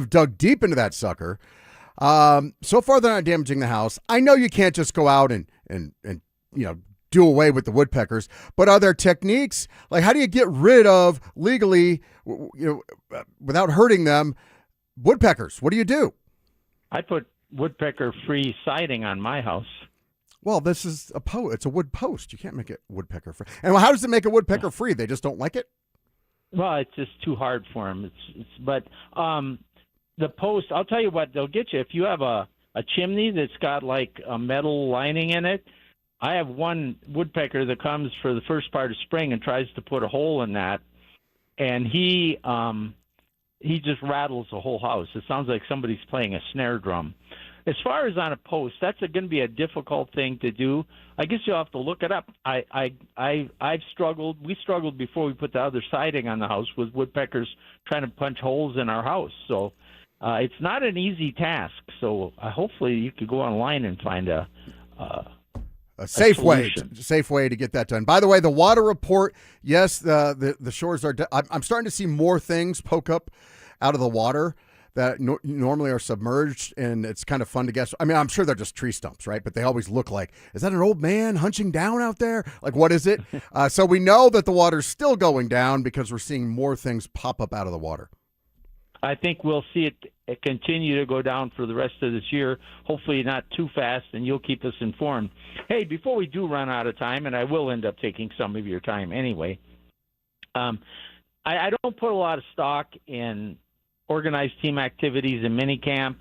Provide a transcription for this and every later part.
have dug deep into that sucker. So far, they're not damaging the house. I know you can't just go out and do away with the woodpeckers, but are there techniques? Like, how do you get rid of legally, without hurting them, woodpeckers? What do you do? I put woodpecker-free siding on my house. Well, this is it's a wood post. You can't make it woodpecker-free. And how does it make it woodpecker-free? They just don't like it? Well, it's just too hard for them. But the post, I'll tell you what, they'll get you. If you have a chimney that's got like a metal lining in it, I have one woodpecker that comes for the first part of spring and tries to put a hole in that, and he just rattles the whole house. It sounds like somebody's playing a snare drum. As far as on a post, that's going to be a difficult thing to do. I guess you'll have to look it up. I've struggled. We struggled before we put the other siding on the house with woodpeckers trying to punch holes in our house. So it's not an easy task. So hopefully you could go online and find a safe way to get that done. By the way, the water report, yes, the shores are I'm starting to see more things poke up out of the water that normally are submerged, and it's kind of fun to guess. I mean, I'm sure they're just tree stumps, right? But they always look like, is that an old man hunching down out there? Like, what is it? So we know that the water's still going down because we're seeing more things pop up out of the water. I think we'll see it continue to go down for the rest of this year, hopefully not too fast, and you'll keep us informed. Hey, before we do run out of time, and I will end up taking some of your time anyway, I don't put a lot of stock in organized team activities and minicamp,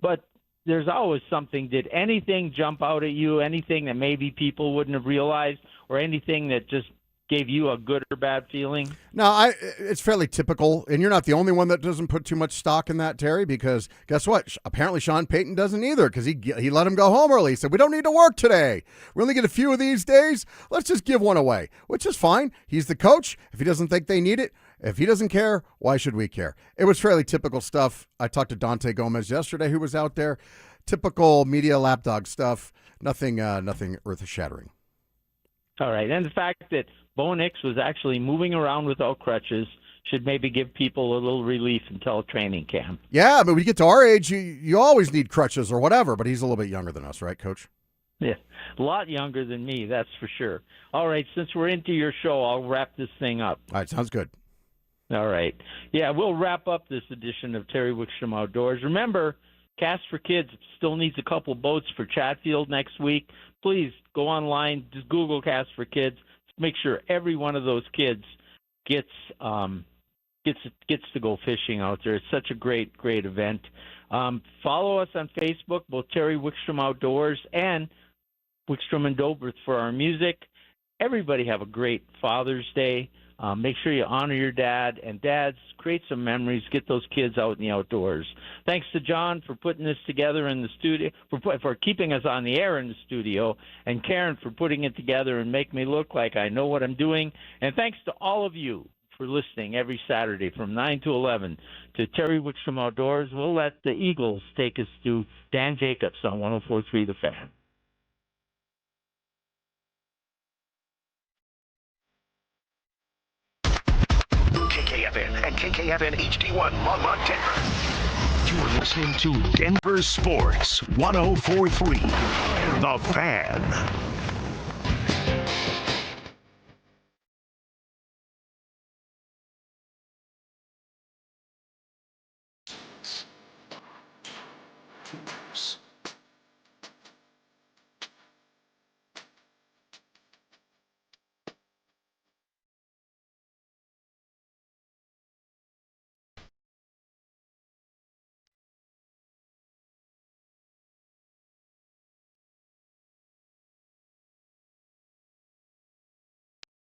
but there's always something. Did anything jump out at you, anything that maybe people wouldn't have realized, or anything that just gave you a good or bad feeling? No, it's fairly typical, and you're not the only one that doesn't put too much stock in that, Terry, because guess what? Apparently Sean Payton doesn't either, because he let him go home early. He said, we don't need to work today. We only get a few of these days. Let's just give one away, which is fine. He's the coach. If he doesn't think they need it, if he doesn't care, why should we care? It was fairly typical stuff. I talked to Dante Gomez yesterday, who was out there. Typical media lapdog stuff. Nothing earth-shattering. All right, and the fact that Bo Nix was actually moving around without crutches should maybe give people a little relief until training camp. Yeah, but when you get to our age, you always need crutches or whatever, but he's a little bit younger than us, right, Coach? Yeah, a lot younger than me, that's for sure. All right, since we're into your show, I'll wrap this thing up. All right, sounds good. All right. Yeah, we'll wrap up this edition of Terry Wickstrom Outdoors. Remember, Cast for Kids still needs a couple boats for Chatfield next week. Please go online, just Google Cast for Kids. Make sure every one of those kids gets to go fishing out there. It's such a great event. Follow us on Facebook, both Terry Wickstrom Outdoors and Wickstrom and Dobrith for our music. Everybody have a great Father's Day. Make sure you honor your dad, and dads, create some memories. Get those kids out in the outdoors. Thanks to John for putting this together in the studio, for keeping us on the air in the studio, and Karen for putting it together and make me look like I know what I'm doing. And thanks to all of you for listening every Saturday from 9 to 11 to Terry Wickstrom Outdoors. We'll let the Eagles take us to Dan Jacobs on 104.3 The Fan. KKFN and KKFN HD1 Longmont, Denver. You're listening to Denver Sports 104.3 The Fan.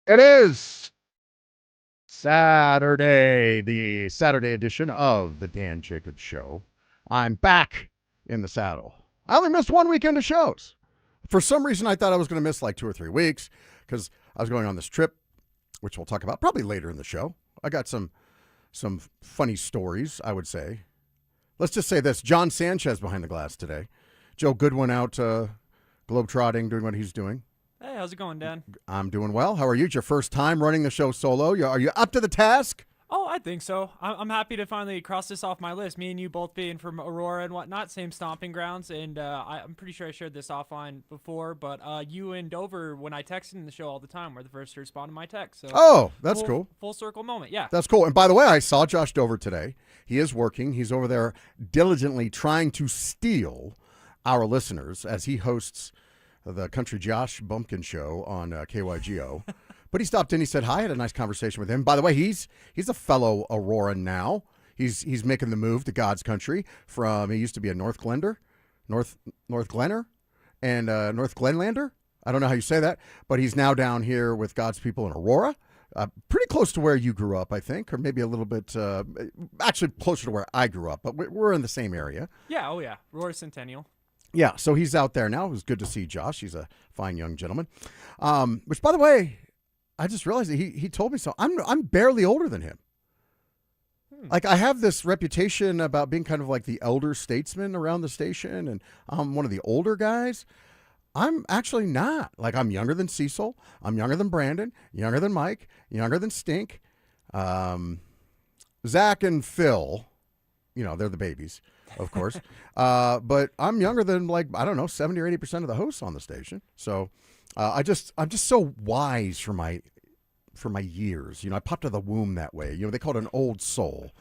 It is Saturday, the Saturday edition of the Dan Jacobs Show. I'm back in the saddle. I only missed one weekend of shows. For some reason, I thought I was going to miss like 2 or 3 weeks because I was going on this trip, which we'll talk about probably later in the show. I got some funny stories, I would say. Let's just say this. John Sanchez behind the glass today. Joe Goodwin out globetrotting, doing what he's doing. Hey, how's it going, Dan? I'm doing well. How are you? It's your first time running the show solo. Are you up to the task? Oh, I think so. I'm happy to finally cross this off my list. Me and you both being from Aurora and whatnot, same stomping grounds. And I'm pretty sure I shared this offline before, but you and Dover, when I texted in the show all the time, were the first to respond to my text. So Oh, that's cool. Full circle moment. Yeah. That's cool. And by the way, I saw Josh Dover today. He is working. He's over there diligently trying to steal our listeners as he hosts the Country Josh Bumpkin show on KYGO. But he stopped in. He said hi. I had a nice conversation with him. By the way, he's a fellow Auroran now. He's making the move to God's country from, he used to be a North Glenner, and North Glenlander. I don't know how you say that, but he's now down here with God's people in Aurora. Pretty close to where you grew up, I think, or maybe a little bit, actually closer to where I grew up, but we're in the same area. Yeah, oh yeah, Aurora Centennial. Yeah, so he's out there now. It was good to see Josh. He's a fine young gentleman. Which, by the way, I just realized that he told me so. I'm barely older than him. Like, I have this reputation about being kind of like the elder statesman around the station, and I'm one of the older guys. I'm actually not. Like, I'm younger than Cecil. I'm younger than Brandon. Younger than Mike. Younger than Stink. Zach and Phil, they're the babies, of course. But I'm younger than, like, I don't know, 70 or 80% of the hosts on the station. So I'm just so wise for my years. I popped out of the womb that way. They call it an old soul.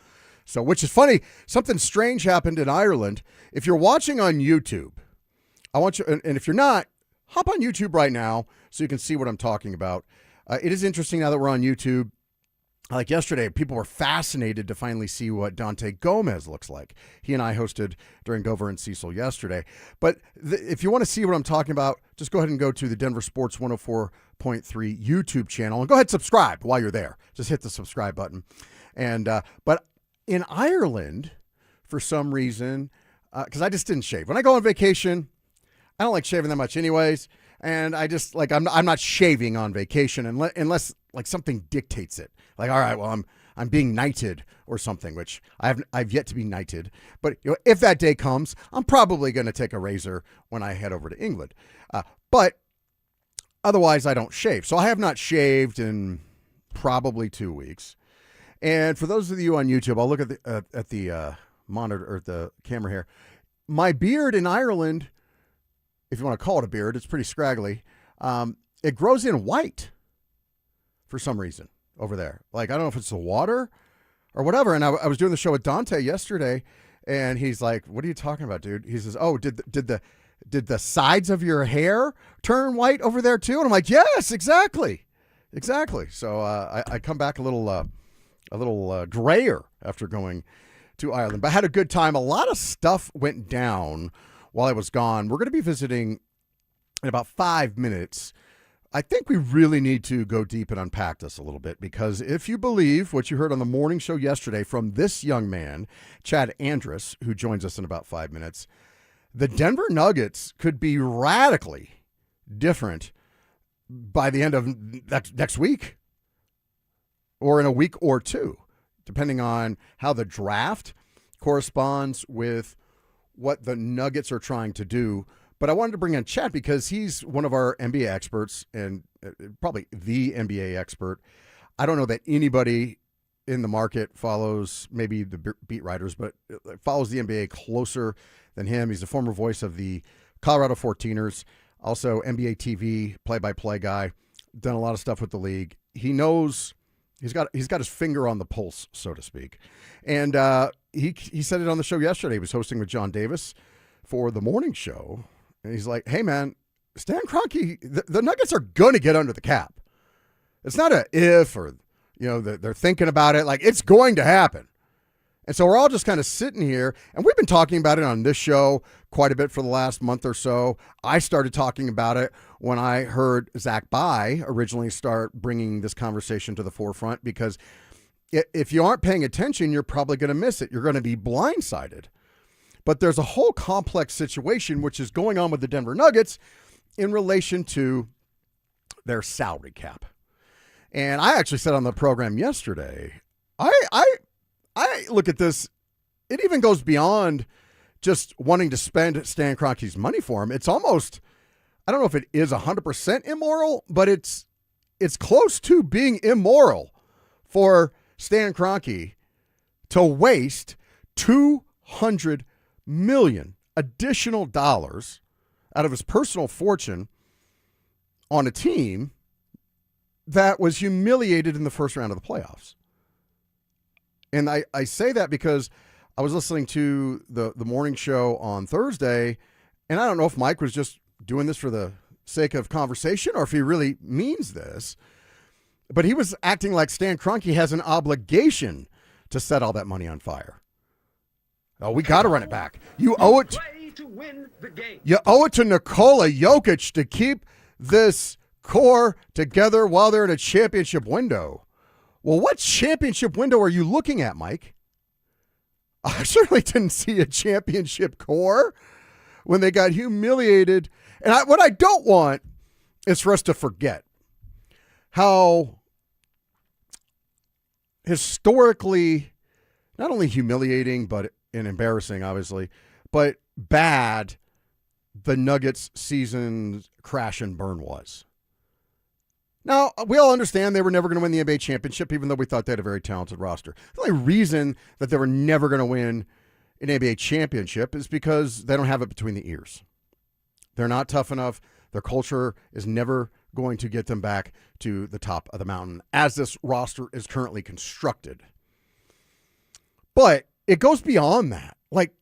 So, which is funny. Something strange happened in Ireland. If you're watching on YouTube, I want you, and if you're not, hop on YouTube right now so you can see what I'm talking about. It is interesting now that we're on YouTube. Like yesterday, people were fascinated to finally see what Dante Gomez looks like. He and I hosted during Dover and Cecil yesterday. But if you want to see what I'm talking about, just go ahead and go to the Denver Sports 104.3 YouTube channel and go ahead and subscribe while you're there. Just hit the subscribe button. And but in Ireland, for some reason, because I just didn't shave. When I go on vacation, I don't like shaving that much anyways. And I just, like, I'm not shaving on vacation unless like something dictates it. Like, all right, well, I'm being knighted or something, which I've yet to be knighted. But if that day comes, I'm probably going to take a razor when I head over to England. But otherwise, I don't shave. So I have not shaved in probably 2 weeks. And for those of you on YouTube, I'll look at the monitor or the camera here. My beard in Ireland, if you want to call it a beard, it's pretty scraggly. It grows in white for some reason over there. Like, I don't know if it's the water or whatever. And I was doing the show with Dante yesterday, and he's like, "What are you talking about, dude?" He says, "Oh, did the sides of your hair turn white over there too?" And I'm like, "Yes, exactly." So I come back a little grayer after going to Ireland, but I had a good time. A lot of stuff went down while I was gone. We're going to be visiting in about 5 minutes. I think we really need to go deep and unpack this a little bit, because if you believe what you heard on the morning show yesterday from this young man, Chad Andrus, who joins us in about 5 minutes, the Denver Nuggets could be radically different by the end of next week or in a week or two, depending on how the draft corresponds with what the Nuggets are trying to do. But I wanted to bring in Chad because he's one of our NBA experts, and probably the NBA expert. I don't know that anybody in the market follows, maybe the beat writers, but follows the NBA closer than him. He's a former voice of the Colorado 14ers, also NBA TV play-by-play guy, done a lot of stuff with the league. He knows, he's got his finger on the pulse, so to speak. And he said it on the show yesterday. He was hosting with John Davis for the morning show. And he's like, "Hey, man, Stan Kroenke, the Nuggets are going to get under the cap. It's not a if or, they're thinking about it. Like, it's going to happen." And so we're all just kind of sitting here, and we've been talking about it on this show quite a bit for the last month or so. I started talking about it when I heard Zach Bai originally start bringing this conversation to the forefront, because if you aren't paying attention, you're probably going to miss it. You're going to be blindsided. But there's a whole complex situation which is going on with the Denver Nuggets in relation to their salary cap. And I actually said on the program yesterday, I look at this, it even goes beyond just wanting to spend Stan Kroenke's money for him. It's almost, I don't know if it is 100% immoral, but it's close to being immoral for Stan Kroenke to waste $200 million additional dollars out of his personal fortune on a team that was humiliated in the first round of the playoffs? And I say that because I was listening to the morning show on Thursday, and I don't know if Mike was just doing this for the sake of conversation or if he really means this, but he was acting like Stan Kroenke has an obligation to set all that money on fire. Oh, we got to run it back. You owe it to win the game. You owe it to Nikola Jokic to keep this core together while they're in a championship window. Well, what championship window are you looking at, Mike? I certainly didn't see a championship core when they got humiliated. And what I don't want is for us to forget how historically, not only humiliating, and embarrassing, obviously, but bad the Nuggets season crash and burn was. Now, we all understand they were never going to win the NBA championship, even though we thought they had a very talented roster. The only reason that they were never going to win an NBA championship is because they don't have it between the ears. They're not tough enough. Their culture is never going to get them back to the top of the mountain as this roster is currently constructed. But it goes beyond that. Like,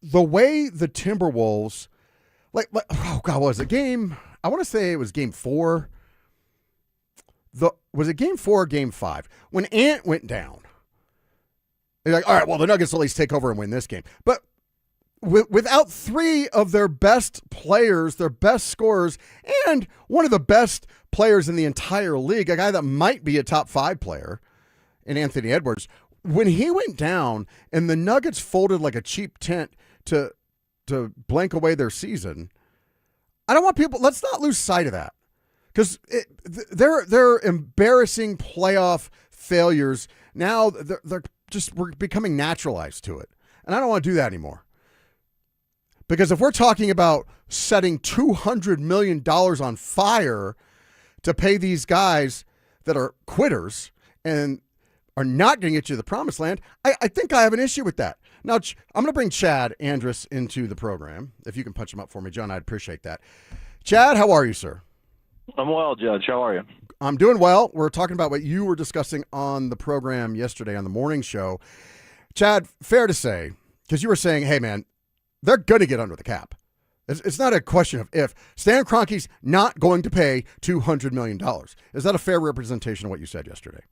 the way the Timberwolves, oh God, what was it? I want to say it was game 4. Was it game 4 or game 5? When Ant went down, they're like, all right, well, the Nuggets at least take over and win this game. But without 3 of their best players, their best scorers, and one of the best players in the entire league, a guy that might be a top 5 player in Anthony Edwards, when he went down and the Nuggets folded like a cheap tent to blank away their season, I don't want people, let's not lose sight of that. Because they're embarrassing playoff failures. Now we're becoming naturalized to it. And I don't want to do that anymore. Because if we're talking about setting $200 million on fire to pay these guys that are quitters and are not going to get you to the promised land, I think I have an issue with that. Now, I'm going to bring Chad Andrus into the program. If you can punch him up for me, John, I'd appreciate that. Chad, how are you, sir? I'm well, Judge. How are you? I'm doing well. We're talking about what you were discussing on the program yesterday on the morning show. Chad, fair to say, because you were saying, hey, man, they're going to get under the cap. It's not a question of if. Stan Kroenke's not going to pay $200 million. Is that a fair representation of what you said yesterday?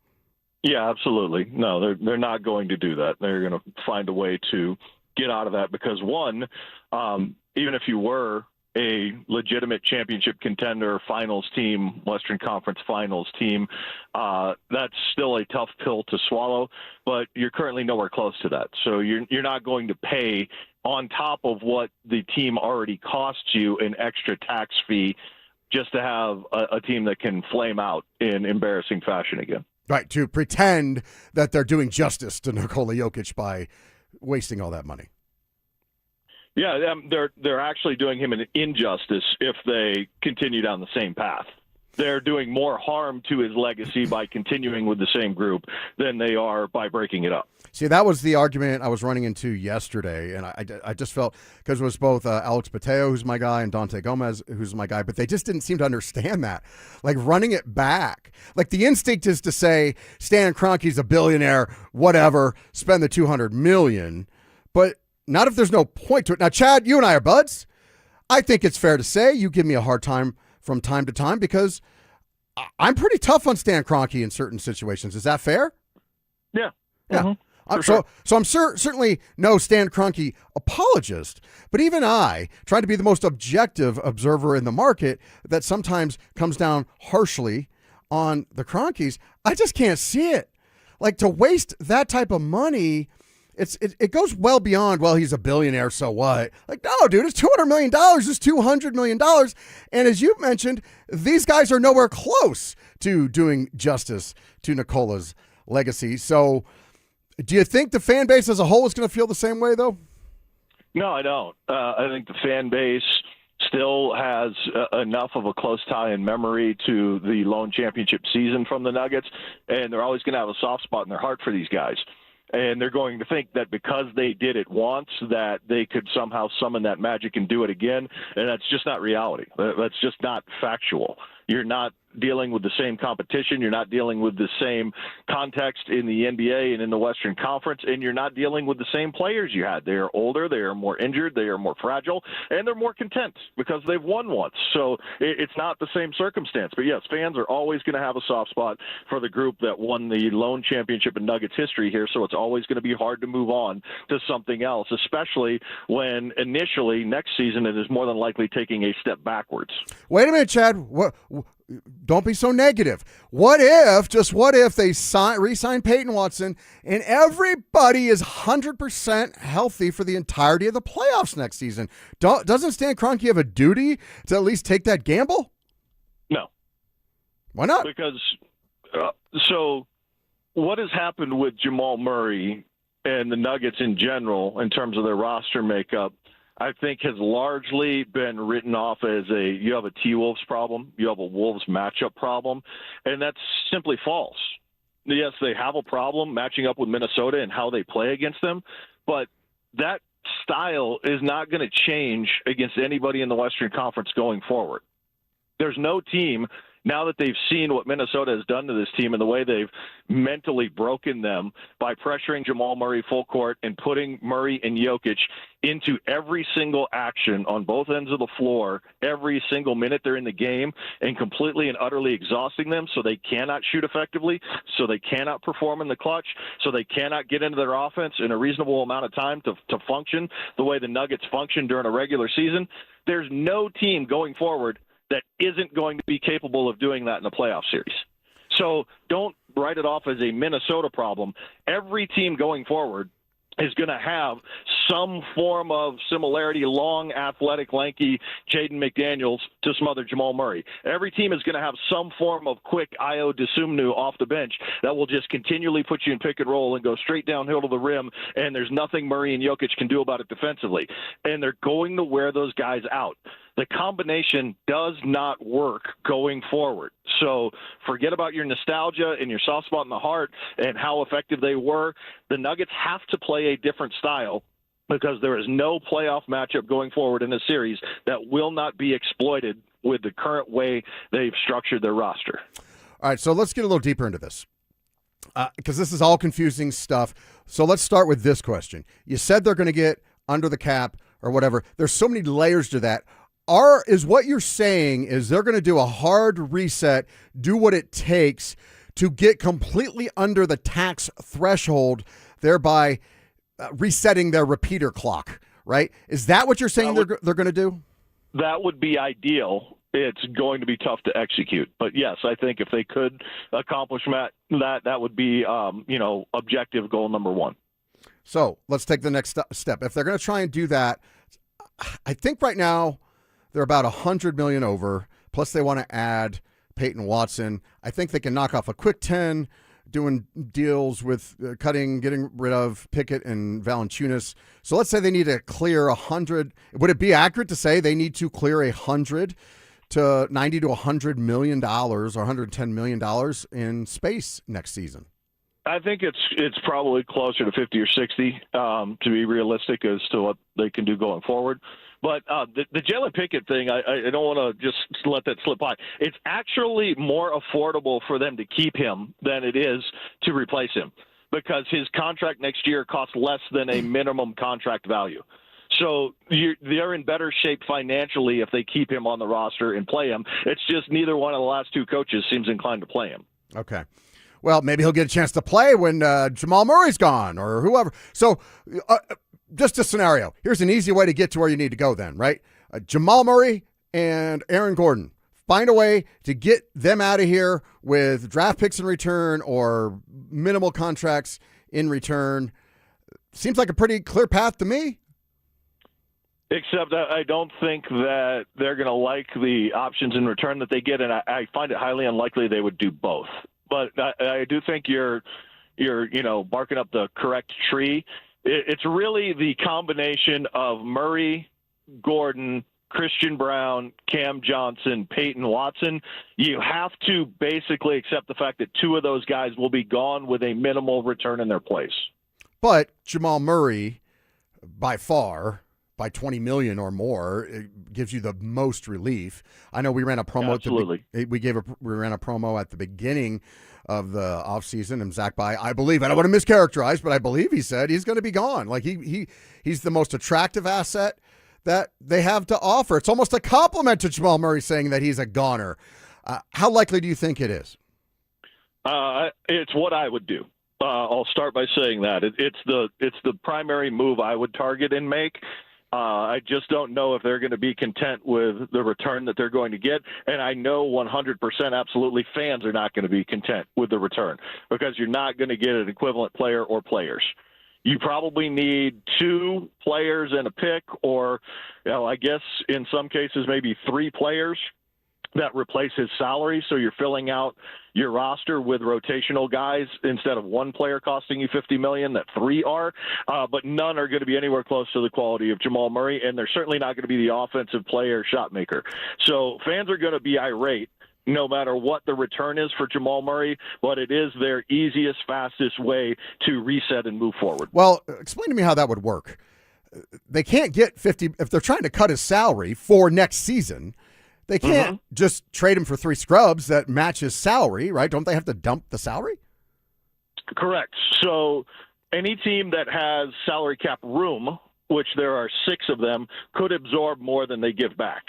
Yeah, absolutely. No, they're not going to do that. They're going to find a way to get out of that because, one, even if you were a legitimate championship contender, finals team, Western Conference finals team, that's still a tough pill to swallow, but you're currently nowhere close to that. So you're not going to pay on top of what the team already costs you an extra tax fee just to have a team that can flame out in embarrassing fashion again. Right, to pretend that they're doing justice to Nikola Jokic by wasting all that money. Yeah, they're actually doing him an injustice if they continue down the same path. They're doing more harm to his legacy by continuing with the same group than they are by breaking it up. See, that was the argument I was running into yesterday, and I just felt, because it was both Alex Pateo, who's my guy, and Dante Gomez, who's my guy, but they just didn't seem to understand that. Like, running it back. Like, the instinct is to say, Stan Kroenke's a billionaire, whatever, spend the $200 million, but not if there's no point to it. Now, Chad, you and I are buds. I think it's fair to say you give me a hard time from time to time because I'm pretty tough on Stan Kroenke in certain situations. Is that fair? Yeah. Yeah. Mm-hmm. So I'm certainly no Stan Kroenke apologist, but even I, trying to be the most objective observer in the market that sometimes comes down harshly on the Kroenkes, I just can't see it. Like, to waste that type of money, it goes well beyond, well, he's a billionaire, so what? Like, no, dude, it's $200 million. It's $200 million. And as you mentioned, these guys are nowhere close to doing justice to Nikola's legacy. So do you think the fan base as a whole is going to feel the same way, though? No, I don't. I think the fan base still has enough of a close tie in memory to the lone championship season from the Nuggets, and they're always going to have a soft spot in their heart for these guys. And they're going to think that because they did it once that they could somehow summon that magic and do it again, and that's just not reality. That's just not factual. You're not dealing with the same competition. You're not dealing with the same context in the NBA and in the Western Conference, and you're not dealing with the same players you had. They are older, they are more injured, they are more fragile, and they're more content because they've won once. So it's not the same circumstance. But yes, fans are always going to have a soft spot for the group that won the lone championship in Nuggets history here, so it's always going to be hard to move on to something else, especially when initially next season it is more than likely taking a step backwards. Wait a minute, Chad. Don't be so negative. What if they re-sign Payton Watson and everybody is 100% healthy for the entirety of the playoffs next season? Doesn't Stan Kroenke have a duty to at least take that gamble? No. Why not? Because so what has happened with Jamal Murray and the Nuggets in general in terms of their roster makeup, I think has largely been written off as you have a T-Wolves problem, you have a Wolves matchup problem, and that's simply false. Yes, they have a problem matching up with Minnesota and how they play against them, but that style is not going to change against anybody in the Western Conference going forward. There's no team, now that they've seen what Minnesota has done to this team and the way they've mentally broken them by pressuring Jamal Murray full court and putting Murray and Jokic into every single action on both ends of the floor, every single minute they're in the game, and completely and utterly exhausting them so they cannot shoot effectively, so they cannot perform in the clutch, so they cannot get into their offense in a reasonable amount of time to function the way the Nuggets function during a regular season. There's no team going forward that isn't going to be capable of doing that in a playoff series. So don't write it off as a Minnesota problem. Every team going forward is going to have some form of similarity, long, athletic, lanky Jaden McDaniels to smother Jamal Murray. Every team is going to have some form of quick Io DeSumnu off the bench that will just continually put you in pick and roll and go straight downhill to the rim, and there's nothing Murray and Jokic can do about it defensively. And they're going to wear those guys out. The combination does not work going forward. So forget about your nostalgia and your soft spot in the heart and how effective they were. The Nuggets have to play a different style because there is no playoff matchup going forward in the series that will not be exploited with the current way they've structured their roster. All right, so let's get a little deeper into this because this is all confusing stuff. So let's start with this question. You said they're going to get under the cap or whatever. There's so many layers to that. Is what you're saying is they're going to do a hard reset, do what it takes to get completely under the tax threshold, thereby resetting their repeater clock, right? Is that what you're saying they're going to do? That would be ideal. It's going to be tough to execute. But, yes, I think if they could accomplish that would be, objective goal number one. So let's take the next step. If they're going to try and do that, I think right now they're about $100 million over, plus they want to add Payton Watson. I think they can knock off a quick 10, doing deals with getting rid of Pickett and Valanciunas. So let's say they need to clear 100. Would it be accurate to say they need to clear 100 to 90 to $100 million or $110 million in space next season? I think it's probably closer to 50 or 60 to be realistic as to what they can do going forward. But the Jalen Pickett thing, I don't want to just let that slip by. It's actually more affordable for them to keep him than it is to replace him because his contract next year costs less than a minimum contract value. So they're in better shape financially if they keep him on the roster and play him. It's just neither one of the last two coaches seems inclined to play him. Okay. Well, maybe he'll get a chance to play when Jamal Murray's gone or whoever. So just a scenario. Here's an easy way to get to where you need to go then, right? Jamal Murray and Aaron Gordon. Find a way to get them out of here with draft picks in return or minimal contracts in return. Seems like a pretty clear path to me. Except I don't think that they're going to like the options in return that they get, and I find it highly unlikely they would do both. But I do think you're barking up the correct tree. It's really the combination of Murray, Gordon, Christian Brown, Cam Johnson, Payton Watson, you have to basically accept the fact that two of those guys will be gone with a minimal return in their place. But Jamal Murray, by far, by $20 million or more, it gives you the most relief. I know we ran a promo. Absolutely. We ran a promo at the beginning of the offseason, and Zach I believe, I don't want to mischaracterize, but I believe he said he's going to be gone. Like he's the most attractive asset that they have to offer. It's almost a compliment to Jamal Murray saying that he's a goner. How likely do you think it is? It's what I would do. I'll start by saying that it's the primary move I would target and make. I just don't know if they're going to be content with the return that they're going to get. And I know 100% absolutely fans are not going to be content with the return because you're not going to get an equivalent player or players. You probably need two players and a pick, or, I guess in some cases maybe three players that replace his salary. So you're filling out your roster with rotational guys instead of one player costing you $50 million, that three are. But none are going to be anywhere close to the quality of Jamal Murray, and they're certainly not going to be the offensive player shot maker. So fans are going to be irate no matter what the return is for Jamal Murray, but it is their easiest, fastest way to reset and move forward. Well, explain to me how that would work. They can't get 50 if they're trying to cut his salary for next season. They can't just trade him for three scrubs that match his salary, right? Don't they have to dump the salary? Correct. So any team that has salary cap room, which there are 6 of them, could absorb more than they give back.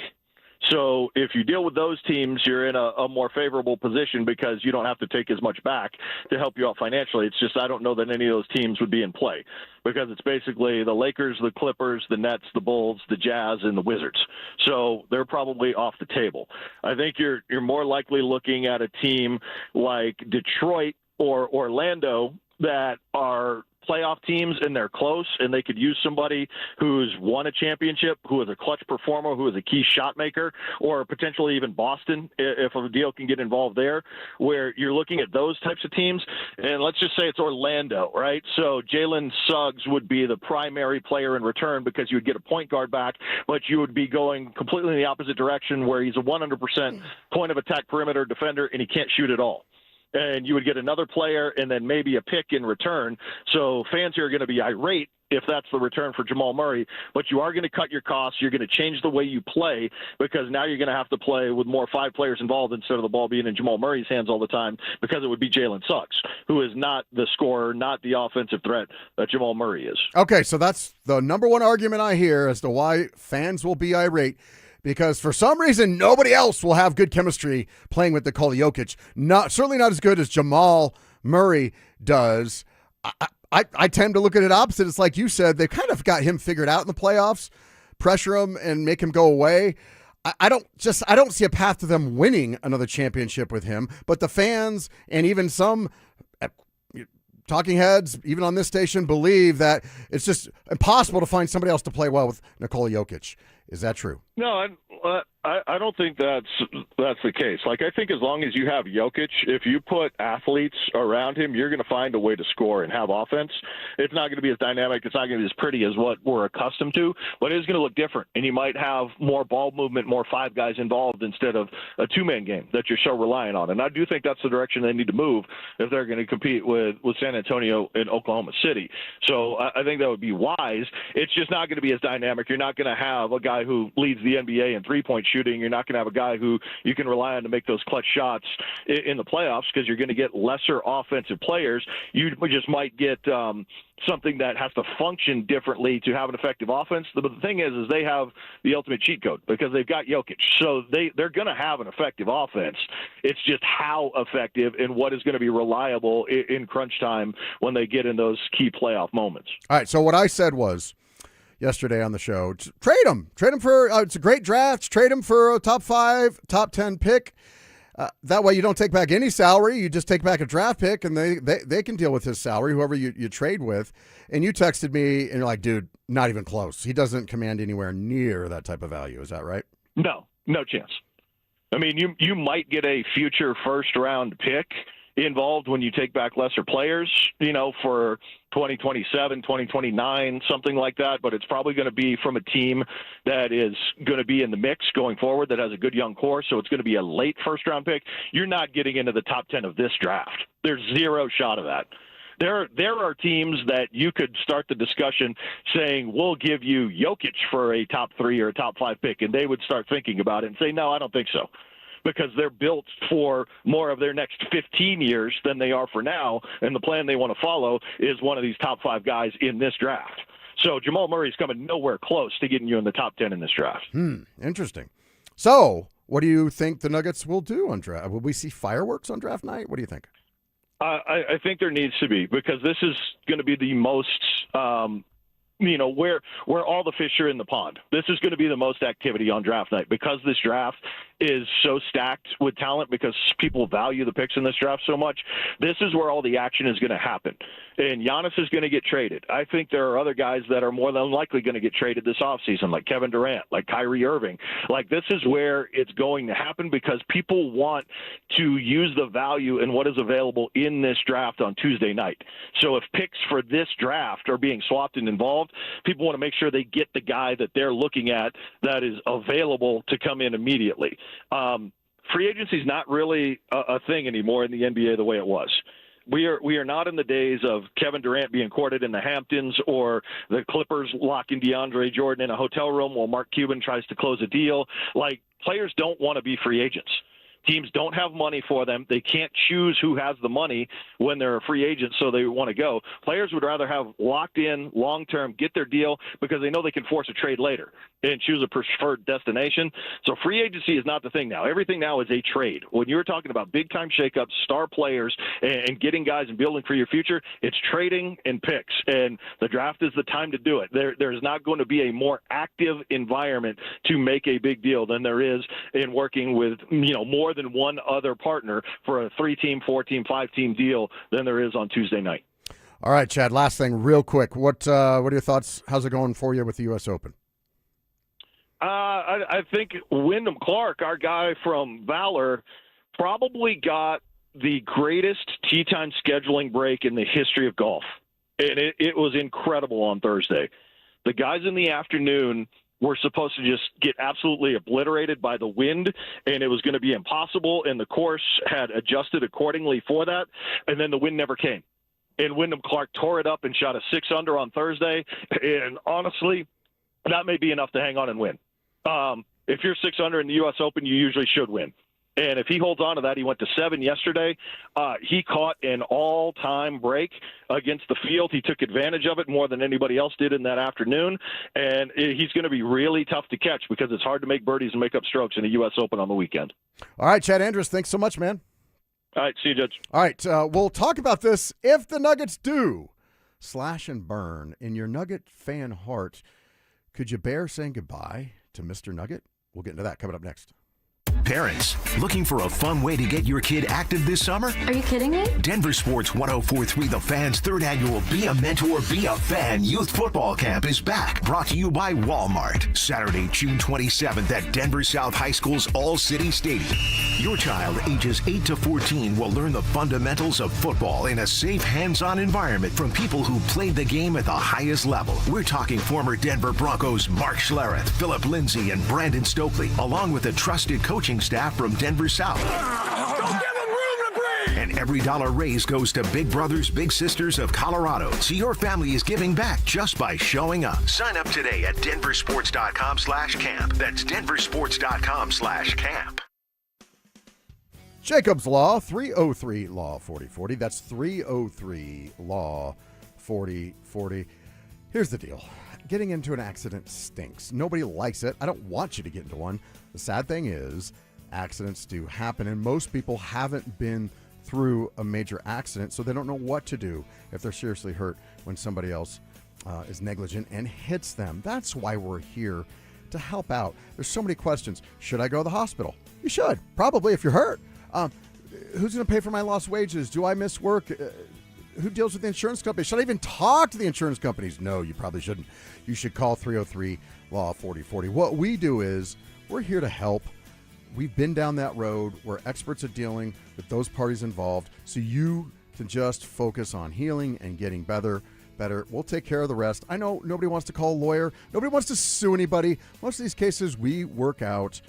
So if you deal with those teams, you're in a more favorable position because you don't have to take as much back to help you out financially. It's just I don't know that any of those teams would be in play because it's basically the Lakers, the Clippers, the Nets, the Bulls, the Jazz, and the Wizards. So they're probably off the table. I think you're more likely looking at a team like Detroit or Orlando that are playoff teams and they're close and they could use somebody who's won a championship, who is a clutch performer, who is a key shot maker, or potentially even Boston if a deal can get involved there, where you're looking at those types of teams. And let's just say it's Orlando, right? So Jalen Suggs would be the primary player in return because you would get a point guard back, but you would be going completely in the opposite direction where he's a 100% point of attack perimeter defender and he can't shoot at all. And you would get another player and then maybe a pick in return. So fans here are going to be irate if that's the return for Jamal Murray, but you are going to cut your costs. You're going to change the way you play because now you're going to have to play with more 5 players involved instead of the ball being in Jamal Murray's hands all the time because it would be Jalen Suggs, who is not the scorer, not the offensive threat that Jamal Murray is. Okay, so that's the number one argument I hear as to why fans will be irate. Because for some reason, nobody else will have good chemistry playing with Nikola Jokic. Certainly not as good as Jamal Murray does. I tend to look at it opposite. It's like you said, they've kind of got him figured out in the playoffs, pressure him and make him go away. I don't see a path to them winning another championship with him. But the fans and even some talking heads, even on this station, believe that it's just impossible to find somebody else to play well with Nikola Jokic. Is that true? No, I don't think that's the case. Like, I think as long as you have Jokic, if you put athletes around him, you're going to find a way to score and have offense. It's not going to be as dynamic. It's not going to be as pretty as what we're accustomed to, but it is going to look different. And you might have more ball movement, more 5 guys involved instead of a 2-man game that you're so reliant on. And I do think that's the direction they need to move if they're going to compete with San Antonio and Oklahoma City. So I think that would be wise. It's just not going to be as dynamic. You're not going to have a guy who leads the NBA in three-point shooting. You're not going to have a guy who you can rely on to make those clutch shots in the playoffs because you're going to get lesser offensive players. You just might get something that has to function differently to have an effective offense. But the thing is they have the ultimate cheat code because they've got Jokic. So they're going to have an effective offense. It's just how effective and what is going to be reliable in crunch time when they get in those key playoff moments. All right, so what I said was, yesterday on the show, trade him for it's a great draft. Trade him for a top 5, top 10 pick. That way you don't take back any salary. You just take back a draft pick, and they can deal with his salary, whoever you trade with. And you texted me, and you're like, dude, not even close. He doesn't command anywhere near that type of value. Is that right? No chance. I mean, you might get a future first-round pick involved when you take back lesser players, for 2027, 2029, something like that. But it's probably going to be from a team that is going to be in the mix going forward, that has a good young core. So it's going to be a late first-round pick. You're not getting into the top 10 of this draft. There's zero shot of that. There are teams that you could start the discussion saying, we'll give you Jokic for a top 3 or a top 5 pick, and they would start thinking about it and say, no, I don't think so, because they're built for more of their next 15 years than they are for now, and the plan they want to follow is one of these top 5 guys in this draft. So Jamal Murray's coming nowhere close to getting you in the top 10 in this draft. Interesting. So what do you think the Nuggets will do on draft? Will we see fireworks on draft night? What do you think? I think there needs to be, because this is going to be the most, where all the fish are in the pond. This is going to be the most activity on draft night, because this draft is so stacked with talent, because people value the picks in this draft so much. This is where all the action is going to happen. And Giannis is going to get traded. I think there are other guys that are more than likely going to get traded this offseason, like Kevin Durant, like Kyrie Irving. Like, this is where it's going to happen, because people want to use the value in what is available in this draft on Tuesday night. So if picks for this draft are being swapped and involved, people want to make sure they get the guy that they're looking at that is available to come in immediately. Free agency is not really a thing anymore in the NBA the way it was. We are not in the days of Kevin Durant being courted in the Hamptons, or the Clippers locking DeAndre Jordan in a hotel room while Mark Cuban tries to close a deal. Like, players don't want to be free agents. Teams don't have money for them. They can't choose who has the money when they're a free agent, so they want to go. Players would rather have locked in long-term, get their deal, because they know they can force a trade later and choose a preferred destination. So free agency is not the thing now. Everything now is a trade. When you're talking about big-time shakeups, star players, and getting guys and building for your future, it's trading and picks, and the draft is the time to do it. There's not going to be a more active environment to make a big deal than there is in working with, more than one other partner for a 3-team, 4-team, 5-team deal than there is on Tuesday night. All right, Chad, last thing real quick. What are your thoughts? How's it going for you with the U.S. Open? I think Wyndham Clark, our guy from Valor, probably got the greatest tee time scheduling break in the history of golf. And it was incredible on Thursday. The guys in the afternoon were supposed to just get absolutely obliterated by the wind, and it was going to be impossible, and the course had adjusted accordingly for that, and then the wind never came. And Wyndham Clark tore it up and shot a 6-under on Thursday, and honestly, that may be enough to hang on and win. If you're 6-under in the U.S. Open, you usually should win. And if he holds on to that, he went to 7 yesterday. He caught an all-time break against the field. He took advantage of it more than anybody else did in that afternoon. And he's going to be really tough to catch, because it's hard to make birdies and make up strokes in the U.S. Open on the weekend. All right, Chad Andrus, thanks so much, man. All right, see you, Judge. All right, we'll talk about this if the Nuggets do slash and burn in your Nugget fan heart. Could you bear saying goodbye to Mr. Nugget? We'll get into that coming up next. Parents, looking for a fun way to get your kid active this summer? Are you kidding me? DenverSports 104.3 The Fan's third annual Be a Mentor, Be a Fan Youth Football Camp is back. Brought to you by Walmart. Saturday, June 27th at Denver South High School's All-City Stadium. Your child, ages 8 to 14, will learn the fundamentals of football in a safe, hands-on environment from people who played the game at the highest level. We're talking former Denver Broncos Mark Schlereth, Philip Lindsay, and Brandon Stokely, along with a trusted coaching staff from Denver South. Don't give them room to breathe! And every dollar raised goes to Big Brothers Big Sisters of Colorado. So your family is giving back just by showing up. Sign up today at denversports.com/camp. That's denversports.com/camp. Jacob's Law, 303 Law 4040. That's 303 Law 4040. Here's the deal. Getting into an accident stinks. Nobody likes it. I don't want you to get into one. The sad thing is, accidents do happen, and most people haven't been through a major accident, so they don't know what to do if they're seriously hurt when somebody else is negligent and hits them. That's why we're here, to help out. There's so many questions. Should I go to the hospital? You should, probably, if you're hurt. Who's going to pay for my lost wages? Do I miss work? Who deals with the insurance company? Should I even talk to the insurance companies? No, you probably shouldn't. You should call 303 Law 4040. What we do is we're here to help we've been down that road where experts are dealing with those parties involved, so you can just focus on healing and getting better. We'll take care of the rest. I know nobody wants to call a lawyer. Nobody wants to sue anybody. Most of these cases we work out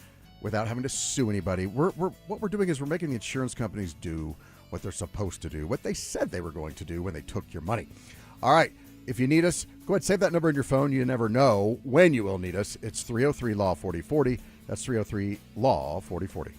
without having to sue anybody. What we're doing is we're making the insurance companies do what they're supposed to do, what they said they were going to do when they took your money. All right. If you need us, go ahead, save that number in your phone. You never know when you will need us. It's 303-LAW-4040. That's 303-LAW-4040.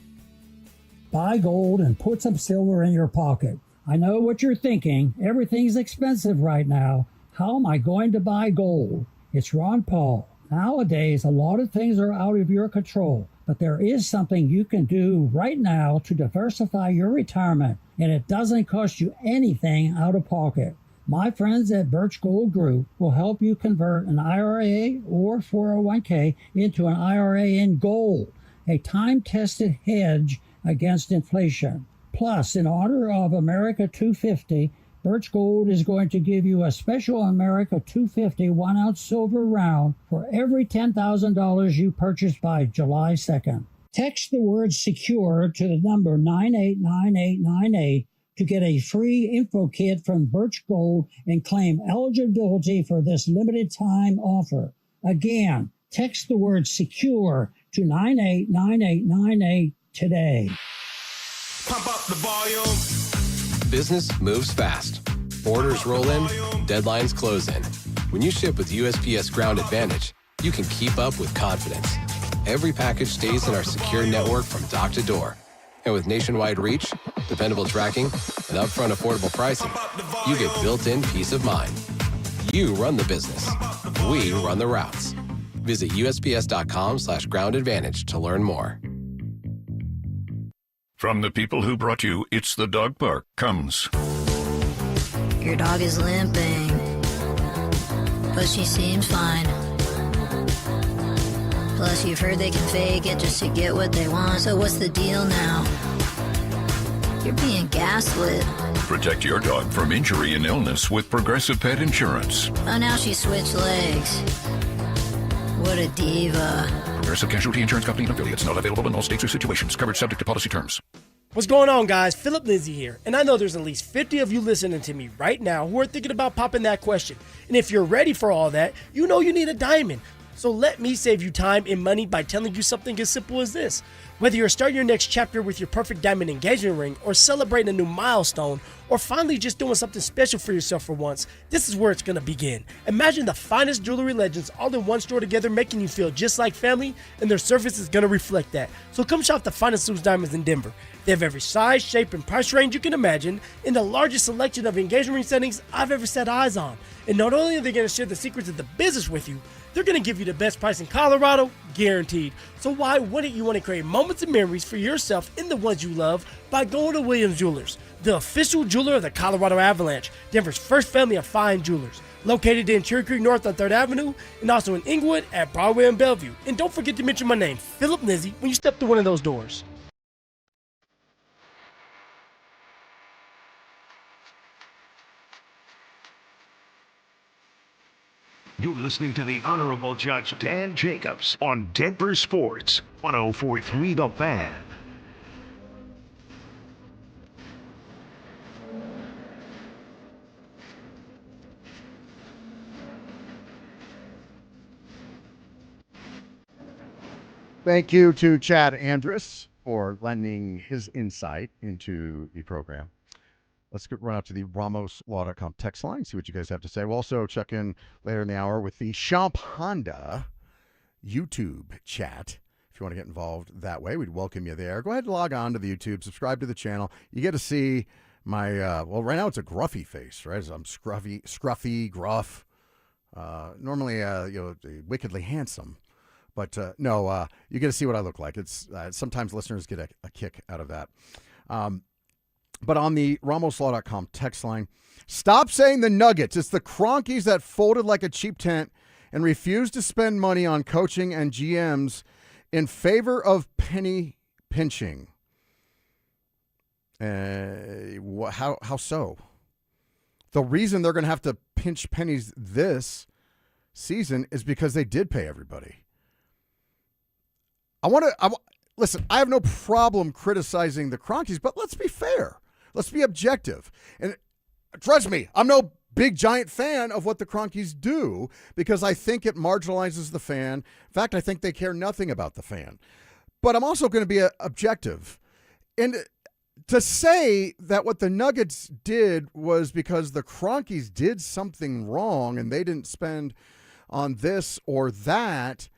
Buy gold and put some silver in your pocket. I know what you're thinking. Everything's expensive right now. How am I going to buy gold? It's Ron Paul. Nowadays, a lot of things are out of your control, but there is something you can do right now to diversify your retirement, and it doesn't cost you anything out of pocket. My friends at Birch Gold Group will help you convert an IRA or 401k into an IRA in gold, a time-tested hedge against inflation. Plus, in honor of America 250, Birch Gold is going to give you a special America 250 1-ounce silver round for every $10,000 you purchase by July 2nd. Text the word SECURE to the number 989898 to get a free info kit from Birch Gold and claim eligibility for this limited time offer. Again, text the word SECURE to 989898 today. Pump up the volume. Business moves fast. Orders roll in, deadlines close in. When you ship with USPS Ground Advantage, you can keep up with confidence. Every package stays in our secure network from dock to door. And with nationwide reach, dependable tracking, and upfront affordable pricing, you get built-in peace of mind. You run the business. We run the routes. Visit USPS.com/Ground Advantage to learn more. From the people who brought you It's the Dog Park comes... Your dog is limping, but she seems fine. Plus, you've heard they can fake it just to get what they want. So what's the deal now? You're being gaslit. Protect your dog from injury and illness with Progressive Pet Insurance. Oh, now she switched legs. What a diva. Progressive Casualty Insurance Company and affiliates. Not available in all states or situations. Coverage subject to policy terms. What's going on, guys? Philip Lindsay here, and I know there's at least 50 of you listening to me right now who are thinking about popping that question. And if you're ready for all that, you know you need a diamond. So let me save you time and money by telling you something as simple as this. Whether you're starting your next chapter with your perfect diamond engagement ring, or celebrating a new milestone, or finally just doing something special for yourself for once, this is where it's going to begin. Imagine the finest jewelry legends all in one store together, making you feel just like family, and their service is going to reflect that. So come shop the finest loose diamonds in Denver. They have every size, shape, and price range you can imagine, in the largest selection of engagement ring settings I've ever set eyes on. And not only are they going to share the secrets of the business with you, they're going to give you the best price in Colorado, guaranteed. So why wouldn't you want to create moments and memories for yourself and the ones you love by going to Williams Jewelers, the official jeweler of the Colorado Avalanche, Denver's first family of fine jewelers. Located in Cherry Creek North on 3rd Avenue, and also in Inglewood at Broadway and Bellevue. And don't forget to mention my name, Philip Lindsay, when you step through one of those doors. You're listening to the Honorable Judge Dan Jacobs on Denver Sports, 104.3 The Fan. Thank you to Chad Andrus for lending his insight into the program. Let's run out to the RamosLaw.com text line, see what you guys have to say. We'll also check in later in the hour with the Champ Honda YouTube chat. If you want to get involved that way, we'd welcome you there. Go ahead and log on to the YouTube, subscribe to the channel. You get to see my, well, right now it's a gruffy face, right? So I'm scruffy, gruff. Normally, wickedly handsome. But no, you get to see what I look like. It's sometimes listeners get a kick out of that. But on the RamosLaw.com text line, stop saying the Nuggets. It's the Cronkies that folded like a cheap tent and refused to spend money on coaching and GMs in favor of penny pinching. How so? The reason they're going to have to pinch pennies this season is because they did pay everybody. listen, I have no problem criticizing the Cronkies, but let's be fair. Let's be objective. And trust me, I'm no big giant fan of what the Cronkies do because I think it marginalizes the fan. In fact, I think they care nothing about the fan. But I'm also going to be objective. And to say that what the Nuggets did was because the Cronkies did something wrong and they didn't spend on this or that,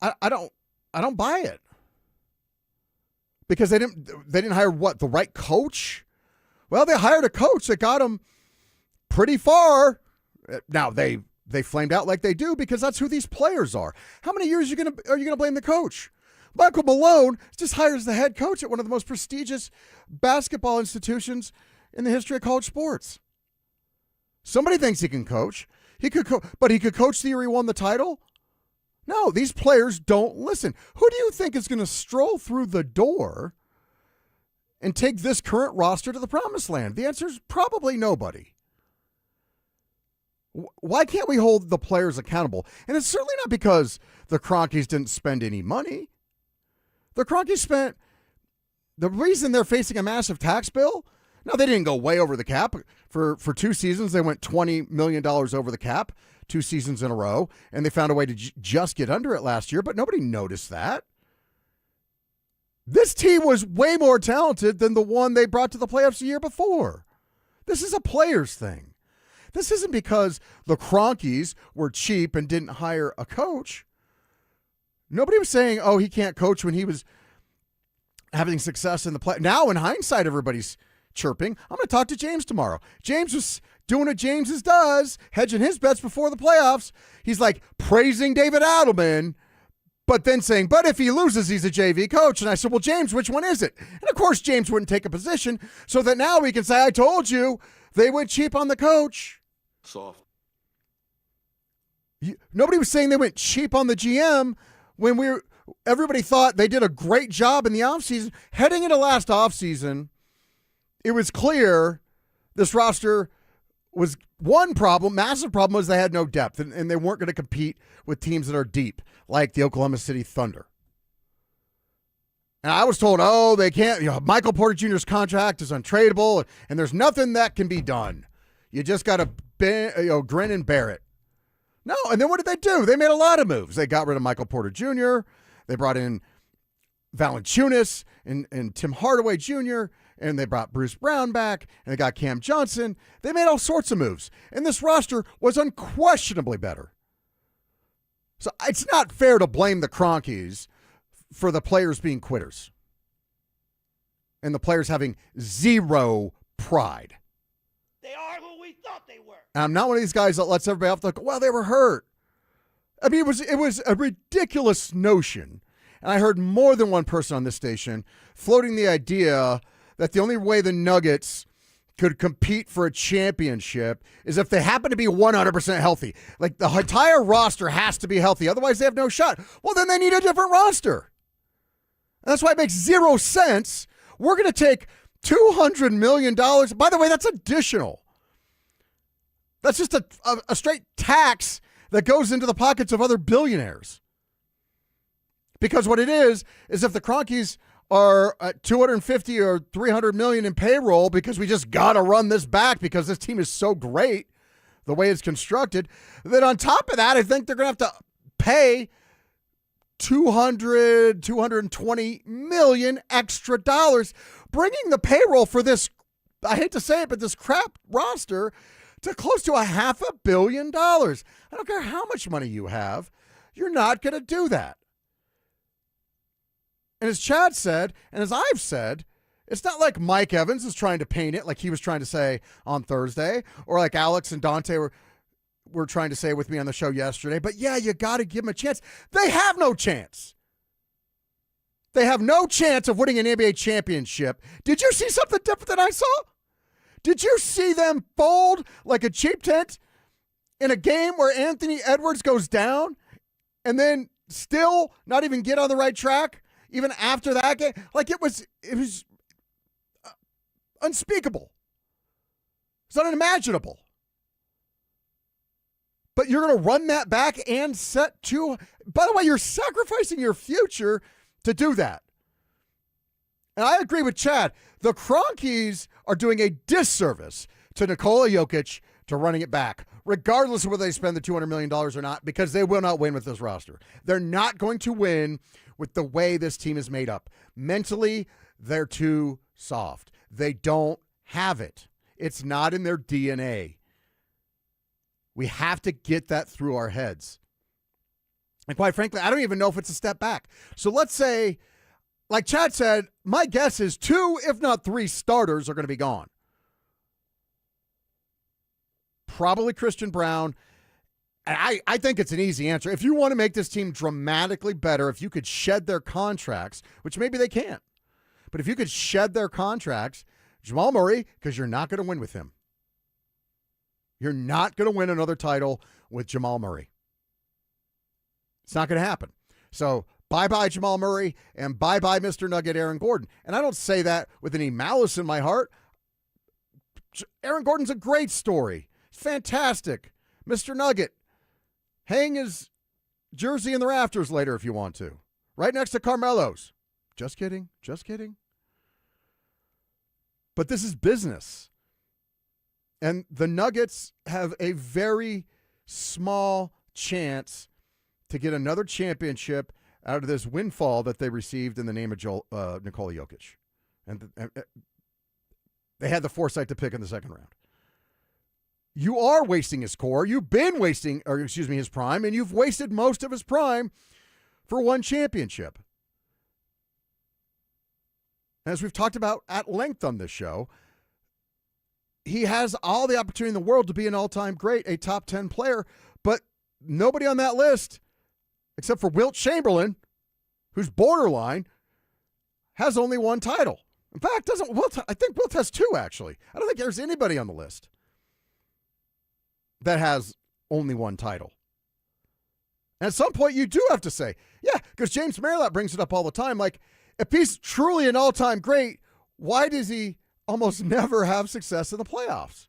I don't buy it. Because they didn't hire the right coach? Well, they hired a coach that got them pretty far. Now they flamed out like they do because that's who these players are. How many years are you gonna blame the coach? Michael Malone just hires the head coach at one of the most prestigious basketball institutions in the history of college sports. Somebody thinks he can coach. But he could coach the year he won the title? No, these players don't listen. Who do you think is going to stroll through the door and take this current roster to the promised land? The answer is probably nobody. Why can't we hold the players accountable? And it's certainly not because the Cronkies didn't spend any money. The Cronkies spent, the reason they're facing a massive tax bill, no, they didn't go way over the cap. For 2 seasons, they went $20 million over the cap, 2 seasons in a row, and they found a way to just get under it last year, but nobody noticed that. This team was way more talented than the one they brought to the playoffs the year before. This is a players thing. This isn't because the Cronkies were cheap and didn't hire a coach. Nobody was saying, oh, he can't coach when he was having success in the play. Now, in hindsight, everybody's chirping. I'm going to talk to James tomorrow. James was doing what James does, hedging his bets before the playoffs. He's like praising David Adelman, but then saying, but if he loses, he's a JV coach. And I said, well, James, which one is it? And of course, James wouldn't take a position so that now we can say, I told you, they went cheap on the coach. Soft. Nobody was saying they went cheap on the GM when everybody thought they did a great job in the offseason. Heading into last offseason, it was clear this roster was one problem, massive problem, was they had no depth, and they weren't going to compete with teams that are deep, like the Oklahoma City Thunder. And I was told, oh, they can't, Michael Porter Jr.'s contract is untradeable, and there's nothing that can be done. You just got to grin and bear it. No, and then what did they do? They made a lot of moves. They got rid of Michael Porter Jr., they brought in Valanciunas and Tim Hardaway Jr., and they brought Bruce Brown back, and they got Cam Johnson. They made all sorts of moves, and this roster was unquestionably better. So it's not fair to blame the Cronkies for the players being quitters and the players having zero pride. They are who we thought they were. And I'm not one of these guys that lets everybody off the hook. Well, they were hurt. I mean, it was a ridiculous notion, and I heard more than one person on this station floating the idea that the only way the Nuggets could compete for a championship is if they happen to be 100% healthy. Like, the entire roster has to be healthy. Otherwise, they have no shot. Well, then they need a different roster. And that's why it makes zero sense. We're going to take $200 million. By the way, that's additional. That's just a straight tax that goes into the pockets of other billionaires. Because what it is if the Cronkies are at 250 or 300 million in payroll because we just got to run this back because this team is so great the way it's constructed, then on top of that, I think they're going to have to pay 220 million extra dollars, bringing the payroll for this, I hate to say it, but this crap roster to close to $500 million. I don't care how much money you have, you're not going to do that. And as Chad said, and as I've said, it's not like Mike Evans is trying to paint it like he was trying to say on Thursday, or like Alex and Dante were trying to say with me on the show yesterday. But yeah, you got to give them a chance. They have no chance. They have no chance of winning an NBA championship. Did you see something different than I saw? Did you see them fold like a cheap tent in a game where Anthony Edwards goes down and then still not even get on the right track? Even after that game, like it was unspeakable. It's unimaginable. But you're going to run that back and set to, by the way, you're sacrificing your future to do that. And I agree with Chad. The Cronkies are doing a disservice to Nikola Jokic to running it back, regardless of whether they spend the $200 million or not, because they will not win with this roster. They're not going to win with the way this team is made up. Mentally, they're too soft. They don't have it. It's not in their DNA. We have to get that through our heads. And quite frankly, I don't even know if it's a step back. So let's say, like Chad said, my guess is 2, if not 3 starters are going to be gone. Probably Christian Brown. And I think it's an easy answer. If you want to make this team dramatically better, if you could shed their contracts, which maybe they can't, but if you could shed their contracts, Jamal Murray, because you're not going to win with him. You're not going to win another title with Jamal Murray. It's not going to happen. So bye-bye Jamal Murray and bye-bye Mr. Nugget Aaron Gordon. And I don't say that with any malice in my heart. Aaron Gordon's a great story. Fantastic. Mr. Nugget. Hang his jersey in the rafters later if you want to. Right next to Carmelo's. Just kidding. Just kidding. But this is business. And the Nuggets have a very small chance to get another championship out of this windfall that they received in the name of Nikola Jokic. And they had the foresight to pick in the second round. You are wasting his core. You've been wasting, his prime, and you've wasted most of his prime for one championship. As we've talked about at length on this show, he has all the opportunity in the world to be an all-time great, a top 10 player, but nobody on that list, except for Wilt Chamberlain, who's borderline, has only one title. In fact, I think Wilt has 2, actually. I don't think there's anybody on the list that has only one title. And at some point, you do have to say, yeah, because James Merlot brings it up all the time, like, if he's truly an all-time great, why does he almost never have success in the playoffs?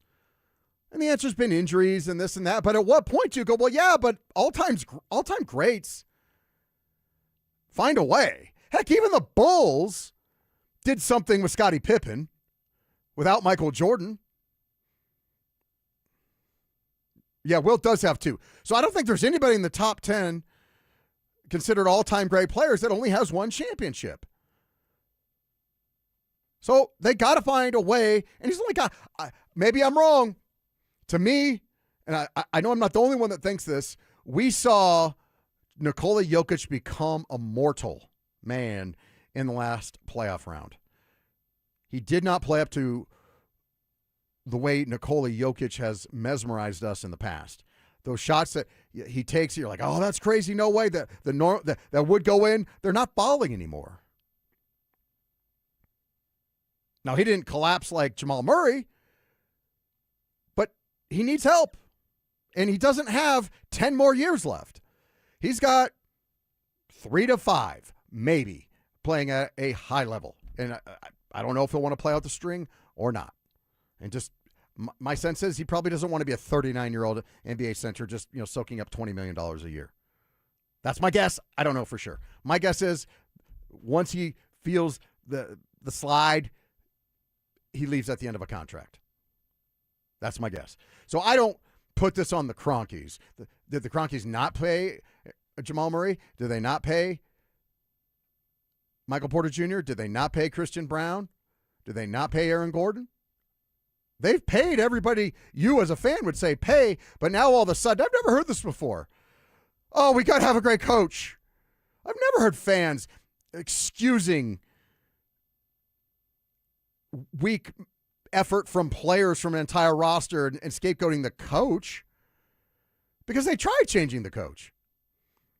And the answer's been injuries and this and that. But at what point do you go, well, yeah, but all-time greats find a way. Heck, even the Bulls did something with Scottie Pippen without Michael Jordan. Yeah, Wilt does have 2. So I don't think there's anybody in the top 10 considered all-time great players that only has one championship. So they got to find a way, and he's only got, maybe I'm wrong. To me, and I know I'm not the only one that thinks this, we saw Nikola Jokic become a mortal man in the last playoff round. He did not play up to the way Nikola Jokic has mesmerized us in the past. Those shots that he takes, you're like, oh, that's crazy. No way. That would go in. They're not falling anymore. Now, he didn't collapse like Jamal Murray, but he needs help. And he doesn't have 10 more years left. He's got 3 to 5, maybe, playing at a high level. And I don't know if he'll want to play out the string or not. And just my sense is he probably doesn't want to be a 39-year-old NBA center just, soaking up $20 million a year. That's my guess. I don't know for sure. My guess is once he feels the slide, he leaves at the end of a contract. That's my guess. So I don't put this on the Cronkies. Did the Cronkies not pay Jamal Murray? Did they not pay Michael Porter Jr.? Did they not pay Christian Brown? Did they not pay Aaron Gordon? They've paid everybody you as a fan would say pay, but now all of a sudden, I've never heard this before. Oh, we got to have a great coach. I've never heard fans excusing weak effort from players from an entire roster and scapegoating the coach because they tried changing the coach.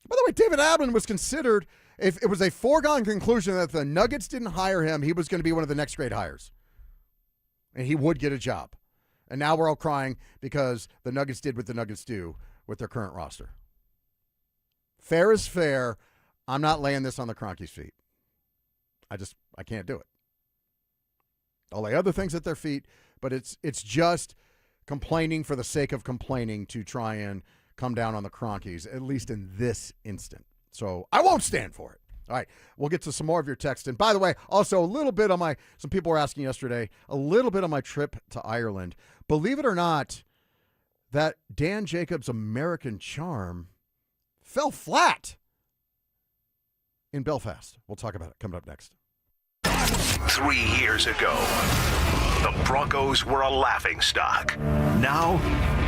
By the way, David Adlin was considered, if it was a foregone conclusion that the Nuggets didn't hire him, he was going to be one of the next great hires. And he would get a job. And now we're all crying because the Nuggets did what the Nuggets do with their current roster. Fair is fair. I'm not laying this on the Cronkies' feet. I can't do it. I'll lay other things at their feet, but it's just complaining for the sake of complaining to try and come down on the Cronkies, at least in this instant. So I won't stand for it. All right, we'll get to some more of your text. And by the way, also a little bit on some people were asking yesterday, a little bit on my trip to Ireland. Believe it or not, that Dan Jacobs' American charm fell flat in Belfast. We'll talk about it coming up next. 3 years ago, the Broncos were a laughingstock. Now,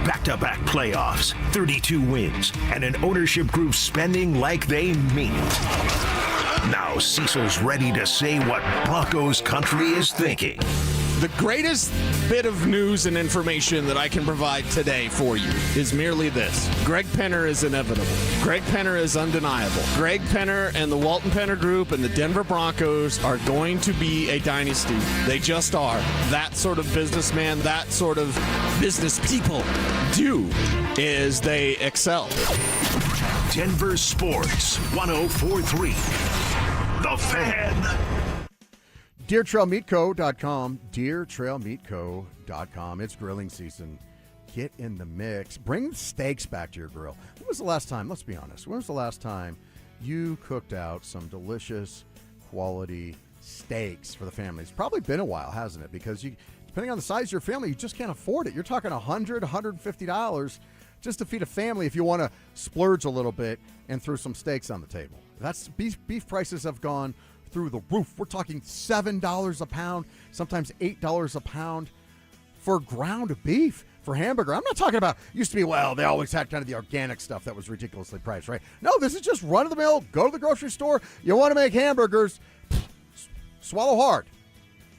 back-to-back playoffs, 32 wins, and an ownership group spending like they mean it. Now Cecil's ready to say what Broncos country is thinking. The greatest bit of news and information that I can provide today for you is merely this. Greg Penner is inevitable. Greg Penner is undeniable. Greg Penner and the Walton Penner Group and the Denver Broncos are going to be a dynasty. They just are. That sort of businessman, that sort of business people do is they excel. Denver Sports 104.3. The Fan. DeerTrailMeatCo.com. DeerTrailMeatCo.com. It's grilling season. Get in the mix. Bring steaks back to your grill. When was the last time, let's be honest, when was the last time you cooked out some delicious quality steaks for the family? It's probably been a while, hasn't it? Because depending on the size of your family, you just can't afford it. You're talking $100, $150 just to feed a family if you want to splurge a little bit and throw some steaks on the table. That's beef prices have gone through the roof. We're talking $7 a pound, sometimes $8 a pound for ground beef, for hamburger. I'm not talking about, used to be, well, they always had kind of the organic stuff that was ridiculously priced, right? No, this is just run-of-the-mill, go to the grocery store, you want to make hamburgers, swallow hard.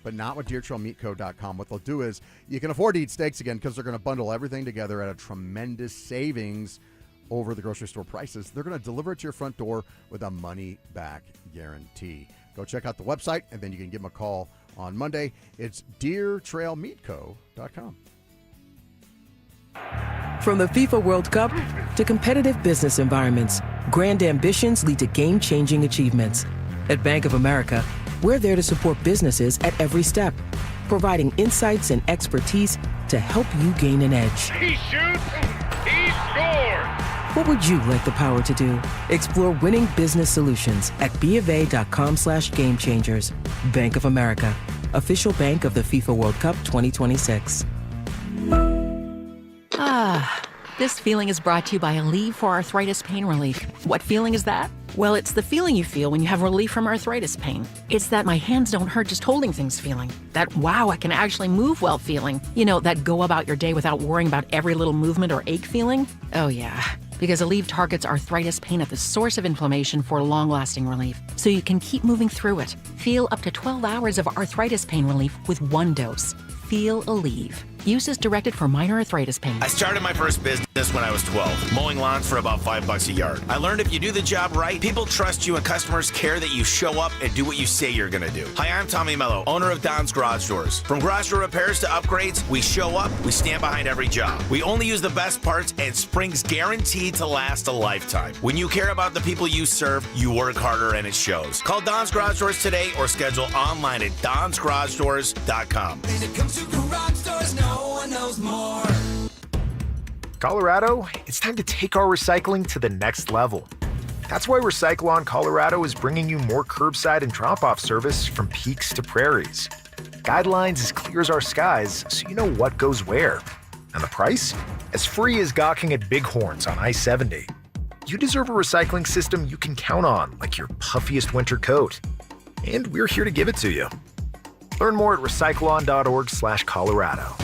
But not with DeerTrailMeatCo.com. What they'll do is you can afford to eat steaks again because they're going to bundle everything together at a tremendous savings over the grocery store prices. They're going to deliver it to your front door with a money-back guarantee. Go check out the website, and then you can give them a call on Monday. It's DeerTrailMeatCo.com. From the FIFA World Cup to competitive business environments, grand ambitions lead to game-changing achievements. At Bank of America, we're there to support businesses at every step, providing insights and expertise to help you gain an edge. He shoots, he scores! What would you like the power to do? Explore winning business solutions at BofA.com/gamechangers. Bank of America, official bank of the FIFA World Cup 2026. This feeling is brought to you by Aleve for Arthritis Pain Relief. What feeling is that? Well, it's the feeling you feel when you have relief from arthritis pain. It's that my hands don't hurt just holding things feeling. That wow, I can actually move well feeling. You know, that go about your day without worrying about every little movement or ache feeling. Oh yeah, because Aleve targets arthritis pain at the source of inflammation for long-lasting relief, so you can keep moving through it. Feel up to 12 hours of arthritis pain relief with one dose. Feel Aleve. Use is directed for minor arthritis pain. I started my first business when I was 12, mowing lawns for about $5 a yard. I learned if you do the job right, people trust you and customers care that you show up and do what you say you're going to do. Hi, I'm Tommy Mello, owner of Don's Garage Doors. From garage door repairs to upgrades, we show up, we stand behind every job. We only use the best parts, and spring's guaranteed to last a lifetime. When you care about the people you serve, you work harder and it shows. Call Don's Garage Doors today or schedule online at donsgaragedoors.com. When it comes to garage doors, no one knows more. Colorado, it's time to take our recycling to the next level. That's why Recyclon Colorado is bringing you more curbside and drop-off service from peaks to prairies. Guidelines as clear as our skies, so you know what goes where. And the price? As free as gawking at bighorns on I-70. You deserve a recycling system you can count on, like your puffiest winter coat. And we're here to give it to you. Learn more at recyclon.org/Colorado.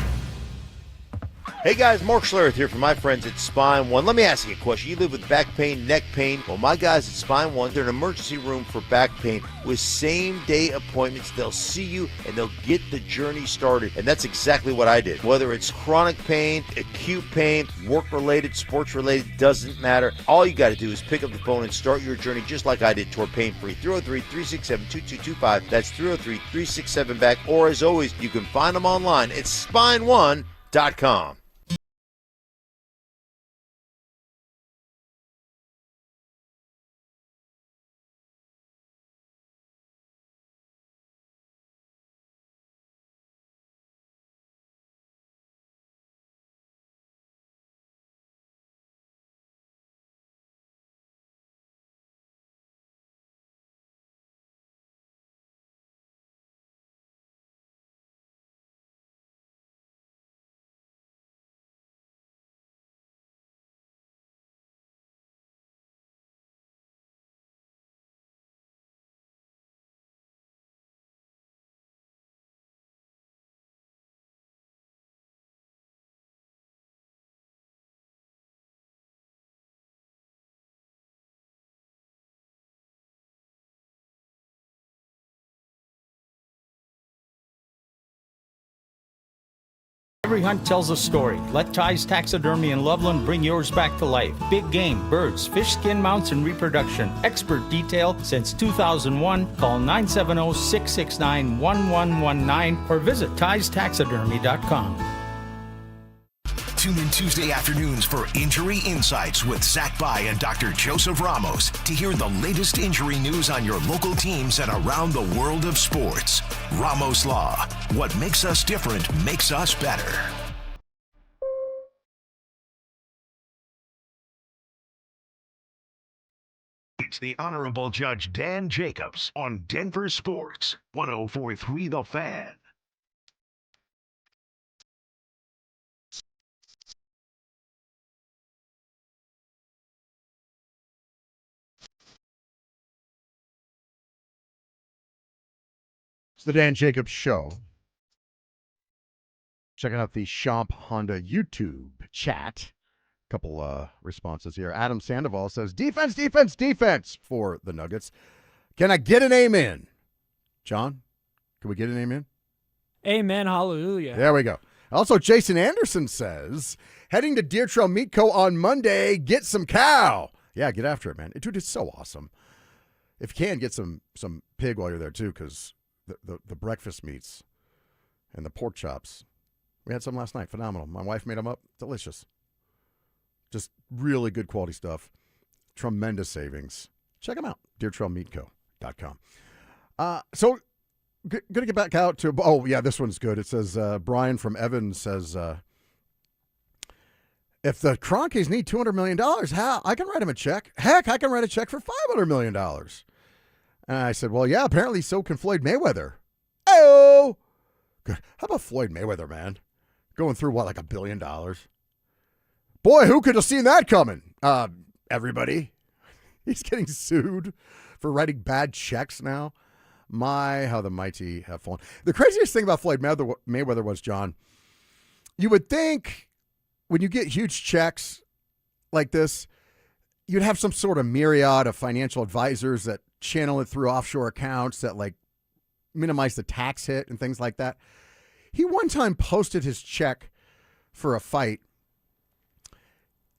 Hey guys, Mark Schlereth here from my friends at Spine One. Let me ask you a question. You live with back pain, neck pain? Well, my guys at Spine One, they're an emergency room for back pain with same-day appointments. They'll see you and they'll get the journey started. And that's exactly what I did. Whether it's chronic pain, acute pain, work-related, sports-related, doesn't matter. All you got to do is pick up the phone and start your journey just like I did toward pain-free. 303-367-2225. That's 303-367-BACK. Or as always, you can find them online at spineone.com. Every hunt tells a story. Let Ty's Taxidermy in Loveland bring yours back to life. Big game, birds, fish skin mounts, and reproduction. Expert detail since 2001. Call 970-669-1119 or visit tystaxidermy.com. Tune in Tuesday afternoons for Injury Insights with Zach Bai and Dr. Joseph Ramos to hear the latest injury news on your local teams and around the world of sports. Ramos Law. What makes us different makes us better. It's the Honorable Judge Dan Jacobs on Denver Sports, 104.3 The Fan. It's the Dan Jacobs Show. Checking out the Champ Honda YouTube chat. Couple responses here. Adam Sandoval says, defense, defense, defense for the Nuggets. Can I get an amen? John, can we get an amen? Amen, hallelujah. There we go. Also, Jason Anderson says, heading to Deer Trail Meat Co. on Monday, get some cow. Yeah, get after it, man. Dude, it's so awesome. If you can, get some pig while you're there, too, because the breakfast meats and the pork chops, we had some last night. Phenomenal. My wife made them up. Delicious. Just really good quality stuff. Tremendous savings. Check them out. DeerTrailMeatCo.com. So, going to get back out to, oh, yeah, this one's good. It says, Brian from Evans says, if the Rockies need $200 million, how? I can write him a check. Heck, I can write a check for $500 million. And I said, well, yeah, apparently so can Floyd Mayweather. Oh, good. How about Floyd Mayweather, man? Going through, what, like $1 billion? Boy, who could have seen that coming? Everybody. He's getting sued for writing bad checks now. My, how the mighty have fallen. The craziest thing about Floyd Mayweather was, John, you would think when you get huge checks like this, you'd have some sort of myriad of financial advisors that channel it through offshore accounts that like minimize the tax hit and things like that. He one time posted his check for a fight.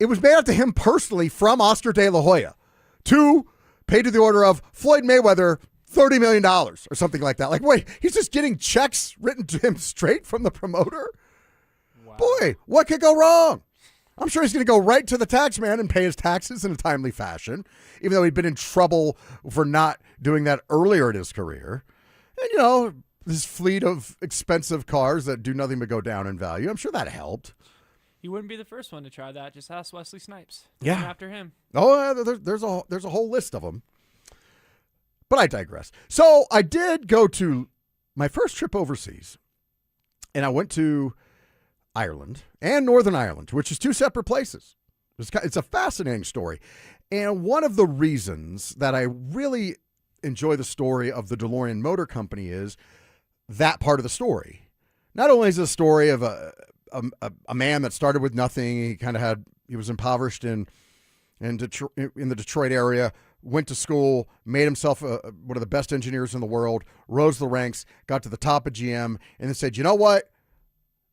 It was made out to him personally from Oscar De La Hoya to pay to the order of Floyd Mayweather $30 million or something like that. Like, wait, he's just getting checks written to him straight from the promoter? Wow. Boy, what could go wrong? I'm sure he's going to go right to the tax man and pay his taxes in a timely fashion, even though he'd been in trouble for not doing that earlier in his career. And, you know, this fleet of expensive cars that do nothing but go down in value, I'm sure that helped. He wouldn't be the first one to try that. Just ask Wesley Snipes. Yeah. After him. Oh, there's a whole list of them. But I digress. So I did go to my first trip overseas, and I went to Ireland and Northern Ireland, which is two separate places. It's a fascinating story. And one of the reasons that I really enjoy the story of the DeLorean Motor Company is that part of the story. Not only is it a story of a man that started with nothing, he was impoverished in the Detroit area, went to school, made himself one of the best engineers in the world, rose the ranks, got to the top of GM, and then said, you know what?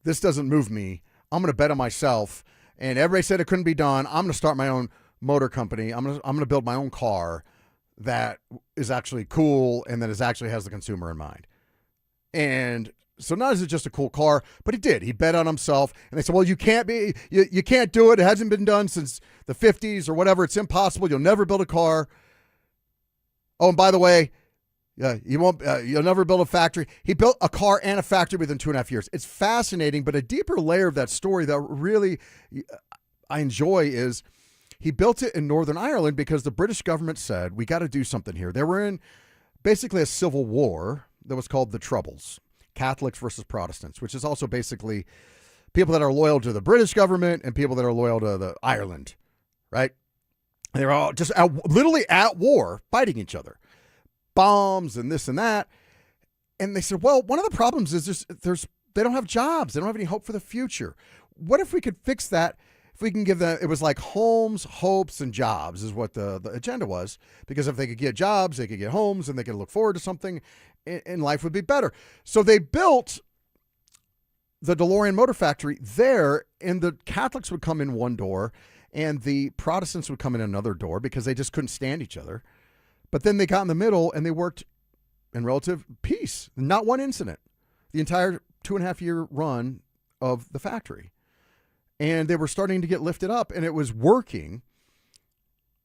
This doesn't move me. I'm going to bet on myself. And everybody said it couldn't be done. I'm going to start my own motor company. I'm going to build my own car that is actually cool and that actually has the consumer in mind. And so not is it just a cool car, but he did. He bet on himself. And they said, well, you can't do it. It hasn't been done since the 50s or whatever. It's impossible. You'll never build a car. Oh, and by the way, you'll never build a factory. He built a car and a factory within 2.5 years. It's fascinating, but a deeper layer of that story that really I enjoy is he built it in Northern Ireland because the British government said, we got to do something here. They were in basically a civil war that was called the Troubles, Catholics versus Protestants, which is also basically people that are loyal to the British government and people that are loyal to the Ireland, right? They're all just literally at war, fighting each other. Bombs and this and that. And they said, well, one of the problems is they don't have jobs. They don't have any hope for the future. What if we could fix that? If we can give them, it was like homes, hopes, and jobs is what the agenda was. Because if they could get jobs, they could get homes, and they could look forward to something, and life would be better. So they built the DeLorean Motor Factory there, and the Catholics would come in one door and the Protestants would come in another door because they just couldn't stand each other. But then they got in the middle and they worked in relative peace. Not one incident. The entire 2.5-year run of the factory. And they were starting to get lifted up, and it was working.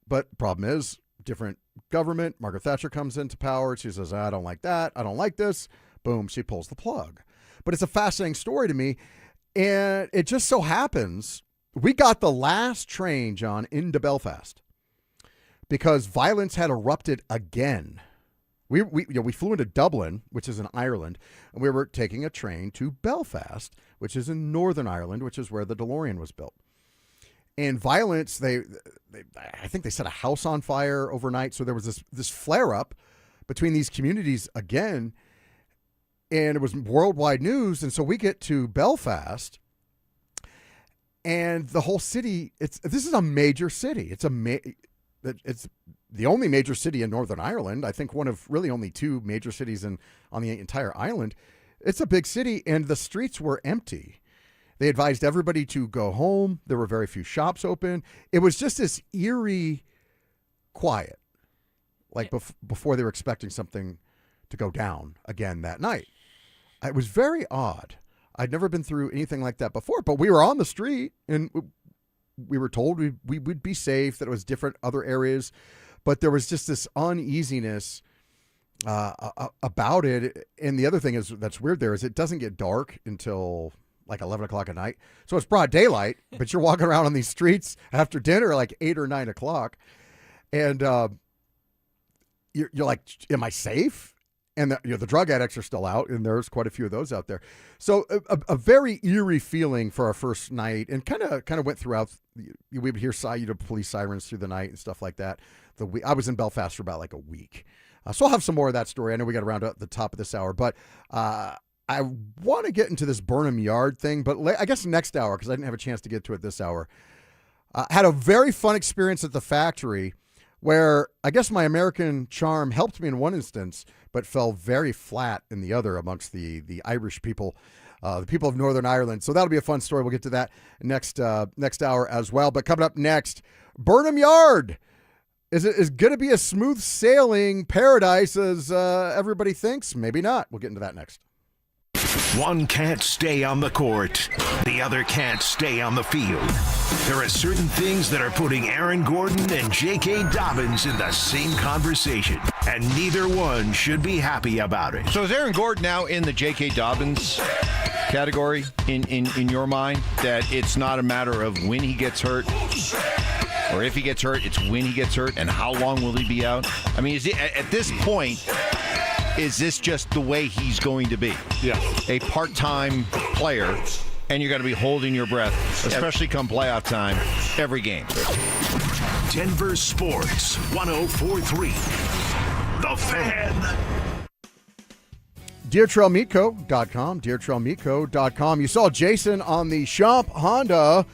But the problem is, different government. Margaret Thatcher comes into power. She says, I don't like that. I don't like this. Boom, she pulls the plug. But it's a fascinating story to me. And it just so happens we got the last train, John, into Belfast because violence had erupted again. We flew into Dublin, which is in Ireland, and we were taking a train to Belfast, which is in Northern Ireland, which is where the DeLorean was built. And violence, I think they set a house on fire overnight. So there was this flare up between these communities again, and it was worldwide news. And so we get to Belfast, and the whole city. This is a major city. It's the only major city in Northern Ireland. I think one of really only two major cities on the entire island. It's a big city, and the streets were empty. They advised everybody to go home. There were very few shops open. It was just this eerie quiet, like before they were expecting something to go down again that night. It was very odd. I'd never been through anything like that before, but we were on the street, and we were told we would be safe, that it was different other areas, but there was just this uneasiness about it. And the other thing that's weird there is it doesn't get dark until like 11 o'clock at night. So it's broad daylight, but you're walking around on these streets after dinner, like 8 or 9 o'clock. And you're like, am I safe? And the drug addicts are still out, and there's quite a few of those out there. So a very eerie feeling for our first night, and kind of went throughout. We would hear police sirens through the night and stuff like that. I was in Belfast for about like a week. So I'll have some more of that story. I know we got around at the top of this hour, but I want to get into this Burnham Yard thing, but I guess next hour, because I didn't have a chance to get to it this hour. Had a very fun experience at the factory where I guess my American charm helped me in one instance, but fell very flat in the other amongst the Irish people, the people of Northern Ireland. So that'll be a fun story. We'll get to that next hour as well. But coming up next, Burnham Yard. Is it going to be a smooth sailing paradise as everybody thinks? Maybe not. We'll get into that next. One can't stay on the court. The other can't stay on the field. There are certain things that are putting Aaron Gordon and J.K. Dobbins in the same conversation, and neither one should be happy about it. So is Aaron Gordon now in the J.K. Dobbins category in your mind, that it's not a matter of when he gets hurt or if he gets hurt, it's when he gets hurt, and how long will he be out? I mean, at this point, is this just the way he's going to be? Yeah. A part-time player, and you're going to be holding your breath, especially come playoff time, every game. Denver Sports 104.3. The Fan. DeerTrailMeatCo.com, DeerTrailMeatCo.com. You saw Jason on the Schomp Honda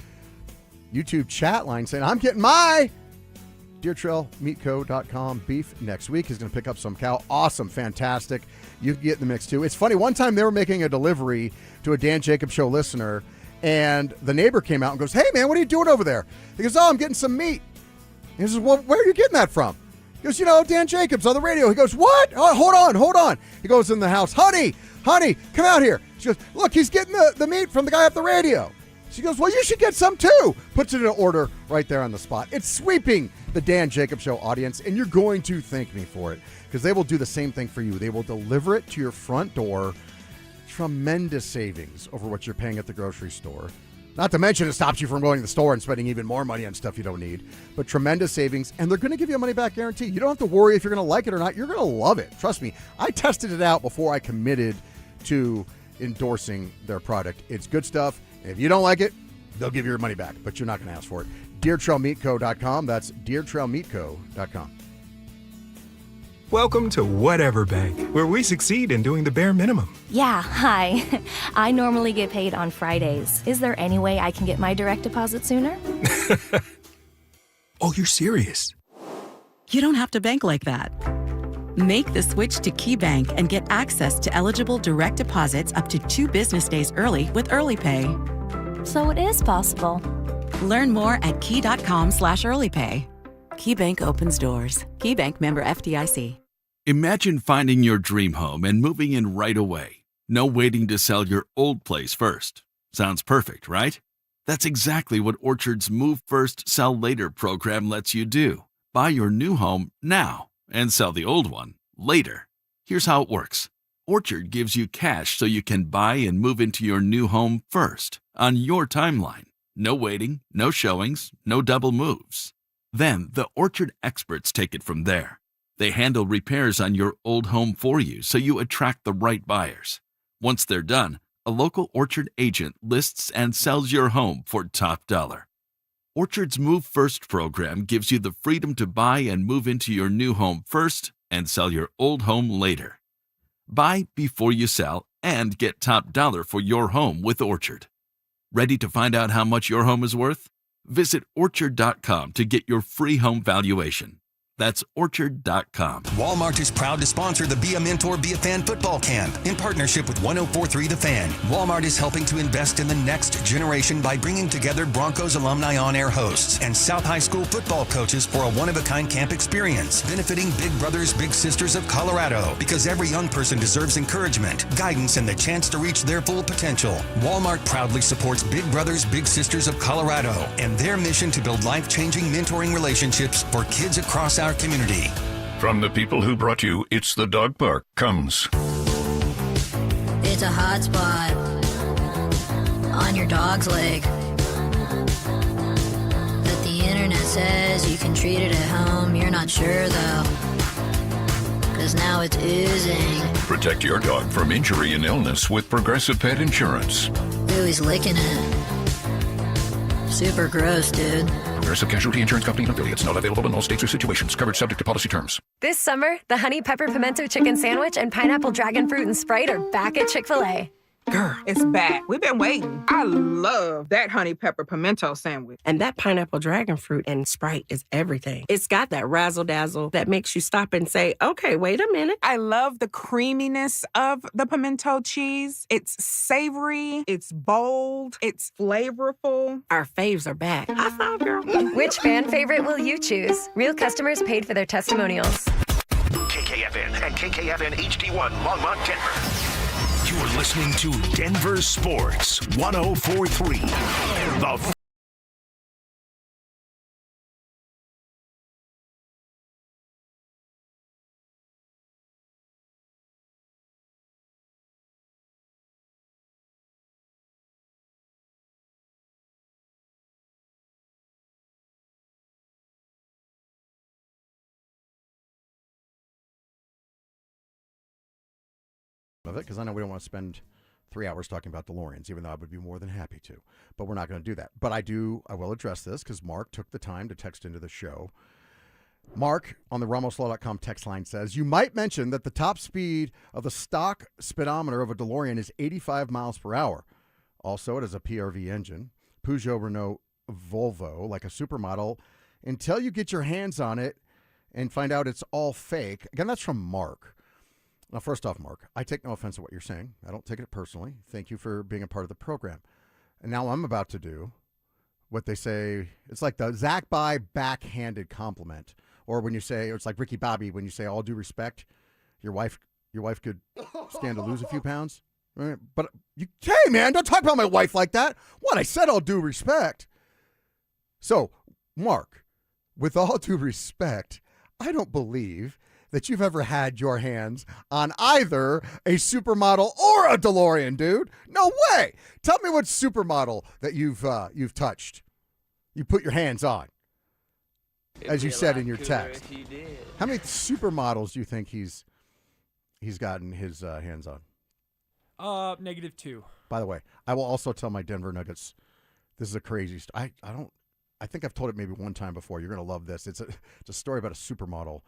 YouTube chat line saying, I'm getting my DeerTrailMeatCo.com beef next week. He's going to pick up some cow. Awesome. Fantastic. You can get in the mix too. It's funny. One time they were making a delivery to a Dan Jacobs Show listener, and the neighbor came out and goes, hey, man, what are you doing over there? He goes, oh, I'm getting some meat. He says, well, where are you getting that from? He goes, Dan Jacobs on the radio. He goes, what? Oh, hold on. He goes in the house. Honey, come out here. She goes, look, he's getting the meat from the guy off the radio. She goes, well, you should get some too. Puts it in order right there on the spot. It's sweeping the Dan Jacobs Show audience, and you're going to thank me for it because they will do the same thing for you. They will deliver it to your front door. Tremendous savings over what you're paying at the grocery store. Not to mention it stops you from going to the store and spending even more money on stuff you don't need. But tremendous savings, and they're going to give you a money-back guarantee. You don't have to worry if you're going to like it or not. You're going to love it. Trust me. I tested it out before I committed to endorsing their product. It's good stuff. If you don't like it, they'll give you your money back, but you're not going to ask for it. DeerTrailMeatCo.com. That's DeerTrailMeatCo.com. Welcome to Whatever Bank, where we succeed in doing the bare minimum. Yeah, hi. I normally get paid on Fridays. Is there any way I can get my direct deposit sooner? Oh, you're serious? You don't have to bank like that. Make the switch to KeyBank and get access to eligible direct deposits up to 2 business days early with Early Pay. So it is possible. Learn more at key.com/earlypay. KeyBank opens doors. KeyBank member FDIC. Imagine finding your dream home and moving in right away. No waiting to sell your old place first. Sounds perfect, right? That's exactly what Orchard's Move First, Sell Later program lets you do. Buy your new home now and sell the old one later. Here's how it works. Orchard gives you cash so you can buy and move into your new home first, on your timeline. No waiting, no showings, no double moves. Then the Orchard experts take it from there. They handle repairs on your old home for you so you attract the right buyers. Once they're done, a local Orchard agent lists and sells your home for top dollar. Orchard's Move First program gives you the freedom to buy and move into your new home first and sell your old home later. Buy before you sell and get top dollar for your home with Orchard. Ready to find out how much your home is worth? Visit Orchard.com to get your free home valuation. That's Orchard.com. Walmart is proud to sponsor the Be a Mentor, Be a Fan football camp in partnership with 104.3 The Fan. Walmart is helping to invest in the next generation by bringing together Broncos alumni on-air hosts and South High School football coaches for a one-of-a-kind camp experience, benefiting Big Brothers Big Sisters of Colorado, because every young person deserves encouragement, guidance, and the chance to reach their full potential. Walmart proudly supports Big Brothers Big Sisters of Colorado and their mission to build life-changing mentoring relationships for kids across our community. From the people who brought you It's the Dog Park comes. It's a hot spot on your dog's leg that the internet says you can treat it at home. You're not sure though, 'cause now it's oozing. Protect your dog from injury and illness with Progressive Pet Insurance. Ooh, he's licking it. Super gross, dude. Progressive Casualty Insurance Company and affiliates. Not available in all states or situations. Coverage subject to policy terms. This summer, the Honey Pepper Pimento Chicken Sandwich and Pineapple Dragon Fruit and Sprite are back at Chick-fil-A. Girl, it's back. We've been waiting. I love that honey pepper pimento sandwich. And that pineapple dragon fruit and Sprite is everything. It's got that razzle-dazzle that makes you stop and say, okay, wait a minute. I love the creaminess of the pimento cheese. It's savory, it's bold, it's flavorful. Our faves are back. High five, girl. Which fan favorite will you choose? Real customers paid for their testimonials. KKFN and KKFN HD1 Longmont, Denver. You're listening to Denver Sports 104.3. The of it, because I know we don't want to spend 3 hours talking about DeLoreans, even though I would be more than happy to. But we're not going to do that. But I will address this because Mark took the time to text into the show. Mark on the RamosLaw.com text line says, you might mention that the top speed of the stock speedometer of a DeLorean is 85 miles per hour. Also, it has a PRV engine, Peugeot, Renault, Volvo, like a supermodel, until you get your hands on it and find out it's all fake. Again, that's from Mark. Now, first off, Mark, I take no offense at what you're saying. I don't take it personally. Thank you for being a part of the program. And now I'm about to do what they say. It's like the Zach By backhanded compliment. Or when you say, it's like Ricky Bobby, when you say all due respect, your wife could stand to lose a few pounds. Right? But hey, man, don't talk about my wife like that. What? I said all due respect. So, Mark, with all due respect, I don't believe that you've ever had your hands on either a supermodel or a DeLorean, dude. No way. Tell me what supermodel that you've touched. You put your hands on, as you said in your text. How many supermodels do you think he's gotten his hands on? -2. By the way, I will also tell my Denver Nuggets. This is a crazy story. I think I've told it maybe one time before. You're gonna love this. It's a story about a supermodel.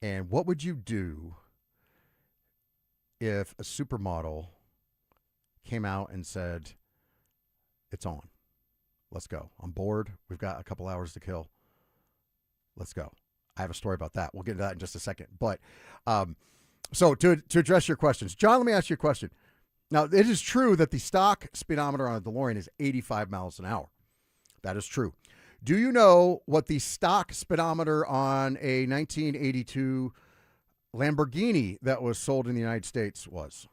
And what would you do if a supermodel came out and said, it's on. Let's go. I'm bored. We've got a couple hours to kill. Let's go. I have a story about that. We'll get into that in just a second. But so to address your questions, John, let me ask you a question. Now, it is true that the stock speedometer on a DeLorean is 85 miles an hour. That is true. Do you know what the stock speedometer on a 1982 Lamborghini that was sold in the United States was?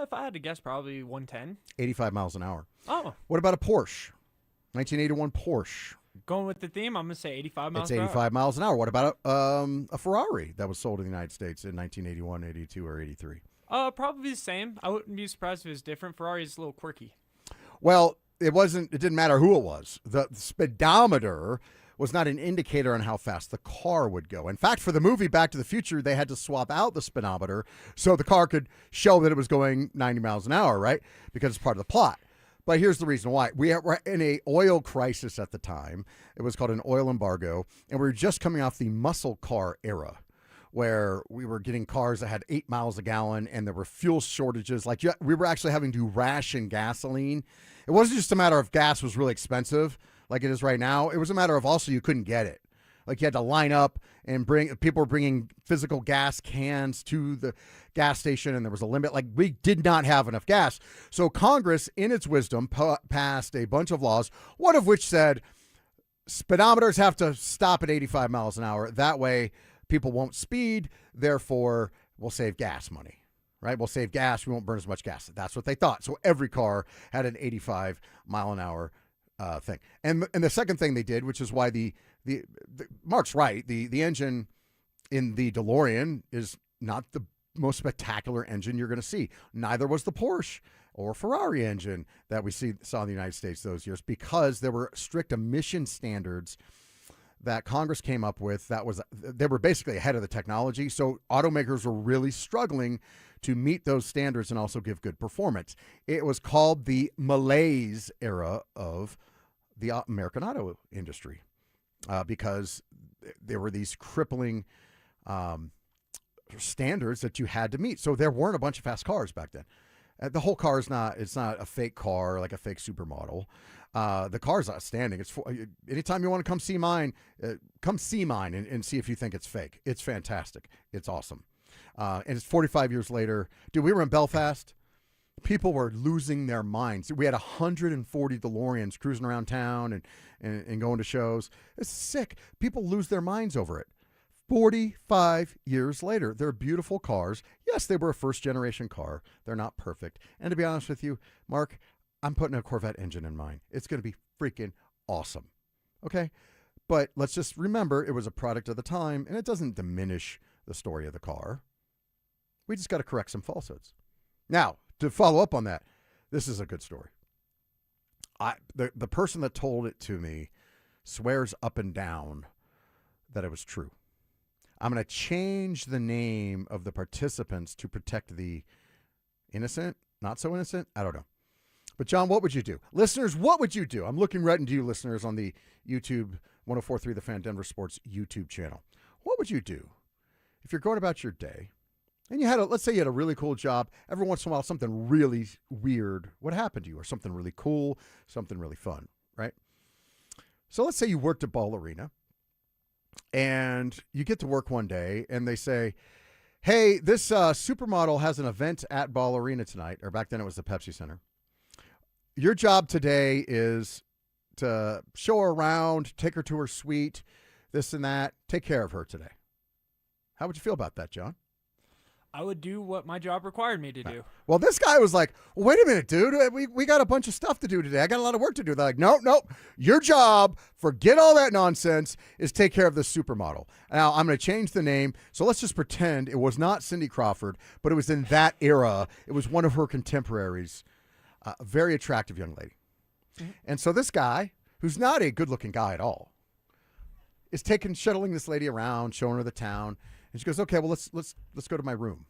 If I had to guess, probably 110. 85 miles an hour. Oh. What about a Porsche? 1981 Porsche. Going with the theme, I'm going to say 85 miles It's per 85 miles an hour. What about a Ferrari that was sold in the United States in 1981, 82, or 83? Probably the same. I wouldn't be surprised if it was different. Ferrari's a little quirky. Well, it didn't matter who it was. The speedometer was not an indicator on how fast the car would go. In fact, for the movie Back to the Future, they had to swap out the speedometer so the car could show that it was going 90 miles an hour, right? Because it's part of the plot. But here's the reason why. We were in an oil crisis at the time. It was called an oil embargo, and we were just coming off the muscle car era, where we were getting cars that had 8 miles a gallon, and there were fuel shortages. Like, we were actually having to ration gasoline. It wasn't just a matter of gas was really expensive like it is right now. It was a matter of also you couldn't get it. Like, you had to line up and people were bringing physical gas cans to the gas station, and there was a limit. Like, we did not have enough gas. So Congress, in its wisdom, passed a bunch of laws, one of which said speedometers have to stop at 85 miles an hour. That way people won't speed, therefore we'll save gas money, right? We'll save gas. We won't burn as much gas. That's what they thought. So every car had an 85 mile an hour thing. And the second thing they did, which is why the Mark's right, the engine in the DeLorean is not the most spectacular engine you're going to see. Neither was the Porsche or Ferrari engine that we saw in the United States those years, because there were strict emission standards that Congress came up with. They were basically ahead of the technology. So automakers were really struggling to meet those standards and also give good performance. It was called the malaise era of the American auto industry because there were these crippling standards that you had to meet. So there weren't a bunch of fast cars back then. The whole car is not a fake car, like a fake supermodel. The car's outstanding. Anytime you want to come see mine and see if you think it's fake. It's fantastic. It's awesome. And it's 45 years later. Dude, we were in Belfast. People were losing their minds. We had 140 DeLoreans cruising around town and going to shows. It's sick. People lose their minds over it. 45 years later, they're beautiful cars. Yes, they were a first-generation car. They're not perfect. And to be honest with you, Mark, I'm putting a Corvette engine in mine. It's going to be freaking awesome. Okay? But let's just remember it was a product of the time, and it doesn't diminish the story of the car. We just got to correct some falsehoods. Now, to follow up on that, this is a good story. The person that told it to me swears up and down that it was true. I'm going to change the name of the participants to protect the innocent, not so innocent. I don't know. But John, what would you do? Listeners, what would you do? I'm looking right into you, listeners, on the YouTube 1043 The Fan Denver Sports YouTube channel. What would you do if you're going about your day and let's say you had a really cool job, every once in a while something really weird would happen to you, or something really cool, something really fun, right? So let's say you worked at Ball Arena, and you get to work one day, and they say, hey, this supermodel has an event at Ball Arena tonight, or back then it was the Pepsi Center. Your job today is to show her around, take her to her suite, this and that, take care of her today. How would you feel about that, John? I would do what my job required me to do. Well, this guy was like, well, wait a minute, dude. We got a bunch of stuff to do today. I got a lot of work to do. They're like, nope. Your job, forget all that nonsense, is take care of this supermodel. Now, I'm going to change the name. So let's just pretend it was not Cindy Crawford, but it was in that era. It was one of her contemporaries, a very attractive young lady. Mm-hmm. And so this guy, who's not a good-looking guy at all, is shuttling this lady around, showing her the town. And she goes, okay, well, let's go to my room.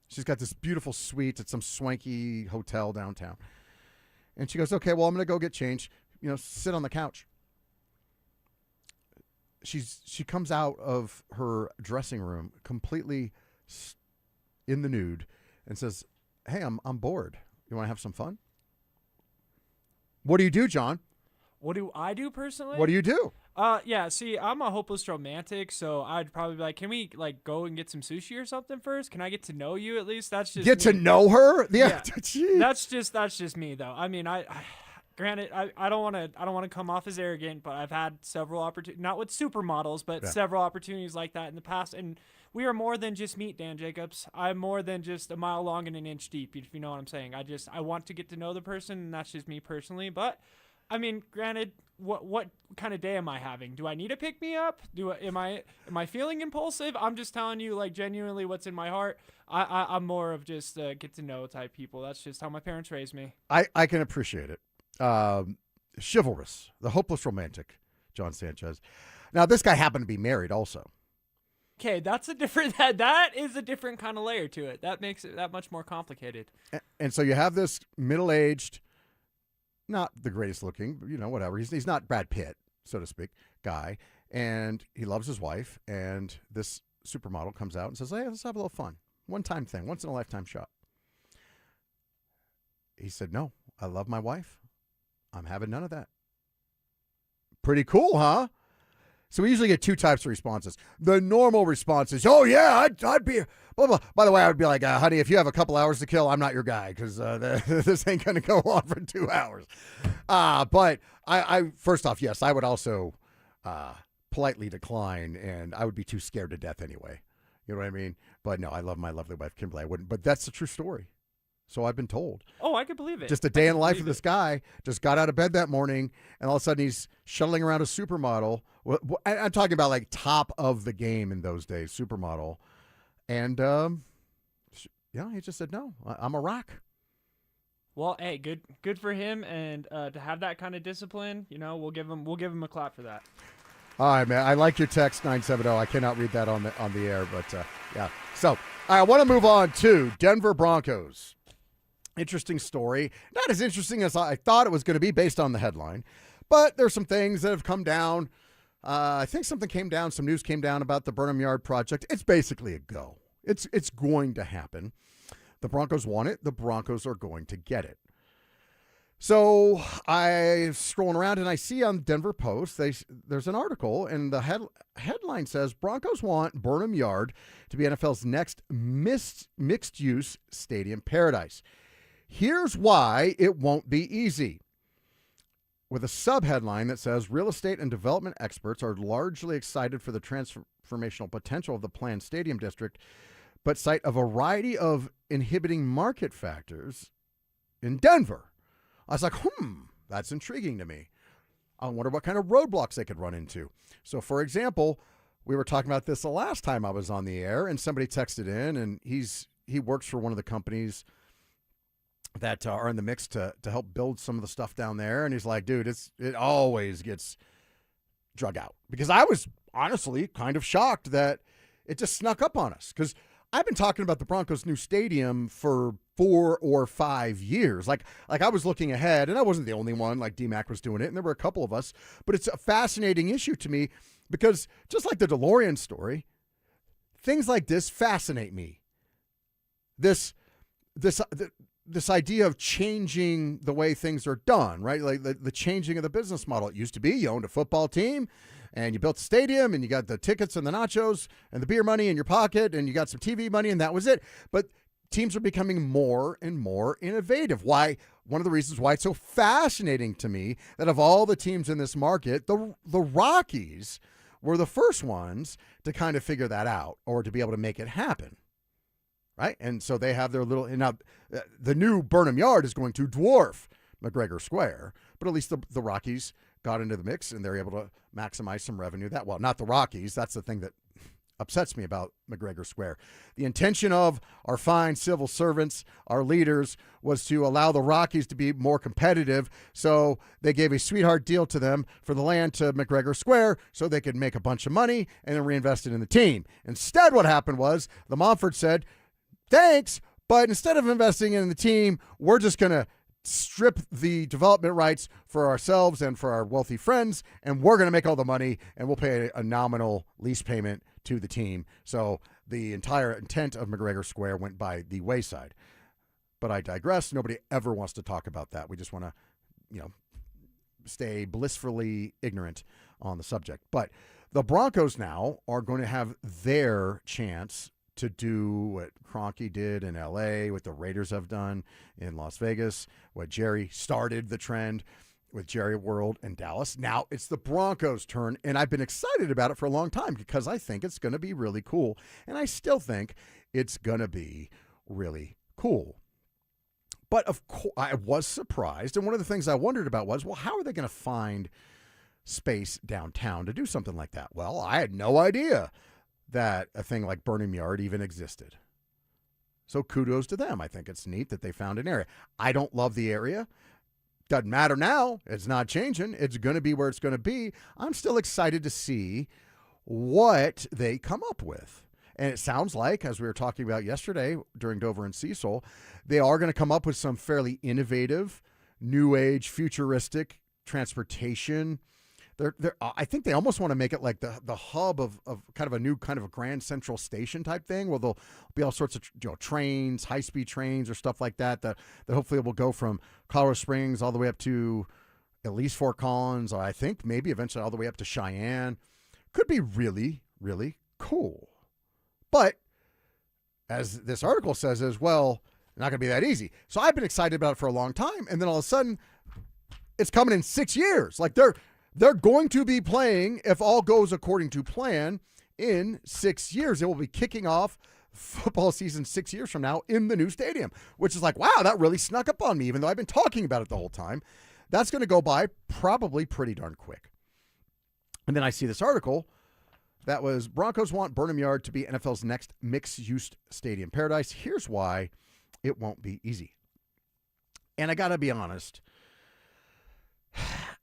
She's got this beautiful suite at some swanky hotel downtown. And she goes, okay, well, I'm going to go get changed, sit on the couch. She comes out of her dressing room completely in the nude and says, hey, I'm bored. You want to have some fun? What do you do, John? What do I do personally? What do you do? Yeah, see, I'm a hopeless romantic, so I'd probably be like, can we, like, go and get some sushi or something first? Can I get to know you at least? That's just Get me. to know her? Yeah. That's just me, though. I mean, granted, I don't want to come off as arrogant, but I've had several opportunities, not with supermodels, but several opportunities like that in the past, and we are more than just meat, Dan Jacobs. I'm more than just a mile long and an inch deep, if you know what I'm saying. I want to get to know the person, and that's just me personally, but I mean, granted, what kind of day am I having? Do I need to pick me up? Am I feeling impulsive? I'm just telling you, like, genuinely what's in my heart. I'm more of just get to know type people. That's just how my parents raised me. I can appreciate it. Chivalrous, the hopeless romantic, John Sanchez. Now, this guy happened to be married also. Okay, that's a different. That is a different kind of layer to it. That makes it that much more complicated. And so you have this middle-aged, not the greatest looking, but, whatever. He's not Brad Pitt, so to speak, guy. And he loves his wife. And this supermodel comes out and says, hey, let's have a little fun. One-time thing, once-in-a-lifetime shot. He said, no, I love my wife. I'm having none of that. Pretty cool, huh? So we usually get two types of responses. The normal response is, oh, yeah, I'd be, blah, blah. By the way, I would be like, honey, if you have a couple hours to kill, I'm not your guy because this ain't going to go on for 2 hours. But I first off, yes, I would also politely decline, and I would be too scared to death anyway. You know what I mean? But no, I love my lovely wife, Kimberly. I wouldn't. But that's the true story. So I've been told. Oh, I could believe it. Just a day in the life of this guy. Just got out of bed that morning, and all of a sudden he's shuttling around a supermodel. I'm talking about like top of the game in those days, supermodel. And, he just said, no, I'm a rock. Well, hey, good for him, and to have that kind of discipline, we'll give him a clap for that. All right, man. I like your text 970. I cannot read that on the air, but yeah. So I want to move on to Denver Broncos. Interesting story. Not as interesting as I thought it was going to be based on the headline, but there's some things that have come down. I think some news came down about the Burnham Yard project. It's basically a go. It's going to happen. The Broncos want it. The Broncos are going to get it. So I'm scrolling around and I see on Denver Post, there's an article and the headline says Broncos want Burnham Yard to be NFL's next mixed-use stadium paradise. Here's why it won't be easy. With a subheadline that says real estate and development experts are largely excited for the transformational potential of the planned stadium district, but cite a variety of inhibiting market factors in Denver. I was like, that's intriguing to me. I wonder what kind of roadblocks they could run into. So, for example, we were talking about this the last time I was on the air, and somebody texted in, and he works for one of the companies that are in the mix to help build some of the stuff down there. And he's like, dude, it always gets drug out. Because I was honestly kind of shocked that it just snuck up on us. Because I've been talking about the Broncos' new stadium for 4 or 5 years. Like I was looking ahead, and I wasn't the only one. Like D-Mac was doing it, and there were a couple of us. But it's a fascinating issue to me because just like the DeLorean story, things like this fascinate me. This idea of changing the way things are done, right? Like the changing of the business model. It used to be you owned a football team and you built a stadium and you got the tickets and the nachos and the beer money in your pocket and you got some TV money and that was it. But teams are becoming more and more innovative. Why? One of the reasons why it's so fascinating to me that of all the teams in this market, the Rockies were the first ones to kind of figure that out or to be able to make it happen. Right? And so they have their little, now the new Burnham Yard is going to dwarf McGregor Square, but at least the Rockies got into the mix and they're able to maximize some revenue that well. Not the Rockies. That's the thing that upsets me about McGregor Square. The intention of our fine civil servants, our leaders, was to allow the Rockies to be more competitive. So they gave a sweetheart deal to them for the land to McGregor Square so they could make a bunch of money and then reinvest it in the team. Instead, what happened was the Montfort said, thanks, but instead of investing in the team, we're just going to strip the development rights for ourselves and for our wealthy friends, and we're going to make all the money, and we'll pay a nominal lease payment to the team. So the entire intent of McGregor Square went by the wayside. But I digress. Nobody ever wants to talk about that. We just want to, stay blissfully ignorant on the subject. But the Broncos now are going to have their chance to do what Kroenke did in L.A., what the Raiders have done in Las Vegas, what Jerry started the trend with Jerry World in Dallas. Now it's the Broncos' turn, and I've been excited about it for a long time because I think it's going to be really cool, and I still think it's going to be really cool. But of course, I was surprised, and one of the things I wondered about was, well, how are they going to find space downtown to do something like that? Well, I had no idea that a thing like Burnham Yard even existed. So kudos to them. I think it's neat that they found an area. I don't love the area. Doesn't matter now. It's not changing. It's going to be where it's going to be. I'm still excited to see what they come up with. And it sounds like, as we were talking about yesterday during Dover and Cecil, they are going to come up with some fairly innovative, new age, futuristic transportation. I think they almost want to make it like the hub of kind of a new kind of a Grand Central Station type thing, where there'll be all sorts of trains, high-speed trains or stuff like that hopefully will go from Colorado Springs all the way up to at least Fort Collins, or I think maybe eventually all the way up to Cheyenne. Could be really, really cool. But as this article says as well, not going to be that easy. So I've been excited about it for a long time, and then all of a sudden it's coming in 6 years. Like they're going to be playing, if all goes according to plan, in 6 years. It will be kicking off football season 6 years from now in the new stadium, which is like, wow, that really snuck up on me, even though I've been talking about it the whole time. That's going to go by probably pretty darn quick. And then I see this article that was Broncos want Burnham Yard to be NFL's next mixed-use stadium paradise. Here's why it won't be easy. And I got to be honest,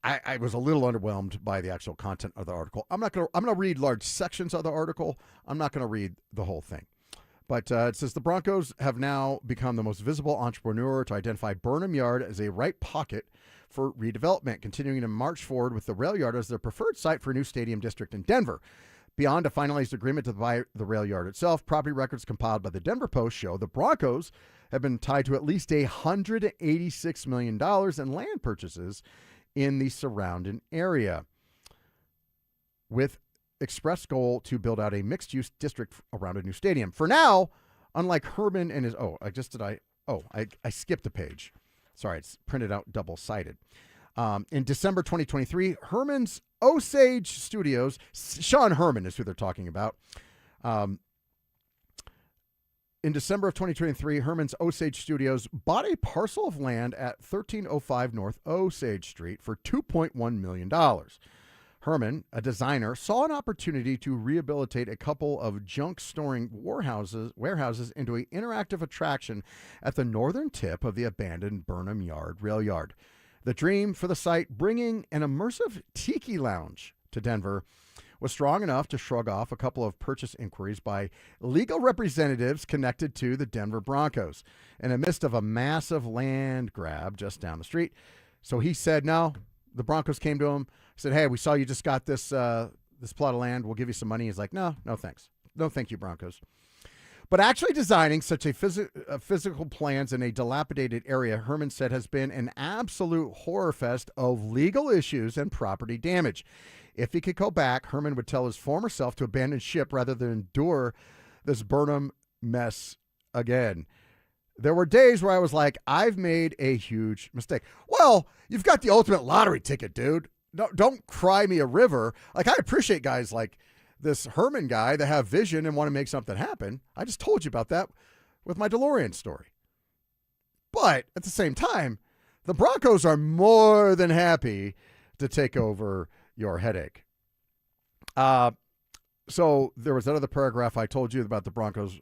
I was a little underwhelmed by the actual content of the article. I'm going to read large sections of the article. I'm not going to read the whole thing. But it says the Broncos have now become the most visible entrepreneur to identify Burnham Yard as a right pocket for redevelopment, continuing to march forward with the rail yard as their preferred site for a new stadium district in Denver. Beyond a finalized agreement to buy the rail yard itself, property records compiled by the Denver Post show the Broncos have been tied to at least $186 million in land purchases in the surrounding area, with express goal to build out a mixed-use district around a new stadium. For now, unlike Herman and his... I skipped a page. Sorry, it's printed out double-sided. In December 2023, Herman's Osage Studios, Sean Herman is who they're talking about. In December of 2023, Herman's Osage Studios bought a parcel of land at 1305 North Osage Street for $2.1 million. Herman, a designer, saw an opportunity to rehabilitate a couple of junk-storing warehouses into an interactive attraction at the northern tip of the abandoned Burnham Yard rail yard. The dream for the site, bringing an immersive tiki lounge to Denver, was strong enough to shrug off a couple of purchase inquiries by legal representatives connected to the Denver Broncos in the midst of a massive land grab just down the street. So he said, no, the Broncos came to him, said, hey, we saw you just got this plot of land. We'll give you some money. He's like, no, thanks. No, thank you, Broncos. But actually designing such a physical plans in a dilapidated area, Herman said, has been an absolute horror fest of legal issues and property damage. If he could go back, Herman would tell his former self to abandon ship rather than endure this Burnham mess again. There were days where I was like, I've made a huge mistake. Well, you've got the ultimate lottery ticket, dude. Don't cry me a river. Like, I appreciate guys like this Herman guy that have vision and want to make something happen. I just told you about that with my DeLorean story. But at the same time, the Broncos are more than happy to take over your headache. So there was that other paragraph I told you about the Broncos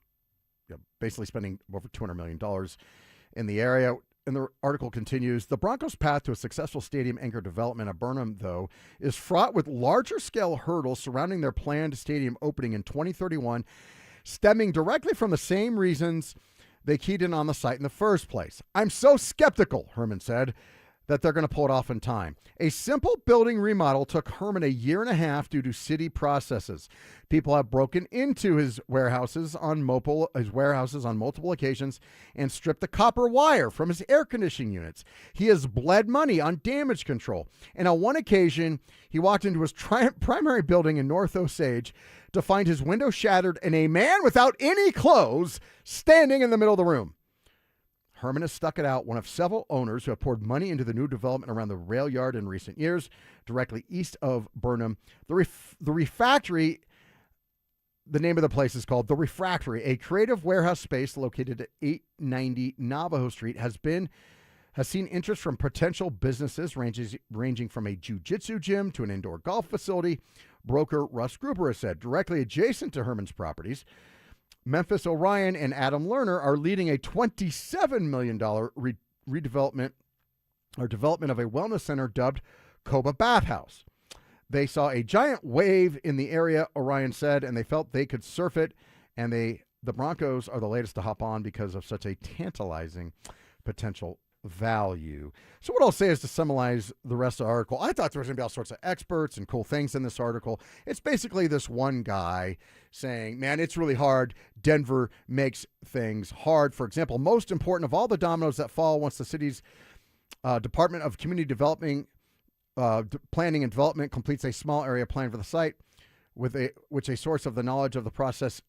basically spending over $200 million in the area. And the article continues, the Broncos' path to a successful stadium anchor development at Burnham, though, is fraught with larger scale hurdles surrounding their planned stadium opening in 2031, stemming directly from the same reasons they keyed in on the site in the first place. I'm so skeptical, Herman said, that they're going to pull it off in time. A simple building remodel took Herman a year and a half due to city processes. People have broken into his warehouses on multiple occasions and stripped the copper wire from his air conditioning units. He has bled money on damage control. And on one occasion, he walked into his primary building in North Osage to find his window shattered and a man without any clothes standing in the middle of the room. Herman has stuck it out, one of several owners who have poured money into the new development around the rail yard in recent years, directly east of Burnham. The Refractory, the name of the place is called The Refractory, a creative warehouse space located at 890 Navajo Street, has seen interest from potential businesses ranging from a jiu-jitsu gym to an indoor golf facility. Broker Russ Gruber has said, directly adjacent to Herman's properties, Memphis Orion and Adam Lerner are leading a $27 million redevelopment or development of a wellness center dubbed Coba Bathhouse. They saw a giant wave in the area, Orion said, and they felt they could surf it, and the Broncos are the latest to hop on because of such a tantalizing potential value. So what I'll say is to summarize the rest of the article, I thought there was going to be all sorts of experts and cool things in this article. It's basically this one guy saying, man, it's really hard. Denver makes things hard. For example, most important of all the dominoes that fall once the city's Department of Community Development, Planning and Development completes a small area plan for the site, which a source of the knowledge of the process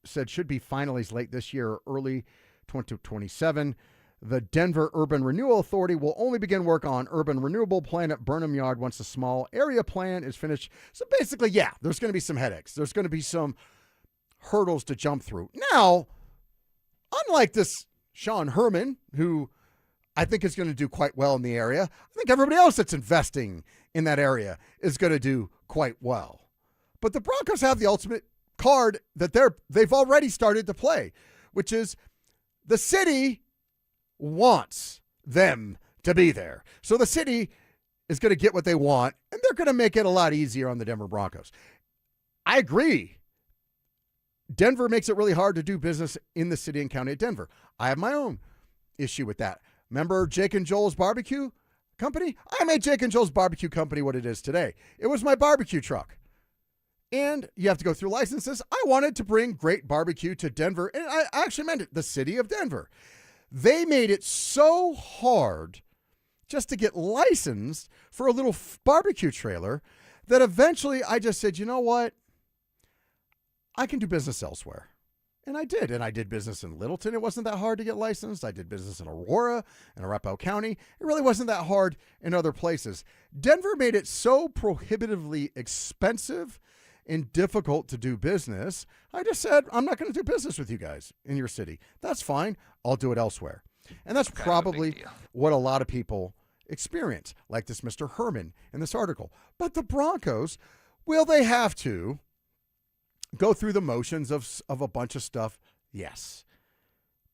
said should be finalized late this year or early 2027. The Denver Urban Renewal Authority will only begin work on urban renewable plan at Burnham Yard once the small area plan is finished. So basically, yeah, there's going to be some headaches. There's going to be some hurdles to jump through. Now, unlike this Sean Herman, who I think is going to do quite well in the area, I think everybody else that's investing in that area is going to do quite well. But the Broncos have the ultimate card that they've already started to play, which is the city wants them to be there. So the city is going to get what they want, and they're going to make it a lot easier on the Denver Broncos. I agree. Denver makes it really hard to do business in the city and county of Denver. I have my own issue with that. Remember Jake and Joel's Barbecue Company? I made Jake and Joel's Barbecue Company what it is today. It was my barbecue truck. And you have to go through licenses. I wanted to bring great barbecue to Denver, and I actually meant it, the city of Denver. They made it so hard just to get licensed for a little barbecue trailer that eventually I just said, you know what? I can do business elsewhere. And I did. And I did business in Littleton. It wasn't that hard to get licensed. I did business in Aurora and Arapahoe County. It really wasn't that hard in other places. Denver made it so prohibitively expensive and difficult to do business. I just said, I'm not going to do business with you guys in your city. That's fine. I'll do it elsewhere. And that's probably what a lot of people experience, like this Mr. Herman in this article. But the Broncos, will they have to go through the motions of a bunch of stuff? Yes.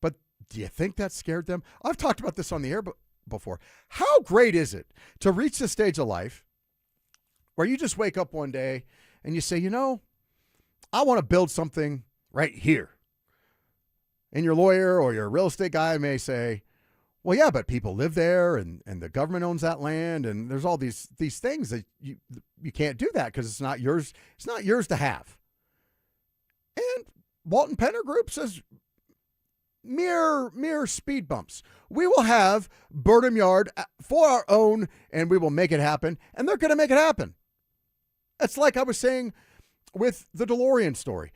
But do you think that scared them? I've talked about this on the air before. How great is it to reach the stage of life where you just wake up one day and you say, you know, I want to build something right here. And your lawyer or your real estate guy may say, well, yeah, but people live there and the government owns that land. And there's all these things that you can't do that because it's not yours. It's not yours to have. And Walton Penner Group says, mere speed bumps. We will have Burnham Yard for our own and we will make it happen. And they're going to make it happen. It's like I was saying with the DeLorean story.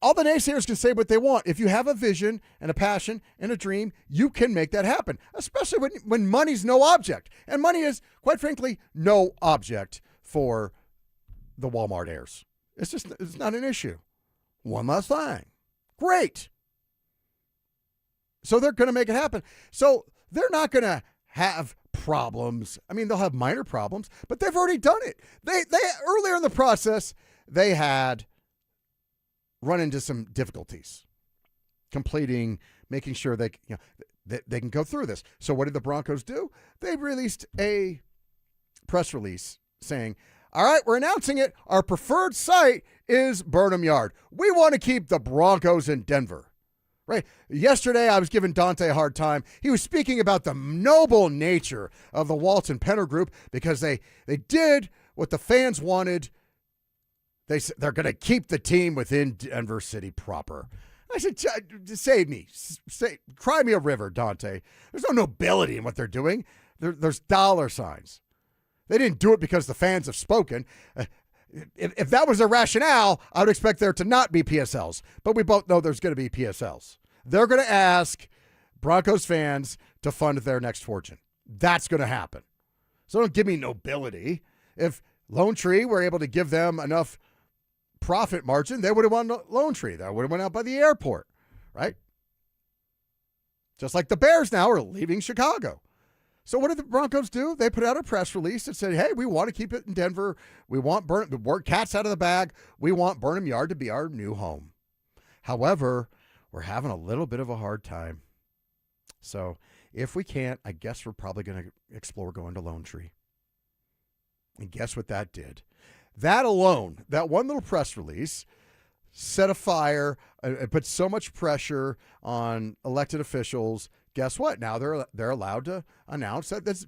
All the naysayers can say what they want. If you have a vision and a passion and a dream, you can make that happen, especially when money's no object. And money is, quite frankly, no object for the Walmart heirs. It's not an issue. One last thing. Great. So they're going to make it happen. So they're not going to have problems. I mean, they'll have minor problems, but they've already done it. They earlier in the process, they had run into some difficulties making sure they can go through this. So what did the Broncos do? They released a press release saying, all right, we're announcing it. Our preferred site is Burnham Yard. We want to keep the Broncos in Denver. Right. Yesterday, I was giving Dante a hard time. He was speaking about the noble nature of the Walton Penner Group because they did what the fans wanted. They're going to keep the team within Denver City proper. I said, save me. Cry me a river, Dante. There's no nobility in what they're doing. There's dollar signs. They didn't do it because the fans have spoken. If that was their rationale, I would expect there to not be PSLs. But we both know there's going to be PSLs. They're going to ask Broncos fans to fund their next fortune. That's going to happen. So don't give me nobility. If Lone Tree were able to give them enough profit margin, they would have won Lone Tree. That would have went out by the airport, right? Just like the Bears now are leaving Chicago. So what did the Broncos do? They put out a press release that said, hey, we want to keep it in Denver. We want cats out of the bag. We want Burnham Yard to be our new home. However, we're having a little bit of a hard time. So if we can't, I guess we're probably going to explore going to Lone Tree. And guess what that did? That alone, that one little press release, set a fire. It put so much pressure on elected officials. Guess what? Now they're allowed to announce that that's,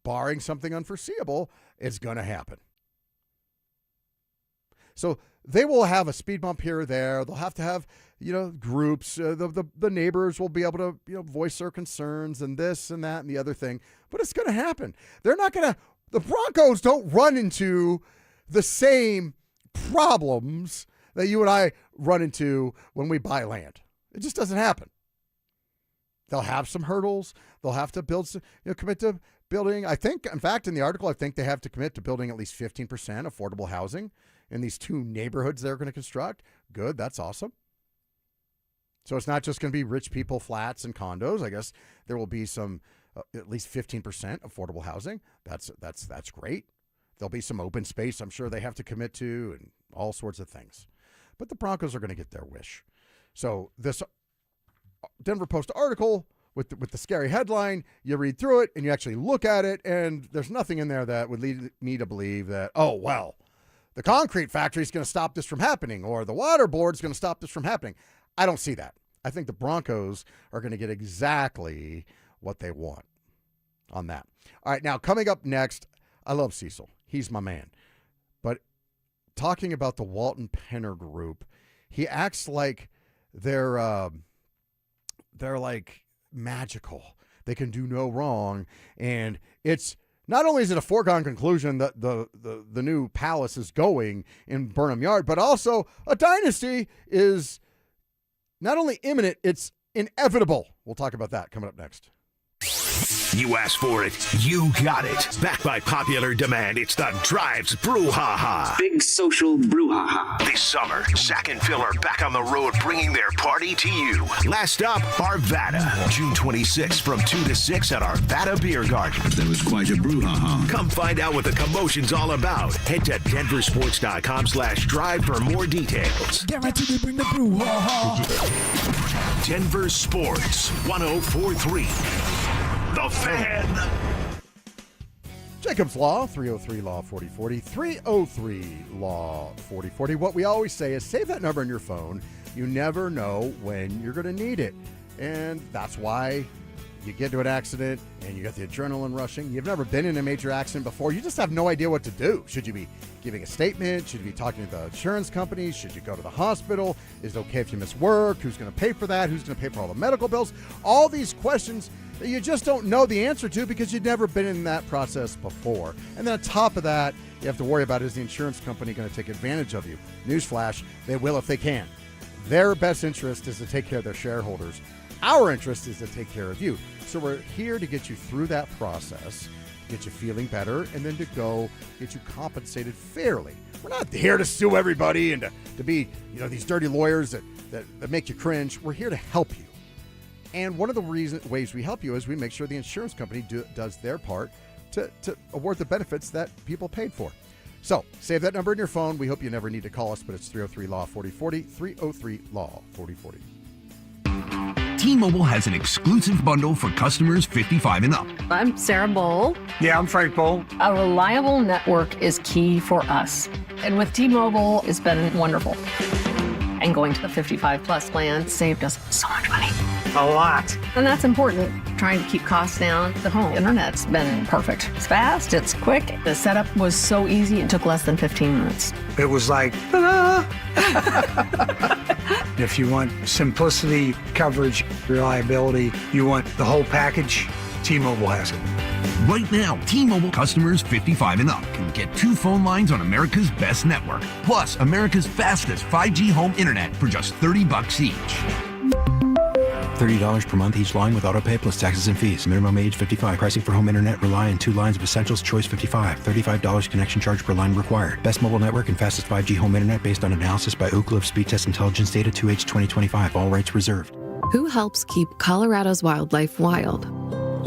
barring something unforeseeable, it's going to happen. So they will have a speed bump here or there. They'll have to have, groups. The neighbors will be able to, voice their concerns and this and that and the other thing. But it's going to happen. They're not going to. The Broncos don't run into the same problems that you and I run into when we buy land. It just doesn't happen. They'll have some hurdles. They'll have to commit to building. I think, in fact, in the article, I think they have to commit to building at least 15% affordable housing in these two neighborhoods they're going to construct. Good. That's awesome. So it's not just going to be rich people, flats, and condos. I guess there will be some, at least 15% affordable housing. That's great. There'll be some open space I'm sure they have to commit to and all sorts of things. But the Broncos are going to get their wish. So this Denver Post article with the scary headline, you read through it and you actually look at it, and there's nothing in there that would lead me to believe that, the concrete factory is going to stop this from happening or the water board is going to stop this from happening. I don't see that. I think the Broncos are going to get exactly what they want on that. All right, now coming up next, I love Cecil. He's my man. But talking about the Walton Penner Group, he acts like they're like magical. They can do no wrong. And it's not only is it a foregone conclusion that the new palace is going in Burnham Yard, but also a dynasty is not only imminent, it's inevitable. We'll talk about that coming up next. You asked for it, you got it. Backed by popular demand, it's the Drives Brouhaha. Big social brouhaha. This summer, Zach and Phil are back on the road bringing their party to you. Last stop, Arvada. June 26th from 2 to 6 at Arvada Beer Garden. That was quite a brouhaha. Come find out what the commotion's all about. Head to DenverSports.com/drive for more details. Guaranteed to bring the brouhaha. Denver Sports 104.3. The Fan. Jacob's Law, 303-LAW 4040, 303-LAW 4040. What we always say is save that number in your phone. You never know when you're going to need it. And that's why you get into an accident and you got the adrenaline rushing. You've never been in a major accident before. You just have no idea what to do. Should you be giving a statement? Should you be talking to the insurance company? Should you go to the hospital? Is it okay if you miss work? Who's going to pay for that? Who's going to pay for all the medical bills? All these questions that you just don't know the answer to because you've never been in that process before. And then on top of that, you have to worry about, is the insurance company going to take advantage of you? Newsflash, they will if they can. Their best interest is to take care of their shareholders. Our interest is to take care of you. So we're here to get you through that process, get you feeling better, and then to go get you compensated fairly. We're not here to sue everybody and to be, these dirty lawyers that make you cringe. We're here to help you. And one of the ways we help you is we make sure the insurance company does their part to award the benefits that people paid for. So save that number in your phone. We hope you never need to call us, but it's 303-LAW 4040, 303-LAW 4040. T-Mobile has an exclusive bundle for customers 55 and up. I'm Sarah Bowl. Yeah, I'm Frank Bowl. A reliable network is key for us. And with T-Mobile, it's been wonderful. And going to the 55 plus plan saved us so much money. A lot. And that's important. Trying to keep costs down. The home internet's been perfect. It's fast, it's quick. The setup was so easy, it took less than 15 minutes. It was like, ta-da! If you want simplicity, coverage, reliability, you want the whole package, T-Mobile has it. Right now, T-Mobile customers 55 and up can get 2 phone lines on America's best network, plus America's fastest 5G home internet for just $30 each. $30 per month each line with autopay plus taxes and fees. Minimum age 55. Pricing for home internet rely on 2 lines of Essentials Choice 55. $35 connection charge per line required. Best mobile network and fastest 5G home internet based on analysis by Ookla of Speed Test Intelligence data 2H 2025. All rights reserved. Who helps keep Colorado's wildlife wild?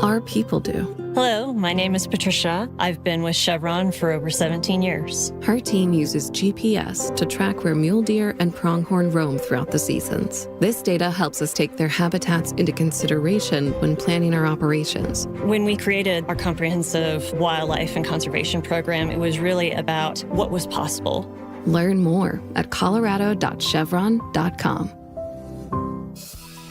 Our people do. Hello, my name is Patricia. I've been with Chevron for over 17 years. Her team uses GPS to track where mule deer and pronghorn roam throughout the seasons. This data helps us take their habitats into consideration when planning our operations. When we created our comprehensive wildlife and conservation program, it was really about what was possible. Learn more at colorado.chevron.com.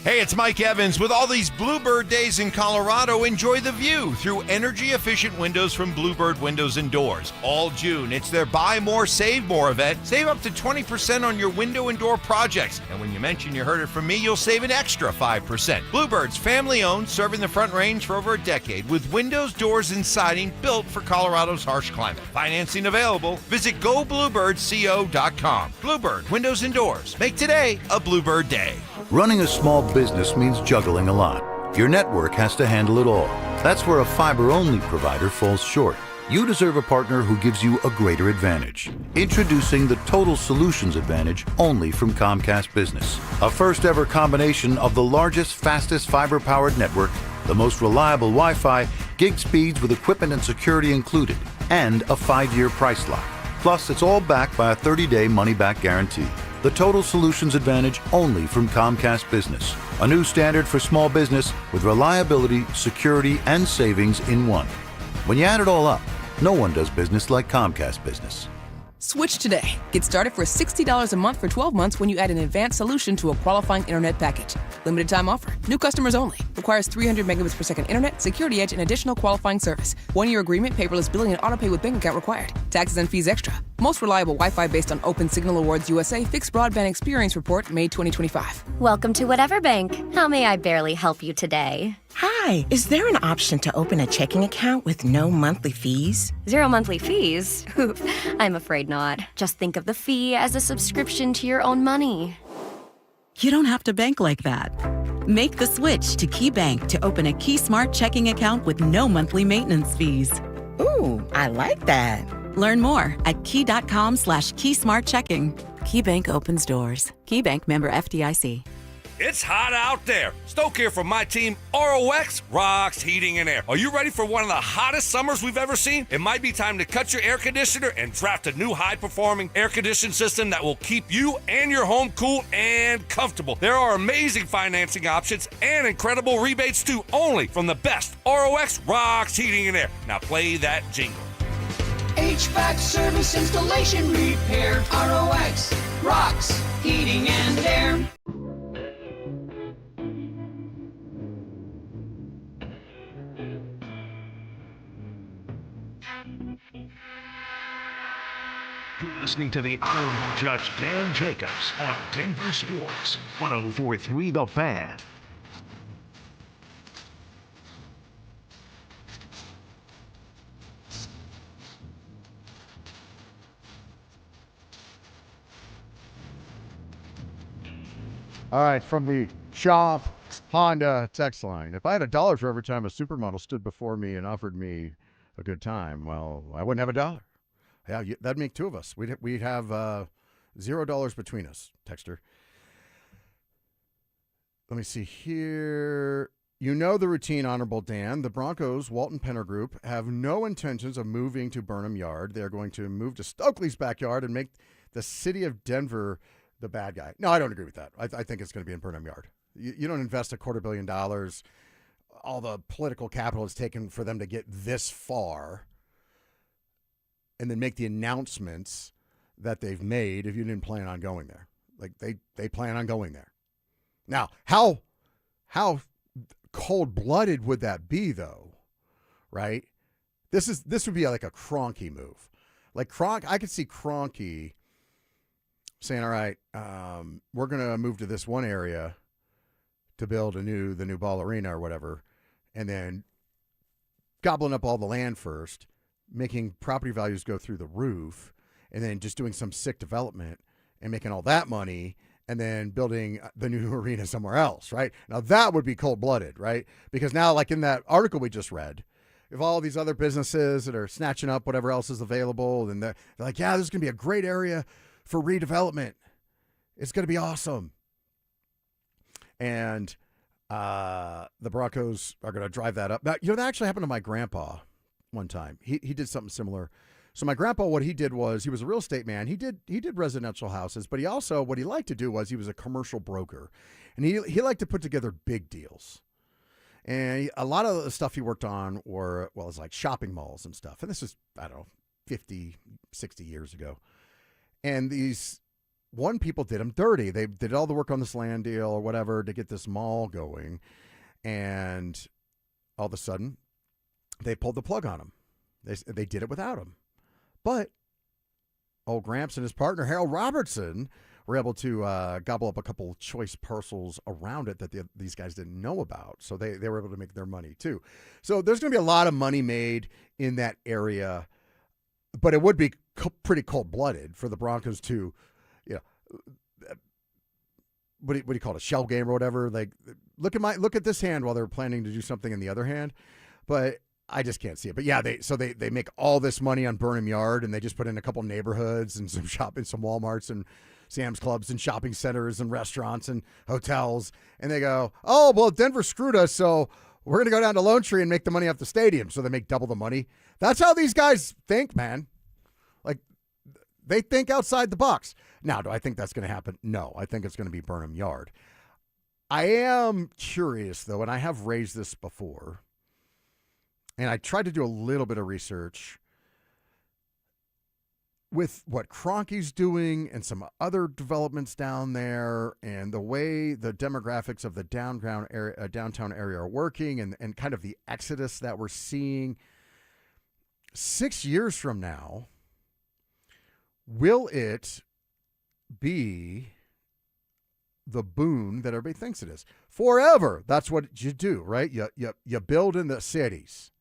Hey, it's Mike Evans. With all these Bluebird days in Colorado, enjoy the view through energy-efficient windows from Bluebird Windows and Doors. All June, it's their Buy More, Save More event. Save up to 20% on your window and door projects. And when you mention you heard it from me, you'll save an extra 5%. Bluebird's family-owned, serving the Front Range for over a decade, with windows, doors, and siding built for Colorado's harsh climate. Financing available. Visit gobluebirdco.com. Bluebird Windows and Doors. Make today a Bluebird day. Running a small business means juggling a lot. Your network has to handle it all. That's where a fiber-only provider falls short. You deserve a partner who gives you a greater advantage. Introducing the Total Solutions Advantage only from Comcast Business. A first-ever combination of the largest, fastest fiber-powered network, the most reliable Wi-Fi, gig speeds with equipment and security included, and a 5-year price lock. Plus, it's all backed by a 30-day money-back guarantee. The Total Solutions Advantage only from Comcast Business. A new standard for small business with reliability, security, and savings in one. When you add it all up, no one does business like Comcast Business. Switch today. Get started for $60 a month for 12 months when you add an advanced solution to a qualifying internet package. Limited time offer. New customers only. Requires 300 megabits per second internet, security edge, and additional qualifying service. 1-year agreement, paperless billing, and autopay with bank account required. Taxes and fees extra. Most reliable Wi-Fi based on Open Signal Awards USA Fixed Broadband Experience Report, May 2025. Welcome to Whatever Bank. How may I barely help you today? Hi, is there an option to open a checking account with no monthly fees? 0 monthly fees? I'm afraid not. Just think of the fee as a subscription to your own money. You don't have to bank like that. Make the switch to Key Bank to open a Key Smart checking account with no monthly maintenance fees. Ooh, I like that. Learn more at key.com/keysmartchecking. Key Bank opens doors. Key Bank, member FDIC. It's hot out there. Stoke here from my team, ROX Rocks Heating and Air. Are you ready for one of the hottest summers we've ever seen? It might be time to cut your air conditioner and draft a new high-performing air conditioning system that will keep you and your home cool and comfortable. There are amazing financing options and incredible rebates too, only from the best ROX Rocks Heating and Air. Now play that jingle. HVAC service, installation, repair. ROX Rocks Heating and Air. You're listening to the Honorable Judge Dan Jacobs on Denver Sports, 104.3 The Fan. All right, from the Shop Honda text line. If I had $1 for every time a supermodel stood before me and offered me a good time, well, I wouldn't have $1. Yeah, that'd make 2 of us. We'd have $0 between us, texter. Let me see here. You know the routine, Honorable Dan. The Broncos, Walton Penner Group, have no intentions of moving to Burnham Yard. They're going to move to Stokely's backyard and make the city of Denver the bad guy. No, I don't agree with that. I think it's going to be in Burnham Yard. You don't invest $250 million. All the political capital it's taken for them to get this far and then make the announcements that they've made if you didn't plan on going there. Like they plan on going there. Now, how cold-blooded would that be, though? Right? This would be like a Kroenke move. Like I could see Kroenke saying, "All right, we're going to move to this one area to build the new ball arena or whatever," and then gobbling up all the land first, making property values go through the roof, and then just doing some sick development and making all that money, and then building the new arena somewhere else, right? Now, that would be cold-blooded, right? Because now, like in that article we just read, if all these other businesses that are snatching up whatever else is available, and they're like, yeah, this is going to be a great area for redevelopment. It's going to be awesome. And the Broncos are going to drive that up. Now, that actually happened to my grandpa one time. He did something similar. So my grandpa, what he did was he was a real estate man. He did residential houses, but what he liked to do was he was a commercial broker, and he liked to put together big deals. And a lot of the stuff he worked on was like shopping malls and stuff. And this is, I don't know, 50, 60 years ago. And these one people did him dirty. They did all the work on this land deal or whatever to get this mall going. And all of a sudden, they pulled the plug on him. They did it without him. But old Gramps and his partner, Harold Robertson, were able to gobble up a couple choice parcels around it that these guys didn't know about. So they were able to make their money too. So there's going to be a lot of money made in that area, but it would be pretty cold-blooded for the Broncos to, what do you call it, a shell game or whatever? Like, look at this hand while they're planning to do something in the other hand. But I just can't see it. But yeah, they make all this money on Burnham Yard, and they just put in a couple neighborhoods and some Walmarts and Sam's Clubs and shopping centers and restaurants and hotels. And they go, oh, well, Denver screwed us, so we're going to go down to Lone Tree and make the money off the stadium. So they make double the money. That's how these guys think, man. Like, they think outside the box. Now, do I think that's going to happen? No, I think it's going to be Burnham Yard. I am curious, though, and I have raised this before, and I tried to do a little bit of research with what Kroenke's doing and some other developments down there, and the way the demographics of the downtown area are working, and kind of the exodus that we're seeing. 6 years from now, will it be the boon that everybody thinks it is? Forever, that's what you do, right? You build in the cities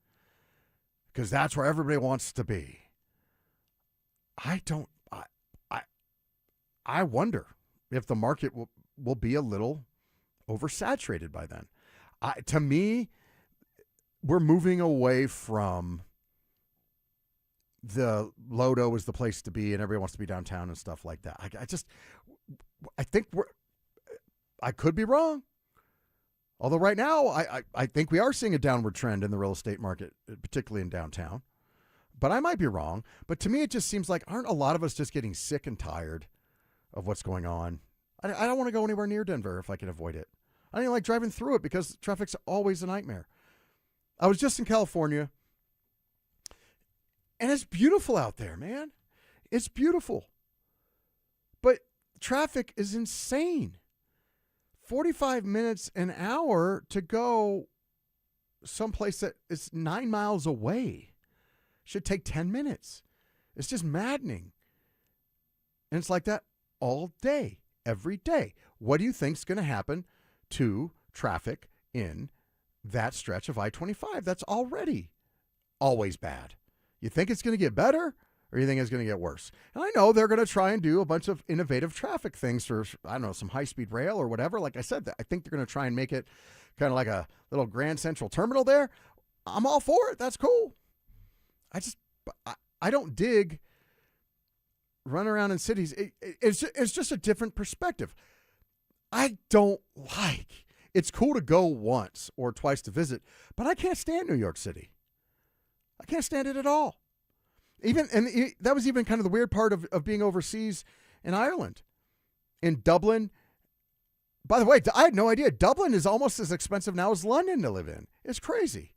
because that's where everybody wants to be. I wonder if the market will be a little oversaturated by then. To me, we're moving away from the Lodo is the place to be and everybody wants to be downtown and stuff like that. I think I could be wrong. Although right now, I think we are seeing a downward trend in the real estate market, particularly in downtown. But I might be wrong. But to me, it just seems like, aren't a lot of us just getting sick and tired of what's going on? I don't want to go anywhere near Denver if I can avoid it. I don't even like driving through it because traffic's always a nightmare. I was just in California, and it's beautiful out there, man. It's beautiful. But traffic is insane. 45 minutes an hour to go someplace that is 9 miles away. Should take 10 minutes. It's just maddening. And it's like that all day, every day. What do you think is going to happen to traffic in that stretch of I-25? That's already always bad. You think it's going to get better, or you think it's going to get worse? And I know they're going to try and do a bunch of innovative traffic things for, I don't know, some high-speed rail or whatever. Like I said, I think they're going to try and make it kind of like a little Grand Central Terminal there. I'm all for it. That's cool. I don't dig run around in cities. It's just a different perspective. I don't like. It's cool to go once or twice to visit, but I can't stand New York City. I can't stand it at all. That was even kind of the weird part of being overseas in Ireland. In Dublin, by the way, I had no idea. Dublin is almost as expensive now as London to live in. It's crazy.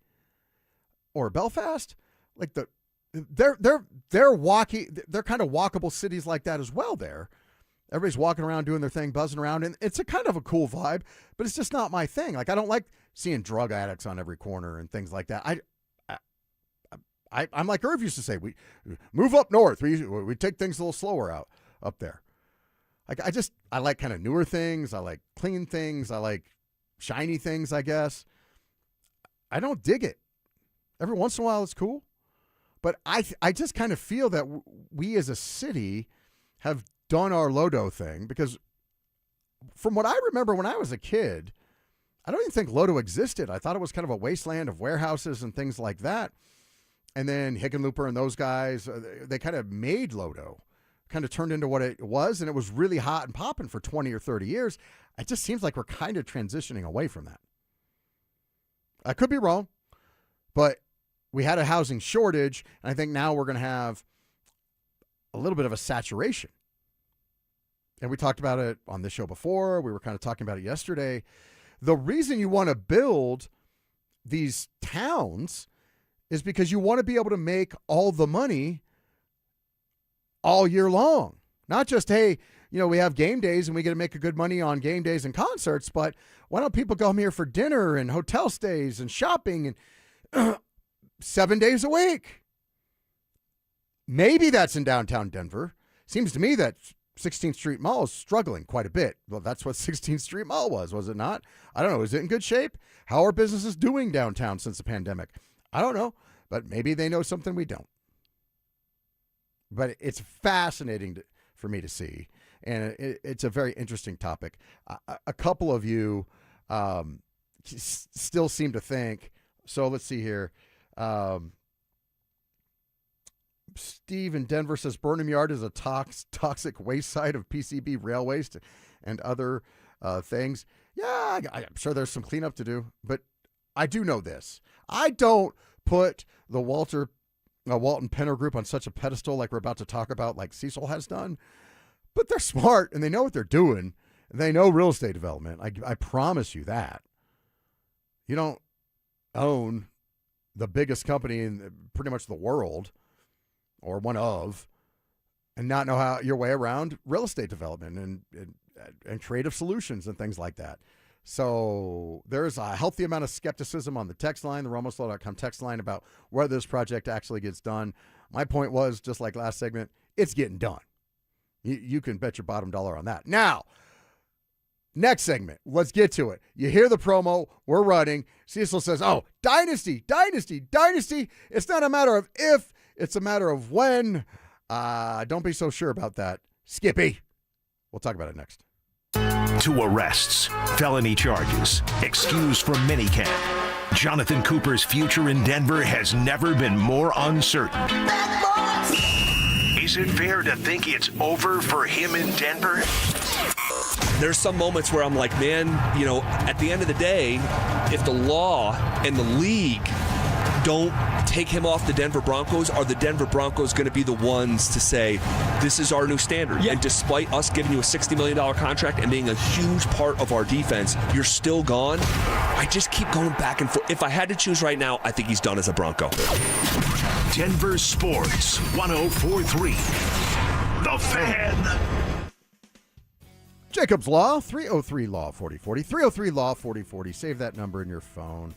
Or Belfast, like they're kind of walkable cities like that as well there. Everybody's walking around doing their thing, buzzing around, and it's a kind of a cool vibe, but it's just not my thing. Like, I don't like seeing drug addicts on every corner and things like that. I'm like Irv used to say, we move up north. We take things a little slower up there. Like, I like kind of newer things. I like clean things. I like shiny things, I guess. I don't dig it. Every once in a while, it's cool. But I just kind of feel that we as a city have done our Lodo thing, because from what I remember when I was a kid, I don't even think Lodo existed. I thought it was kind of a wasteland of warehouses and things like that. And then Hickenlooper and those guys, they kind of made Lodo, kind of turned into what it was, and it was really hot and popping for 20 or 30 years. It just seems like we're kind of transitioning away from that. I could be wrong, but we had a housing shortage, and I think now we're going to have a little bit of a saturation. And we talked about it on this show before. We were kind of talking about it yesterday. The reason you want to build these towns is because you want to be able to make all the money all year long. Not just, hey, we have game days and we get to make a good money on game days and concerts, but why don't people come here for dinner and hotel stays and shopping and 7 days a week? Maybe that's in downtown Denver. Seems to me that 16th Street Mall is struggling quite a bit. Well, that's what 16th Street Mall was it not? I don't know. Is it in good shape? How are businesses doing downtown since the pandemic? I don't know, but maybe they know something we don't. But it's fascinating for me to see, and it's a very interesting topic. A couple of you still seem to think, so let's see here. Steve in Denver says Burnham Yard is a toxic waste site of PCB rail waste and other things. Yeah, I'm sure there's some cleanup to do, but I do know this. I don't put the Walton Penner Group on such a pedestal like we're about to talk about, like Cecil has done, but they're smart and they know what they're doing. They know real estate development. I promise you that. You don't own the biggest company in pretty much the world, or one of, and not know how your way around real estate development and creative solutions and things like that. So there's a healthy amount of skepticism on the text line, the RomosLaw.com text line, about whether this project actually gets done. My point was, just like last segment, it's getting done. You can bet your bottom dollar on that. Now, next segment, let's get to it. You hear the promo, we're running. Cecil says, oh, dynasty. It's not a matter of if, it's a matter of when. Don't be so sure about that, Skippy. We'll talk about it next. 2 arrests, felony charges, excused from minicamp. Jonathan Cooper's future in Denver has never been more uncertain. Is it fair to think it's over for him in Denver? There's some moments where I'm like, man, at the end of the day, if the law and the league don't take him off the Denver Broncos, are the Denver Broncos going to be the ones to say, this is our new standard? Yeah. And despite us giving you a $60 million contract and being a huge part of our defense, you're still gone? I just keep going back and forth. If I had to choose right now, I think he's done as a Bronco. Denver Sports 104.3. The Fan. Jacob's Law, 303-LAW-4040, 303-LAW-4040. Save that number in your phone.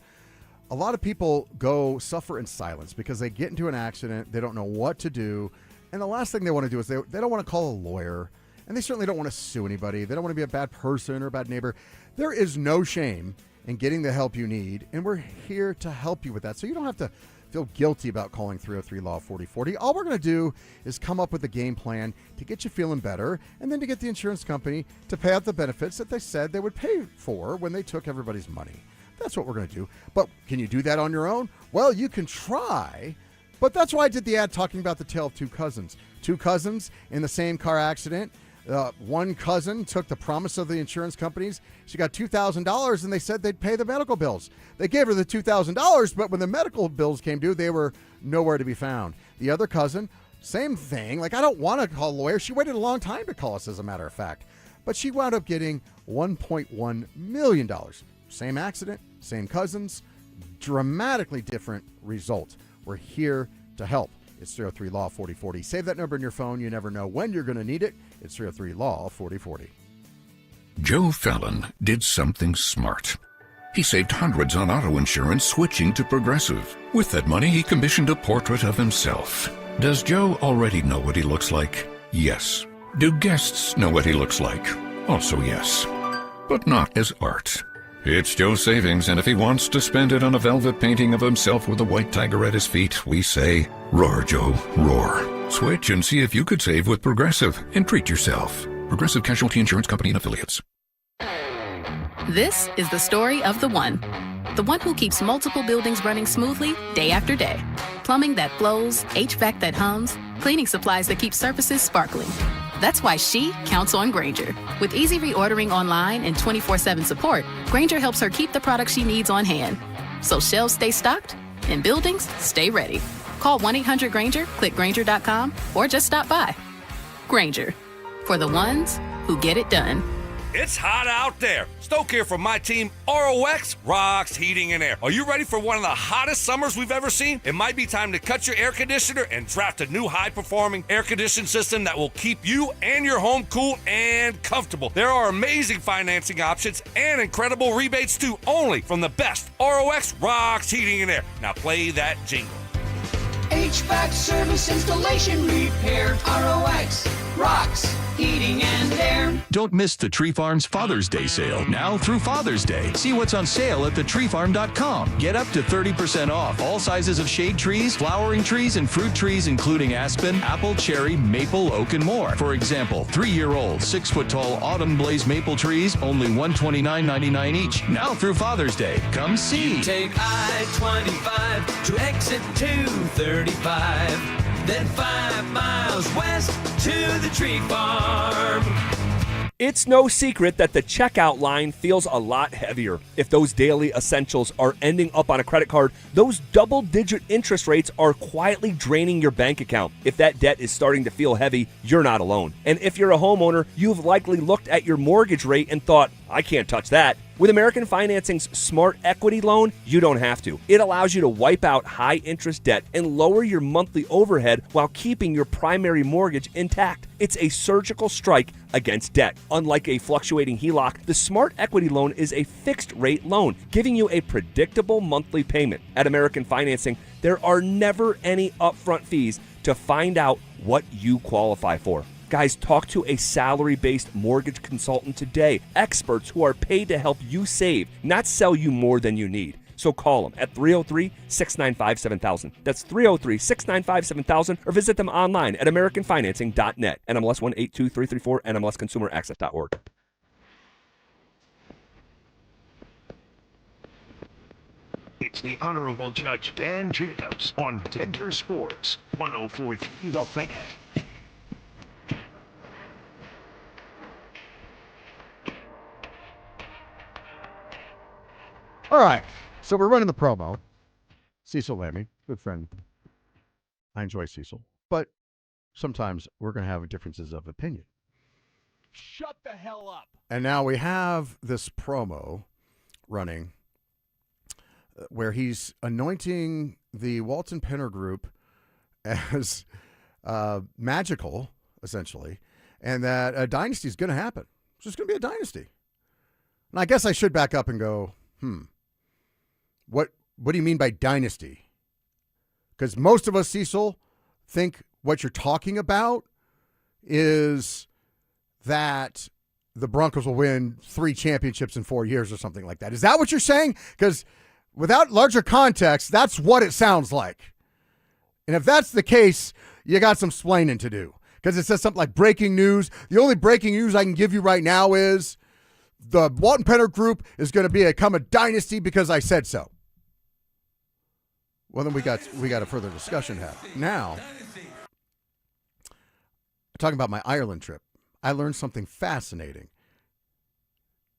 A lot of people go suffer in silence because they get into an accident, they don't know what to do, and the last thing they want to do is they don't want to call a lawyer, and they certainly don't want to sue anybody. They don't want to be a bad person or a bad neighbor. There is no shame in getting the help you need, and we're here to help you with that. So you don't have to feel guilty about calling 303-LAW-4040. All we're going to do is come up with a game plan to get you feeling better, and then to get the insurance company to pay out the benefits that they said they would pay for when they took everybody's money. That's what we're going to do. But can you do that on your own? Well, you can try, but that's why I did the ad talking about the tale of 2 cousins. 2 cousins in the same car accident. One cousin took the promise of the insurance companies. She got $2,000, and they said they'd pay the medical bills. They gave her the $2,000, but when the medical bills came due, they were nowhere to be found. The other cousin, same thing. Like, I don't want to call a lawyer. She waited a long time to call us, as a matter of fact. But she wound up getting $1.1 million. Same accident, same cousins, dramatically different result. We're here to help. It's 303-LAW-4040. Save that number in your phone. You never know when you're going to need it. It's 303-LAW-4040. Joe Fallon did something smart. He saved hundreds on auto insurance switching to Progressive. With that money, he commissioned a portrait of himself. Does Joe already know what he looks like? Yes. Do guests know what he looks like? Also yes. But not as art. It's Joe's savings, and if he wants to spend it on a velvet painting of himself with a white tiger at his feet, we say, roar, Joe, roar. Switch and see if you could save with Progressive and treat yourself. Progressive Casualty Insurance Company and Affiliates. This is the story of the one who keeps multiple buildings running smoothly day after day. Plumbing that flows, HVAC that hums, cleaning supplies that keep surfaces sparkling. That's why she counts on Grainger. With easy reordering online and 24/7 support, Grainger helps her keep the products she needs on hand. So shelves stay stocked and buildings stay ready. Call 1-800-GRAINGER, click Grainger.com, or just stop by. Grainger, for the ones who get it done. It's hot out there. Stoke here from my team, ROX Rocks Heating and Air. Are you ready for one of the hottest summers we've ever seen? It might be time to cut your air conditioner and draft a new high-performing air conditioning system that will keep you and your home cool and comfortable. There are amazing financing options and incredible rebates too, only from the best ROX Rocks Heating and Air. Now play that jingle. HVAC service, installation, repair. ROX Rocks Heating and Air. Don't miss the Tree Farm's Father's Day sale now through Father's Day. See what's on sale at thetreefarm.com. Get up to 30% off all sizes of shade trees, flowering trees, and fruit trees, including aspen, apple, cherry, maple, oak, and more. For example, 3-year-old, 6-foot-tall autumn blaze maple trees, only $129.99 each. Now through Father's Day. Come see. You take I-25 to exit 235. Then 5 miles west to the Tree Farm. It's no secret that the checkout line feels a lot heavier. If those daily essentials are ending up on a credit card, those double-digit interest rates are quietly draining your bank account. If that debt is starting to feel heavy, you're not alone. And if you're a homeowner, you've likely looked at your mortgage rate and thought, I can't touch that. With American Financing's Smart Equity Loan, you don't have to. It allows you to wipe out high-interest debt and lower your monthly overhead while keeping your primary mortgage intact. It's a surgical strike against debt. Unlike a fluctuating HELOC, the Smart Equity Loan is a fixed-rate loan, giving you a predictable monthly payment. At American Financing, there are never any upfront fees to find out what you qualify for. Guys, talk to a salary-based mortgage consultant today. Experts who are paid to help you save, not sell you more than you need. So call them at 303-695-7000. That's 303-695-7000, or visit them online at americanfinancing.net. NMLS 182334, NMLSconsumeraccess.org. It's the Honorable Judge Dan Jacobs on DenverSports 104.3 The Fan. All right, so we're running the promo. Cecil Lammy, good friend. I enjoy Cecil, but sometimes we're going to have differences of opinion. Shut the hell up. And now we have this promo running where he's anointing the Walton Penner Group as magical, essentially, and that a dynasty is going to happen. It's just going to be a dynasty. And I guess I should back up and go, What do you mean by dynasty? Because most of us, Cecil, think what you're talking about is that the Broncos will win 3 championships in 4 years or something like that. Is that what you're saying? Because without larger context, that's what it sounds like. And if that's the case, you got some splaining to do. Because it says something like breaking news. The only breaking news I can give you right now is the Walton Penner Group is going to become a dynasty because I said so. Well, then we got a further discussion to have. Now, talking about my Ireland trip, I learned something fascinating.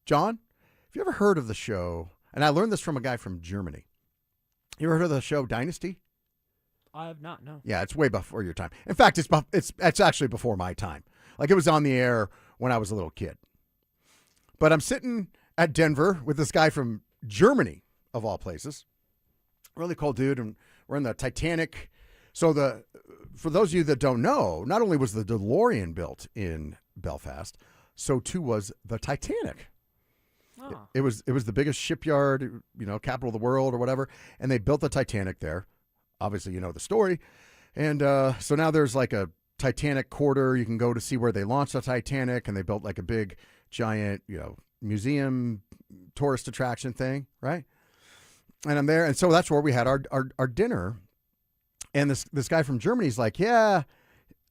John, have you ever heard of the show? And I learned this from a guy from Germany. You ever heard of the show Dynasty? I have not, no. Yeah, it's way before your time. In fact, it's actually before my time. Like, it was on the air when I was a little kid. But I'm sitting at Denver with this guy from Germany, of all places. Really cool dude, and we're in the Titanic. So for those of you that don't know, not only was the DeLorean built in Belfast, so too was the Titanic. Oh. It was the biggest shipyard, capital of the world or whatever, and they built the Titanic there. Obviously, you know the story. And so now there's like a Titanic quarter. You can go to see where they launched the Titanic, and they built like a big, giant, museum tourist attraction thing, right? And I'm there, and so that's where we had our dinner. And this guy from Germany's like, yeah.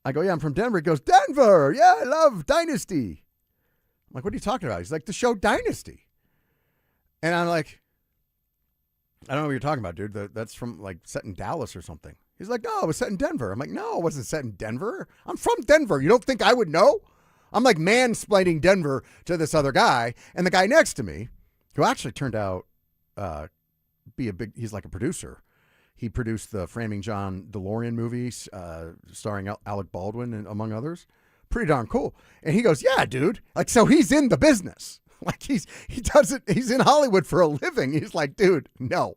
I go, yeah, I'm from Denver. He goes, Denver, yeah, I love Dynasty. I'm like, what are you talking about? He's like, the show Dynasty. And I'm like, I don't know what you're talking about, dude. That's from like set in Dallas or something. He's like, no, it was set in Denver. I'm like, no, it wasn't set in Denver. I'm from Denver. You don't think I would know? I'm like mansplaining Denver to this other guy. And the guy next to me, who actually turned out he's like a producer. He produced the Framing John DeLorean movies, starring Alec Baldwin and among others. Pretty darn cool. And he goes, yeah, dude. Like, so he's in the business. Like he's in Hollywood for a living. He's like, dude, no.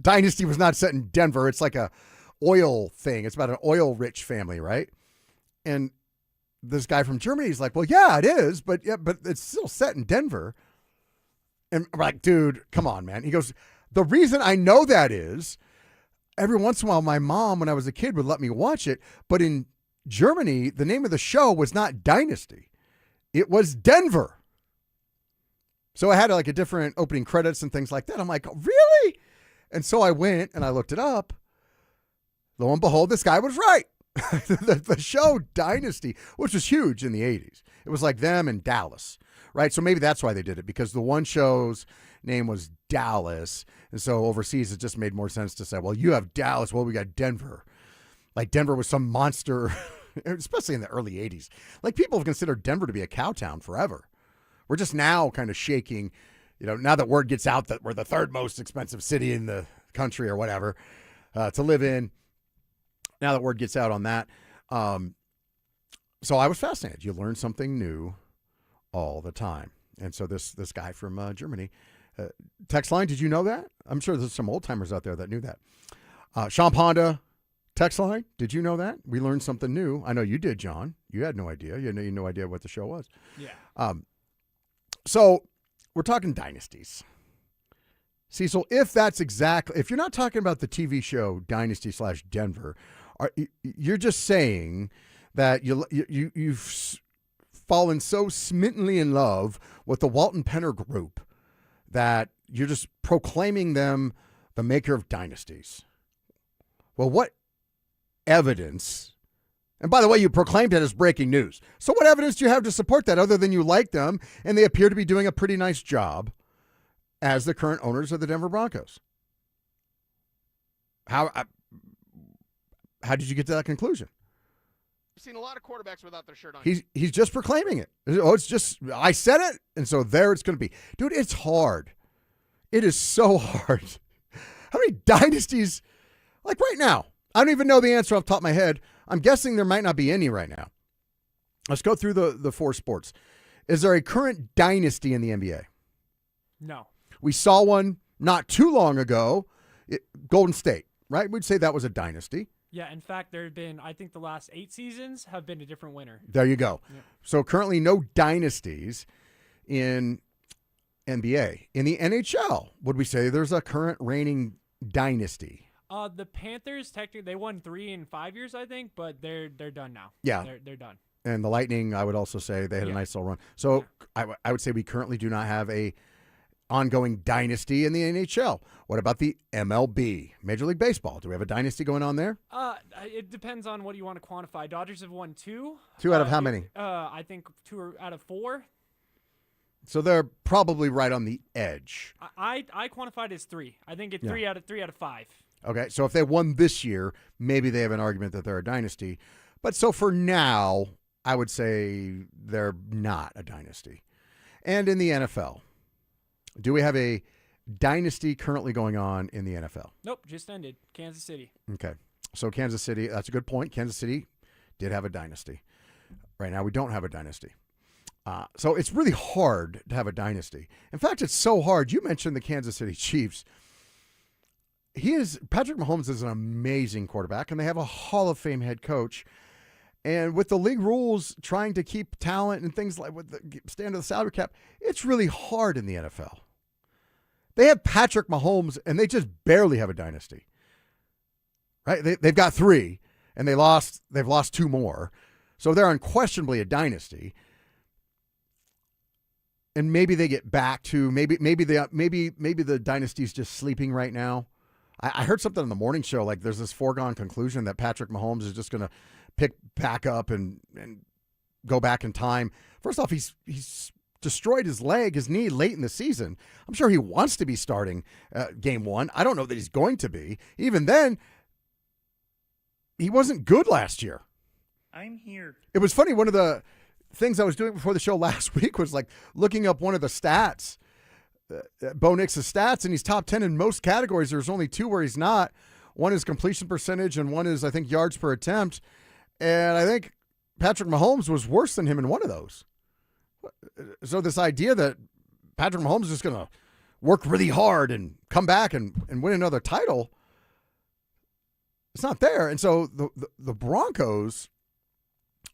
Dynasty was not set in Denver. It's like a oil thing. It's about an oil rich family, right? And this guy from Germany is like, well, yeah, it is, but it's still set in Denver. And we're like, dude, come on, man. He goes, the reason I know that is every once in a while, my mom, when I was a kid, would let me watch it. But in Germany, the name of the show was not Dynasty. It was Denver. So I had like a different opening credits and things like that. I'm like, really? And so I went and I looked it up. Lo and behold, this guy was right. the show Dynasty, which was huge in the 80s. It was like them and Dallas, right? So maybe that's why they did it, because the one show's name was Dallas. And so overseas, it just made more sense to say, well, you have Dallas. Well, we got Denver. Like Denver was some monster, especially in the early 80s. Like people have considered Denver to be a cow town forever. We're just now kind of shaking, now that word gets out that we're the third most expensive city in the country or whatever to live in. Now that word gets out on that. So I was fascinated. You learn something new all the time. And so this guy from Germany, text line, did you know that? I'm sure there's some old timers out there that knew that. Sean Ponda, text line, did you know that? We learned something new. I know you did, John. You had no idea. You had no idea what the show was. Yeah. So we're talking dynasties. Cecil, if you're not talking about the TV show Dynasty / Denver, you're just saying that you've fallen so smittenly in love with the Walton Penner group that you're just proclaiming them the maker of dynasties. Well, what evidence? And by the way, you proclaimed it as breaking news. So what evidence do you have to support that other than you like them and they appear to be doing a pretty nice job as the current owners of the Denver Broncos? How did you get to that conclusion? I've seen a lot of quarterbacks without their shirt on. He's just proclaiming it. Oh, it's just, I said it, and so there it's going to be. Dude, it's hard. It is so hard. How many dynasties, like right now, I don't even know the answer off the top of my head. I'm guessing there might not be any right now. Let's go through the four sports. Is there a current dynasty in the NBA? No. We saw one not too long ago, Golden State, right? We'd say that was a dynasty. Yeah, in fact, there have been, I think the last 8 seasons have been a different winner. There you go. Yeah. So currently no dynasties in NBA. In the NHL, would we say there's a current reigning dynasty? The Panthers, technically, they won 3 in 5 years, I think, but they're done now. Yeah. They're done. And the Lightning, I would also say they had a nice little run. So I would say we currently do not have a ongoing dynasty in the NHL. What about the MLB, Major League Baseball? Do we have a dynasty going on there? It depends on what you want to quantify. Dodgers have won 2. 2 out of how many? I think 2 out of 4. So they're probably right on the edge. I quantified as 3. I think it's 3 out of 5. Okay, so if they won this year, maybe they have an argument that they're a dynasty. But so for now, I would say they're not a dynasty. And in the NFL, do we have a dynasty currently going on in the NFL? Nope, just ended. Kansas City. Okay, so Kansas City, that's a good point. Kansas City did have a dynasty. Right now, we don't have a dynasty. So it's really hard to have a dynasty. In fact, it's so hard. You mentioned the Kansas City Chiefs. Patrick Mahomes is an amazing quarterback, and they have a Hall of Fame head coach. And with the league rules trying to keep talent and things like with the stand of the salary cap, it's really hard in the NFL. They have Patrick Mahomes, and they just barely have a dynasty. Right? They've got 3, and they've lost 2 more. So they're unquestionably a dynasty. And maybe they get back to maybe the dynasty's just sleeping right now. I heard something on the morning show, like there's this foregone conclusion that Patrick Mahomes is just going to pick back up and go back in time. First off, he's destroyed his knee late in the season. I'm sure he wants to be starting game 1. I don't know that he's going to be. Even then, he wasn't good last year. I'm here. It was funny. One of the things I was doing before the show last week was like looking up one of the stats, Bo Nix's stats, and he's top 10 in most categories. There's only 2 where he's not. One is completion percentage, and one is, I think, yards per attempt. And I think Patrick Mahomes was worse than him in one of those. So this idea that Patrick Mahomes is just going to work really hard and come back and win another title, it's not there. And so the Broncos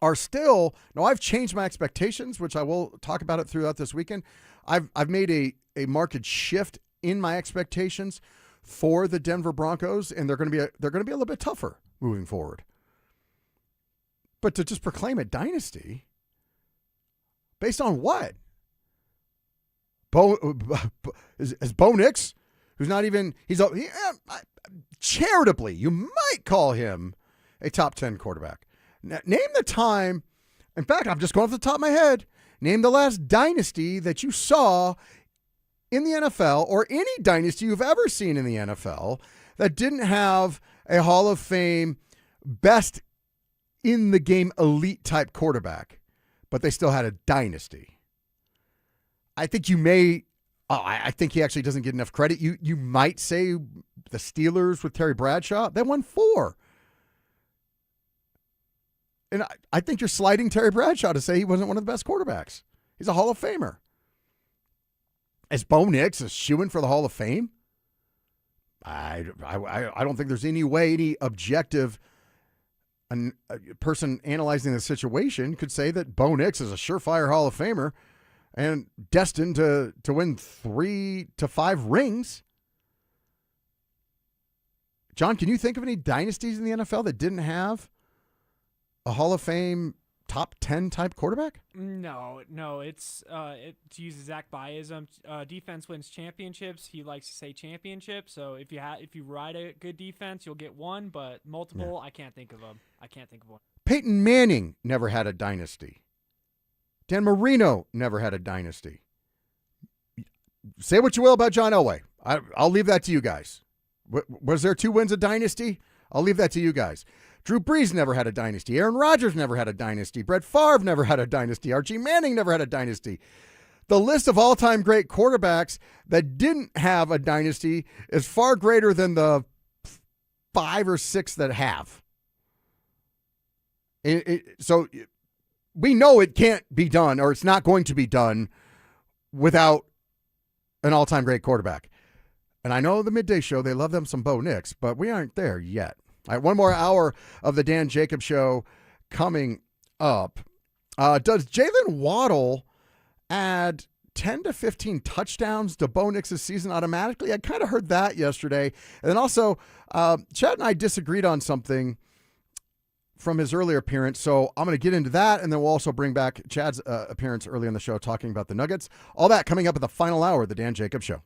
are still, now I've changed my expectations, which I will talk about it throughout this weekend. I've made a marked shift in my expectations for the Denver Broncos, and they're going to be a little bit tougher moving forward. But to just proclaim a dynasty based on what? Is Bo Nix, who's not even charitably, you might call him a top 10 quarterback. Now, name the time. In fact, I'm just going off the top of my head. Name the last dynasty that you saw in the NFL, or any dynasty you've ever seen in the NFL, that didn't have a Hall of Fame best in the game elite type quarterback, but they still had a dynasty. I think you may. I think he actually doesn't get enough credit. You might say the Steelers with Terry Bradshaw. They won 4. And I think you're sliding Terry Bradshaw to say he wasn't one of the best quarterbacks. He's a Hall of Famer. Is Bo Nix a shoo-in for the Hall of Fame? I don't think there's any way any objective person analyzing the situation could say that Bo Nix is a surefire Hall of Famer and destined to win 3 to 5 rings. John, can you think of any dynasties in the NFL that didn't have a Hall of Fame top 10 type quarterback? No. It's to use Zach Baezum, defense wins championships. He likes to say championship. So if you ride a good defense, you'll get one, but multiple, yeah. I can't think of them. I can't think of one. Peyton Manning never had a dynasty. Dan Marino never had a dynasty. Say what you will about John Elway. I'll leave that to you guys. Was there 2 wins a dynasty? I'll leave that to you guys. Drew Brees never had a dynasty. Aaron Rodgers never had a dynasty. Brett Favre never had a dynasty. Archie Manning never had a dynasty. The list of all-time great quarterbacks that didn't have a dynasty is far greater than the 5 or 6 that have. So we know it can't be done, or it's not going to be done without an all-time great quarterback. And I know the midday show, they love them some Bo Nix, but we aren't there yet. All right, one more hour of the Dan Jacobs Show coming up. Does Jalen Waddle add 10 to 15 touchdowns to Bo Nix's season automatically? I kind of heard that yesterday. And then also, Chad and I disagreed on something from his earlier appearance, so I'm going to get into that, and then we'll also bring back Chad's appearance early in the show talking about the Nuggets. All that coming up at the final hour of the Dan Jacobs Show.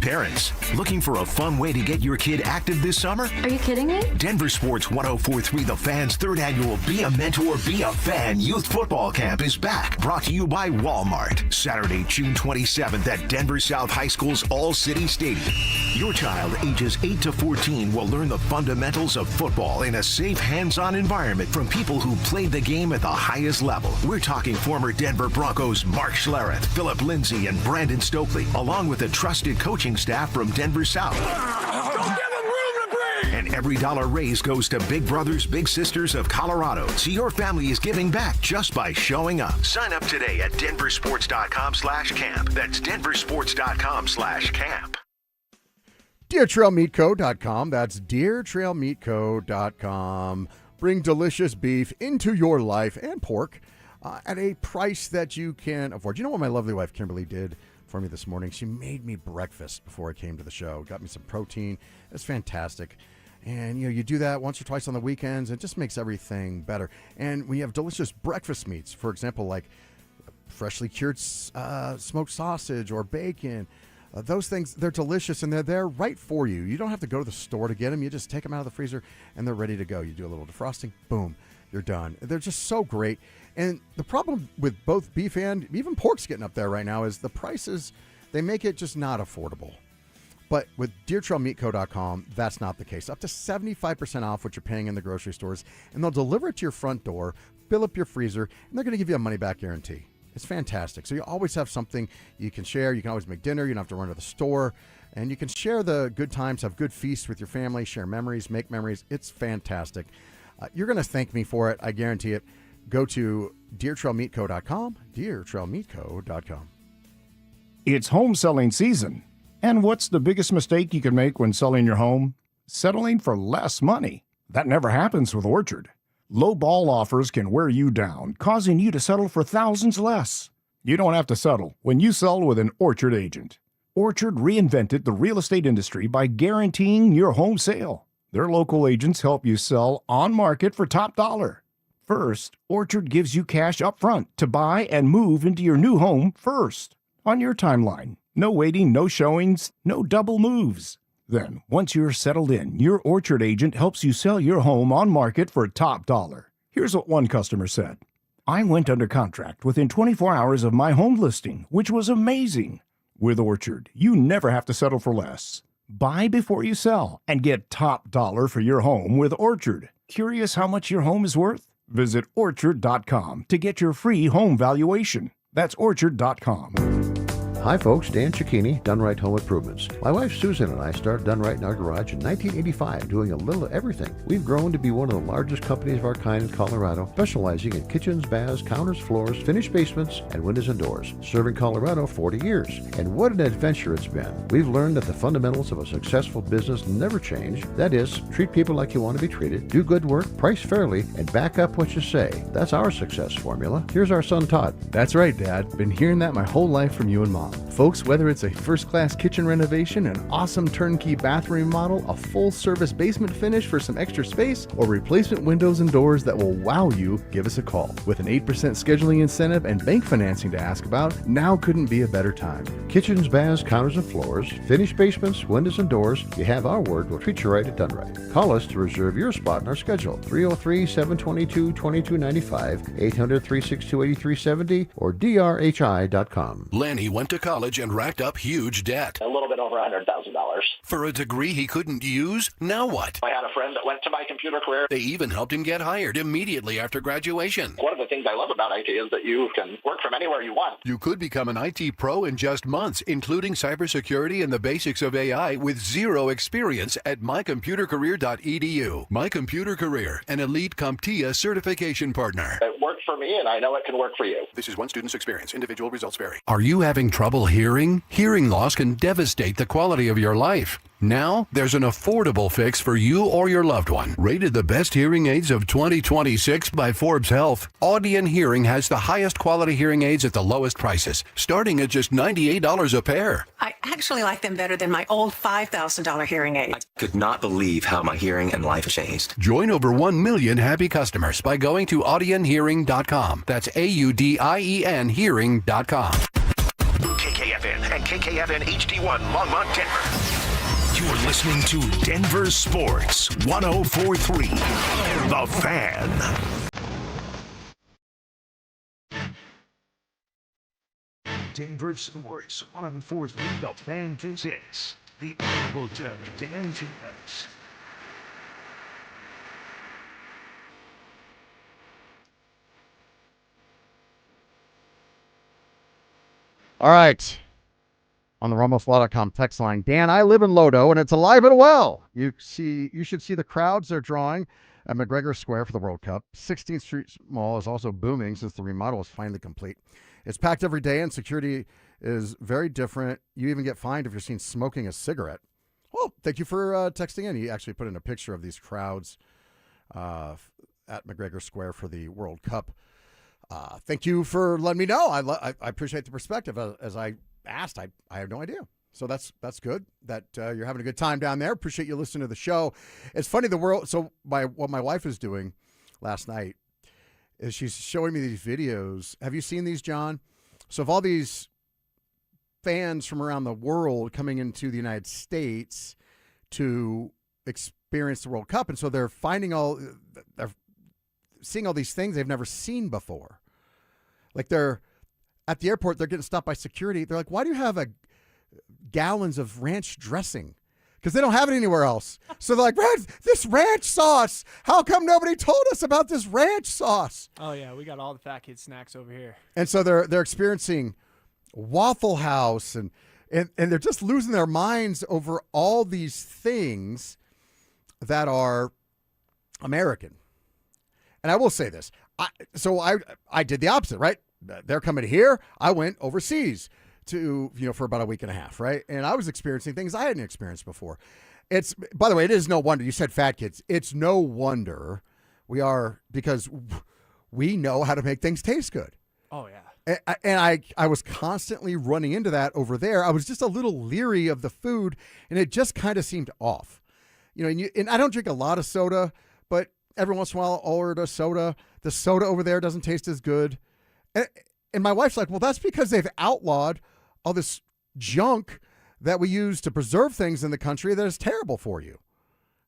Parents, looking for a fun way to get your kid active this summer? Are you kidding me? DenverSports 104.3 The Fan's 3rd annual Be a Mentor, Be a Fan Youth Football Camp is back. Brought to you by Walmart. Saturday, June 27th at Denver South High School's All-City Stadium. Your child ages 8 to 14 will learn the fundamentals of football in a safe, hands-on environment from people who played the game at the highest level. We're talking former Denver Broncos Mark Schlereth, Philip Lindsay, and Brandon Stokely, along with a trusted coaching staff from Denver South. And every dollar raised goes to Big Brothers Big Sisters of Colorado. So your family is giving back just by showing up. Sign up today at DenverSports.com/camp. That's DenverSports.com/camp. DeerTrailMeatCo.com. That's DeerTrailMeatCo.com. Bring delicious beef into your life and pork at a price that you can afford. You know what my lovely wife Kimberly did for me this morning? She made me breakfast before I came to the show. Got me some protein. It's fantastic. And, you do that once or twice on the weekends. It just makes everything better. And we have delicious breakfast meats, for example, like freshly cured smoked sausage or bacon. Those things, they're delicious, and they're there right for you. You don't have to go to the store to get them. You just take them out of the freezer, and they're ready to go. You do a little defrosting, boom, you're done. They're just so great. And the problem with both beef and even pork's getting up there right now is the prices, they make it just not affordable. But with DeerTrailMeatCo.com, that's not the case. Up to 75% off what you're paying in the grocery stores, and they'll deliver it to your front door, fill up your freezer, and they're going to give you a money-back guarantee. It's fantastic. So you always have something you can share. You can always make dinner. You don't have to run to the store. And you can share the good times, have good feasts with your family, share memories, make memories. It's fantastic. You're going to thank me for it. I guarantee it. Go to DeerTrailMeatCo.com, DeerTrailMeatCo.com. It's home selling season. And what's the biggest mistake you can make when selling your home? Settling for less money. That never happens with Orchard. Low ball offers can wear you down, causing you to settle for thousands less. You don't have to settle when you sell with an Orchard agent. Orchard reinvented the real estate industry by guaranteeing your home sale. Their local agents help you sell on market for top dollar. First, Orchard gives you cash up front to buy and move into your new home first, on your timeline. No waiting, no showings, no double moves. Then, once you're settled in, your Orchard agent helps you sell your home on market for top dollar. Here's what one customer said. I went under contract within 24 hours of my home listing, which was amazing. With Orchard, you never have to settle for less. Buy before you sell and get top dollar for your home with Orchard. Curious how much your home is worth? Visit Orchard.com to get your free home valuation. That's Orchard.com. Hi folks, Dan Cicchini, Done Right Home Improvements. My wife Susan and I started Done Right in our garage in 1985, doing a little of everything. We've grown to be one of the largest companies of our kind in Colorado, specializing in kitchens, baths, counters, floors, finished basements, and windows and doors. Serving Colorado 40 years. And what an adventure it's been. We've learned that the fundamentals of a successful business never change. That is, treat people like you want to be treated, do good work, price fairly, and back up what you say. That's our success formula. Here's our son Todd. That's right, Dad. Been hearing that my whole life from you and Mom. Folks, whether it's a first-class kitchen renovation, an awesome turnkey bathroom remodel, a full-service basement finish for some extra space, or replacement windows and doors that will wow you, give us a call. With an 8% scheduling incentive and bank financing to ask about, now couldn't be a better time. Kitchens, baths, counters, and floors, finished basements, windows, and doors. You have our word. We'll treat you right at Done Right. Call us to reserve your spot in our schedule. 303-722-2295, 800-362-8370, or drhi.com. Lanny went to college and racked up huge debt. A little bit over $100,000. For a degree he couldn't use? Now what? I had a friend that went to my computer career. They even helped him get hired immediately after graduation. One of the things I love about IT is that you can work from anywhere you want. You could become an IT pro in just months, including cybersecurity and the basics of AI with zero experience at mycomputercareer.edu. My Computer Career, an elite CompTIA certification partner. It worked for me, and I know it can work for you. This is one student's experience. Individual results vary. Are you having trouble hearing? Hearing loss can devastate the quality of your life. Now, there's an affordable fix for you or your loved one. Rated the best hearing aids of 2026 by Forbes Health, Audion Hearing has the highest quality hearing aids at the lowest prices, starting at just $98 a pair. I actually like them better than my old $5,000 hearing aid. I could not believe how my hearing and life changed. Join over 1 million happy customers by going to audionhearing.com. That's AUDIEN hearing.com. KKFN and KKFN HD1 Longmont, Denver. You're listening to Denver Sports 104.3 The Fan. Denver Sports 104.3 The Fan presents the Honorable Judge Dan Jacobs. All right. On the RumbleFlaw.com text line, Dan, I live in Lodo, and it's alive and well. You should see the crowds they're drawing at McGregor Square for the World Cup. 16th Street Mall is also booming since the remodel is finally complete. It's packed every day, and security is very different. You even get fined if you're seen smoking a cigarette. Well, thank you for texting in. He actually put in a picture of these crowds at McGregor Square for the World Cup. Thank you for letting me know. I appreciate the perspective. As I asked, I have no idea. So that's good that you're having a good time down there. Appreciate you listening to the show. It's funny, so what my wife is doing last night is she's showing me these videos. Have you seen these, John? So of all these fans from around the world coming into the United States to experience the World Cup, and so they're seeing all these things they've never seen before. Like they're at the airport, they're getting stopped by security. They're like, "Why do you have gallons of ranch dressing?" Because they don't have it anywhere else. So they're like, this ranch sauce. How come nobody told us about this ranch sauce? Oh yeah, we got all the fat kid snacks over here. And so they're experiencing Waffle House and they're just losing their minds over all these things that are American. And I will say this. I did the opposite, right? They're coming here. I went overseas for about a week and a half, right? And I was experiencing things I hadn't experienced before. By the way, it is no wonder. You said fat kids. It's no wonder because we know how to make things taste good. Oh, yeah. And I was constantly running into that over there. I was just a little leery of the food, and it just kind of seemed off. And I don't drink a lot of soda, but every once in a while I'll order a soda. The soda over there doesn't taste as good. And my wife's like, well, that's because they've outlawed all this junk that we use to preserve things in the country that is terrible for you.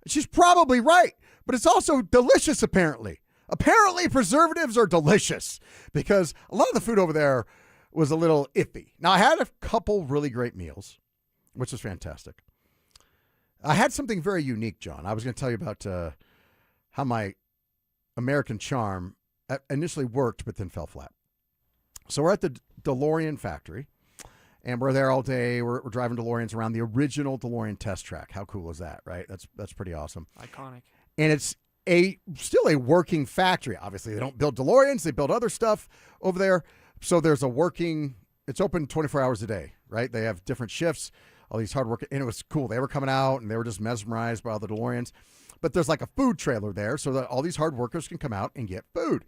She's probably right, but it's also delicious, apparently. Apparently, preservatives are delicious because a lot of the food over there was a little iffy. Now, I had a couple really great meals, which was fantastic. I had something very unique, John. I was going to tell you about how my American charm initially worked, but then fell flat. So we're at the DeLorean factory, and we're there all day. We're driving DeLoreans around the original DeLorean test track. How cool is that, right? That's pretty awesome. Iconic. And it's still a working factory. Obviously, they don't build DeLoreans. They build other stuff over there. So there's it's open 24 hours a day, right? They have different shifts, all these hard work. And it was cool. They were coming out, and they were just mesmerized by all the DeLoreans. But there's like a food trailer there so that all these hard workers can come out and get food.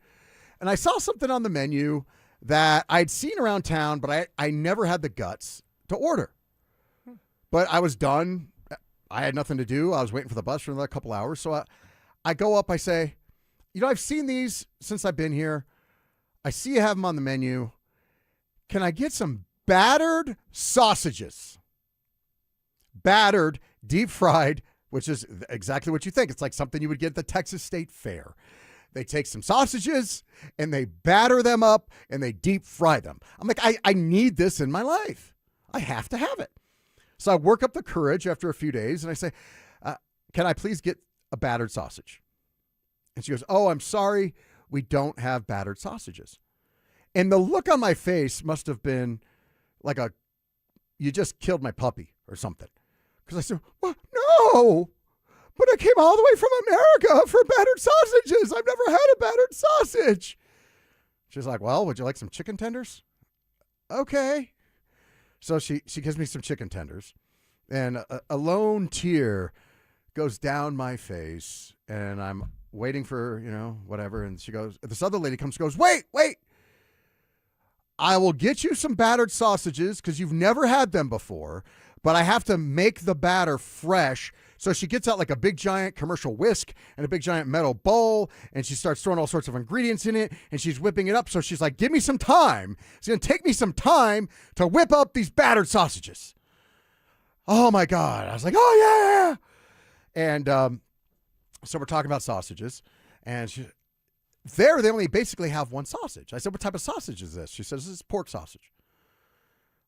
And I saw something on the menu that I'd seen around town, but I never had the guts to order. But I was done. I had nothing to do. I was waiting for the bus for another couple hours. So I go up, I say, I've seen these since I've been here. I see you have them on the menu. Can I get some battered sausages? Battered, deep fried, which is exactly what you think. It's like something you would get at the Texas State Fair. They take some sausages and they batter them up and they deep fry them. I'm like, I need this in my life. I have to have it. So I work up the courage after a few days and I say, can I please get a battered sausage? And she goes, oh, I'm sorry. We don't have battered sausages. And the look on my face must have been like you just killed my puppy or something. Because I said, well, no. But I came all the way from America for battered sausages. I've never had a battered sausage. She's like, well, would you like some chicken tenders? Okay. So she gives me some chicken tenders. And a lone tear goes down my face. And I'm waiting for, whatever. And this other lady goes, wait. I will get you some battered sausages because you've never had them before. But I have to make the batter fresh. So she gets out like a big giant commercial whisk and a big giant metal bowl, and she starts throwing all sorts of ingredients in it, and she's whipping it up. So she's like, give me some time. It's going to take me some time to whip up these battered sausages. Oh, my God. I was like, oh, yeah. And so we're talking about sausages, and they only basically have one sausage. I said, what type of sausage is this? She says, this is pork sausage.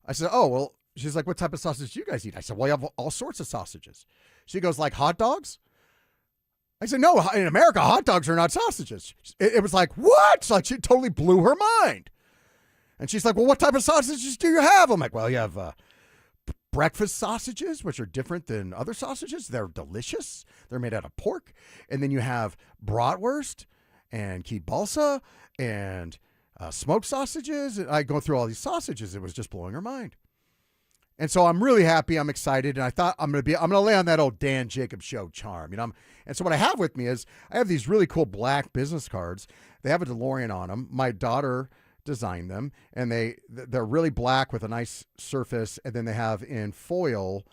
I said, oh, well. She's like, what type of sausage do you guys eat? I said, well, you have all sorts of sausages. She goes, like hot dogs? I said, no, in America, hot dogs are not sausages. It was like, what? Like, she totally blew her mind. And she's like, well, what type of sausages do you have? I'm like, well, you have breakfast sausages, which are different than other sausages. They're delicious. They're made out of pork. And then you have bratwurst and kielbasa and smoked sausages. And I go through all these sausages. It was just blowing her mind. And so I'm really happy. I'm excited, and I thought I'm gonna lay on that old Dan Jacobs Show charm, And so what I have with me is I have these really cool black business cards. They have a DeLorean on them. My daughter designed them, and they're really black with a nice surface, and then they have in foil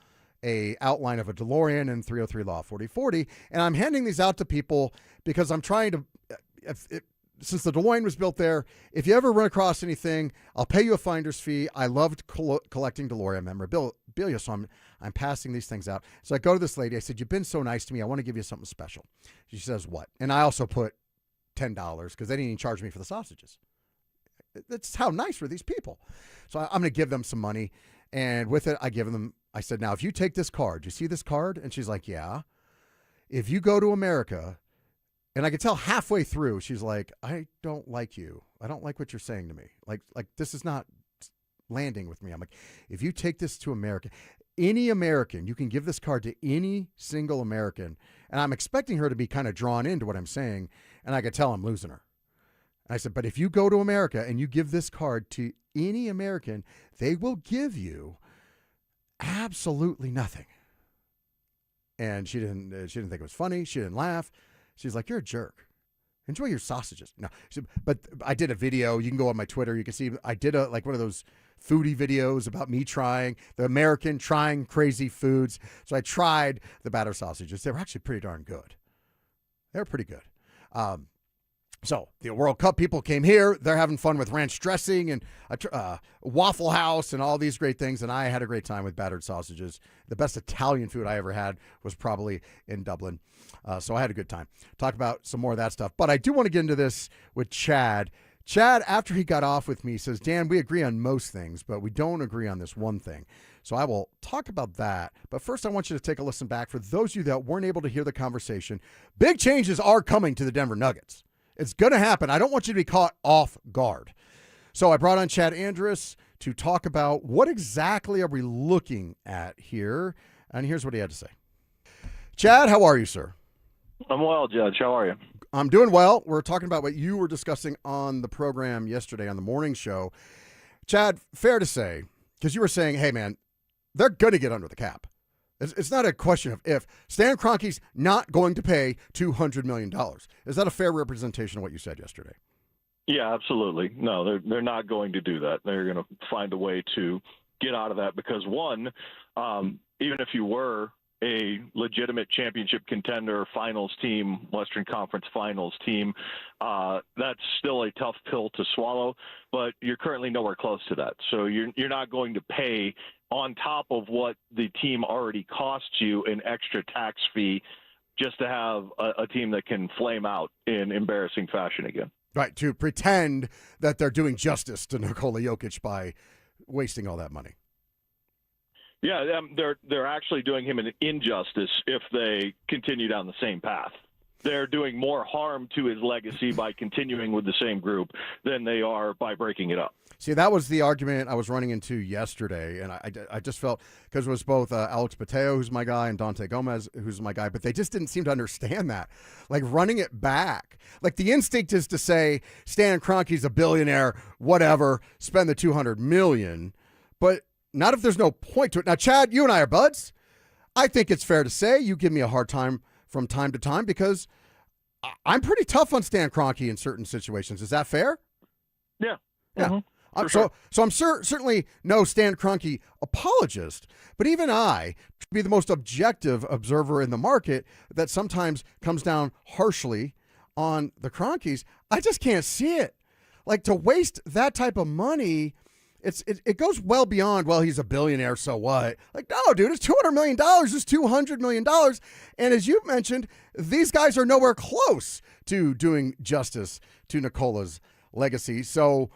a outline of a DeLorean and 303 Law 4040. And I'm handing these out to people because I'm trying to. Since the DeLorean was built there, if you ever run across anything, I'll pay you a finder's fee. I loved collecting DeLorean memorabilia, so I'm passing these things out. So I go to this lady. I said, "You've been so nice to me. I want to give you something special." She says, "What?" And I also put $10 because they didn't even charge me for the sausages. That's how nice were these people. So I'm going to give them some money, and with it, I said, "Now, if you take this card, do you see this card?" And she's like, "Yeah." "If you go to America," and I could tell halfway through, she's like, "I don't like you. I don't like what you're saying to me. Like this is not landing with me." I'm like, "If you take this to America, any American, you can give this card to any single American." And I'm expecting her to be kind of drawn into what I'm saying, and I could tell I'm losing her. And I said, "But if you go to America and you give this card to any American, they will give you absolutely nothing." And she didn't think it was funny. She didn't laugh. She's like, "You're a jerk. Enjoy your sausages." No, but I did a video. You can go on my Twitter. You can see I did one of those foodie videos about me trying the American trying crazy foods. So I tried the batter sausages. They were actually pretty darn good. They're pretty good. So the World Cup people came here. They're having fun with ranch dressing and Waffle House and all these great things. And I had a great time with battered sausages. The best Italian food I ever had was probably in Dublin. So I had a good time. Talk about some more of that stuff. But I do want to get into this with Chad. Chad, after he got off with me, says, "Dan, we agree on most things, but we don't agree on this one thing." So I will talk about that. But first, I want you to take a listen back. For those of you that weren't able to hear the conversation, big changes are coming to the Denver Nuggets. It's going to happen. I don't want you to be caught off guard. So I brought on Chad Andrus to talk about what exactly are we looking at here. And here's what he had to say. Chad, how are you, sir? I'm well, Judge. How are you? I'm doing well. We're talking about what you were discussing on the program yesterday on the morning show. Chad, fair to say, because you were saying, hey, man, they're going to get under the cap. It's not a question of if. Stan Kroenke's not going to pay $200 million. Is that a fair representation of what you said yesterday? Yeah, absolutely. No, they're not going to do that. They're going to find a way to get out of that because, one, even if you were a legitimate championship contender, finals team, Western Conference finals team, that's still a tough pill to swallow, but you're currently nowhere close to that. So you're not going to pay on top of what the team already costs you an extra tax fee just to have a team that can flame out in embarrassing fashion again. Right, to pretend that they're doing justice to Nikola Jokic by wasting all that money. Yeah, they're actually doing him an injustice if they continue down the same path. They're doing more harm to his legacy by continuing with the same group than they are by breaking it up. See, that was the argument I was running into yesterday, and I just felt, because it was both Alex Pateo, who's my guy, and Dante Gomez, who's my guy, but they just didn't seem to understand that. Like, running it back. Like, the instinct is to say, Stan Kroenke's a billionaire, whatever, spend the $200 million, but not if there's no point to it. Now, Chad, you and I are buds. I think it's fair to say you give me a hard time from time to time because I'm pretty tough on Stan Kroenke in certain situations. Is that fair? Yeah. Yeah. Mm-hmm. So I'm certainly no Stan Kroenke apologist, but even I, to be the most objective observer in the market that sometimes comes down harshly on the Kroenkes, I just can't see it. Like, to waste that type of money, it goes well beyond, well, he's a billionaire, so what? Like, no, dude, it's $200 million. It's $200 million. And as you mentioned, these guys are nowhere close to doing justice to Nikola's legacy. So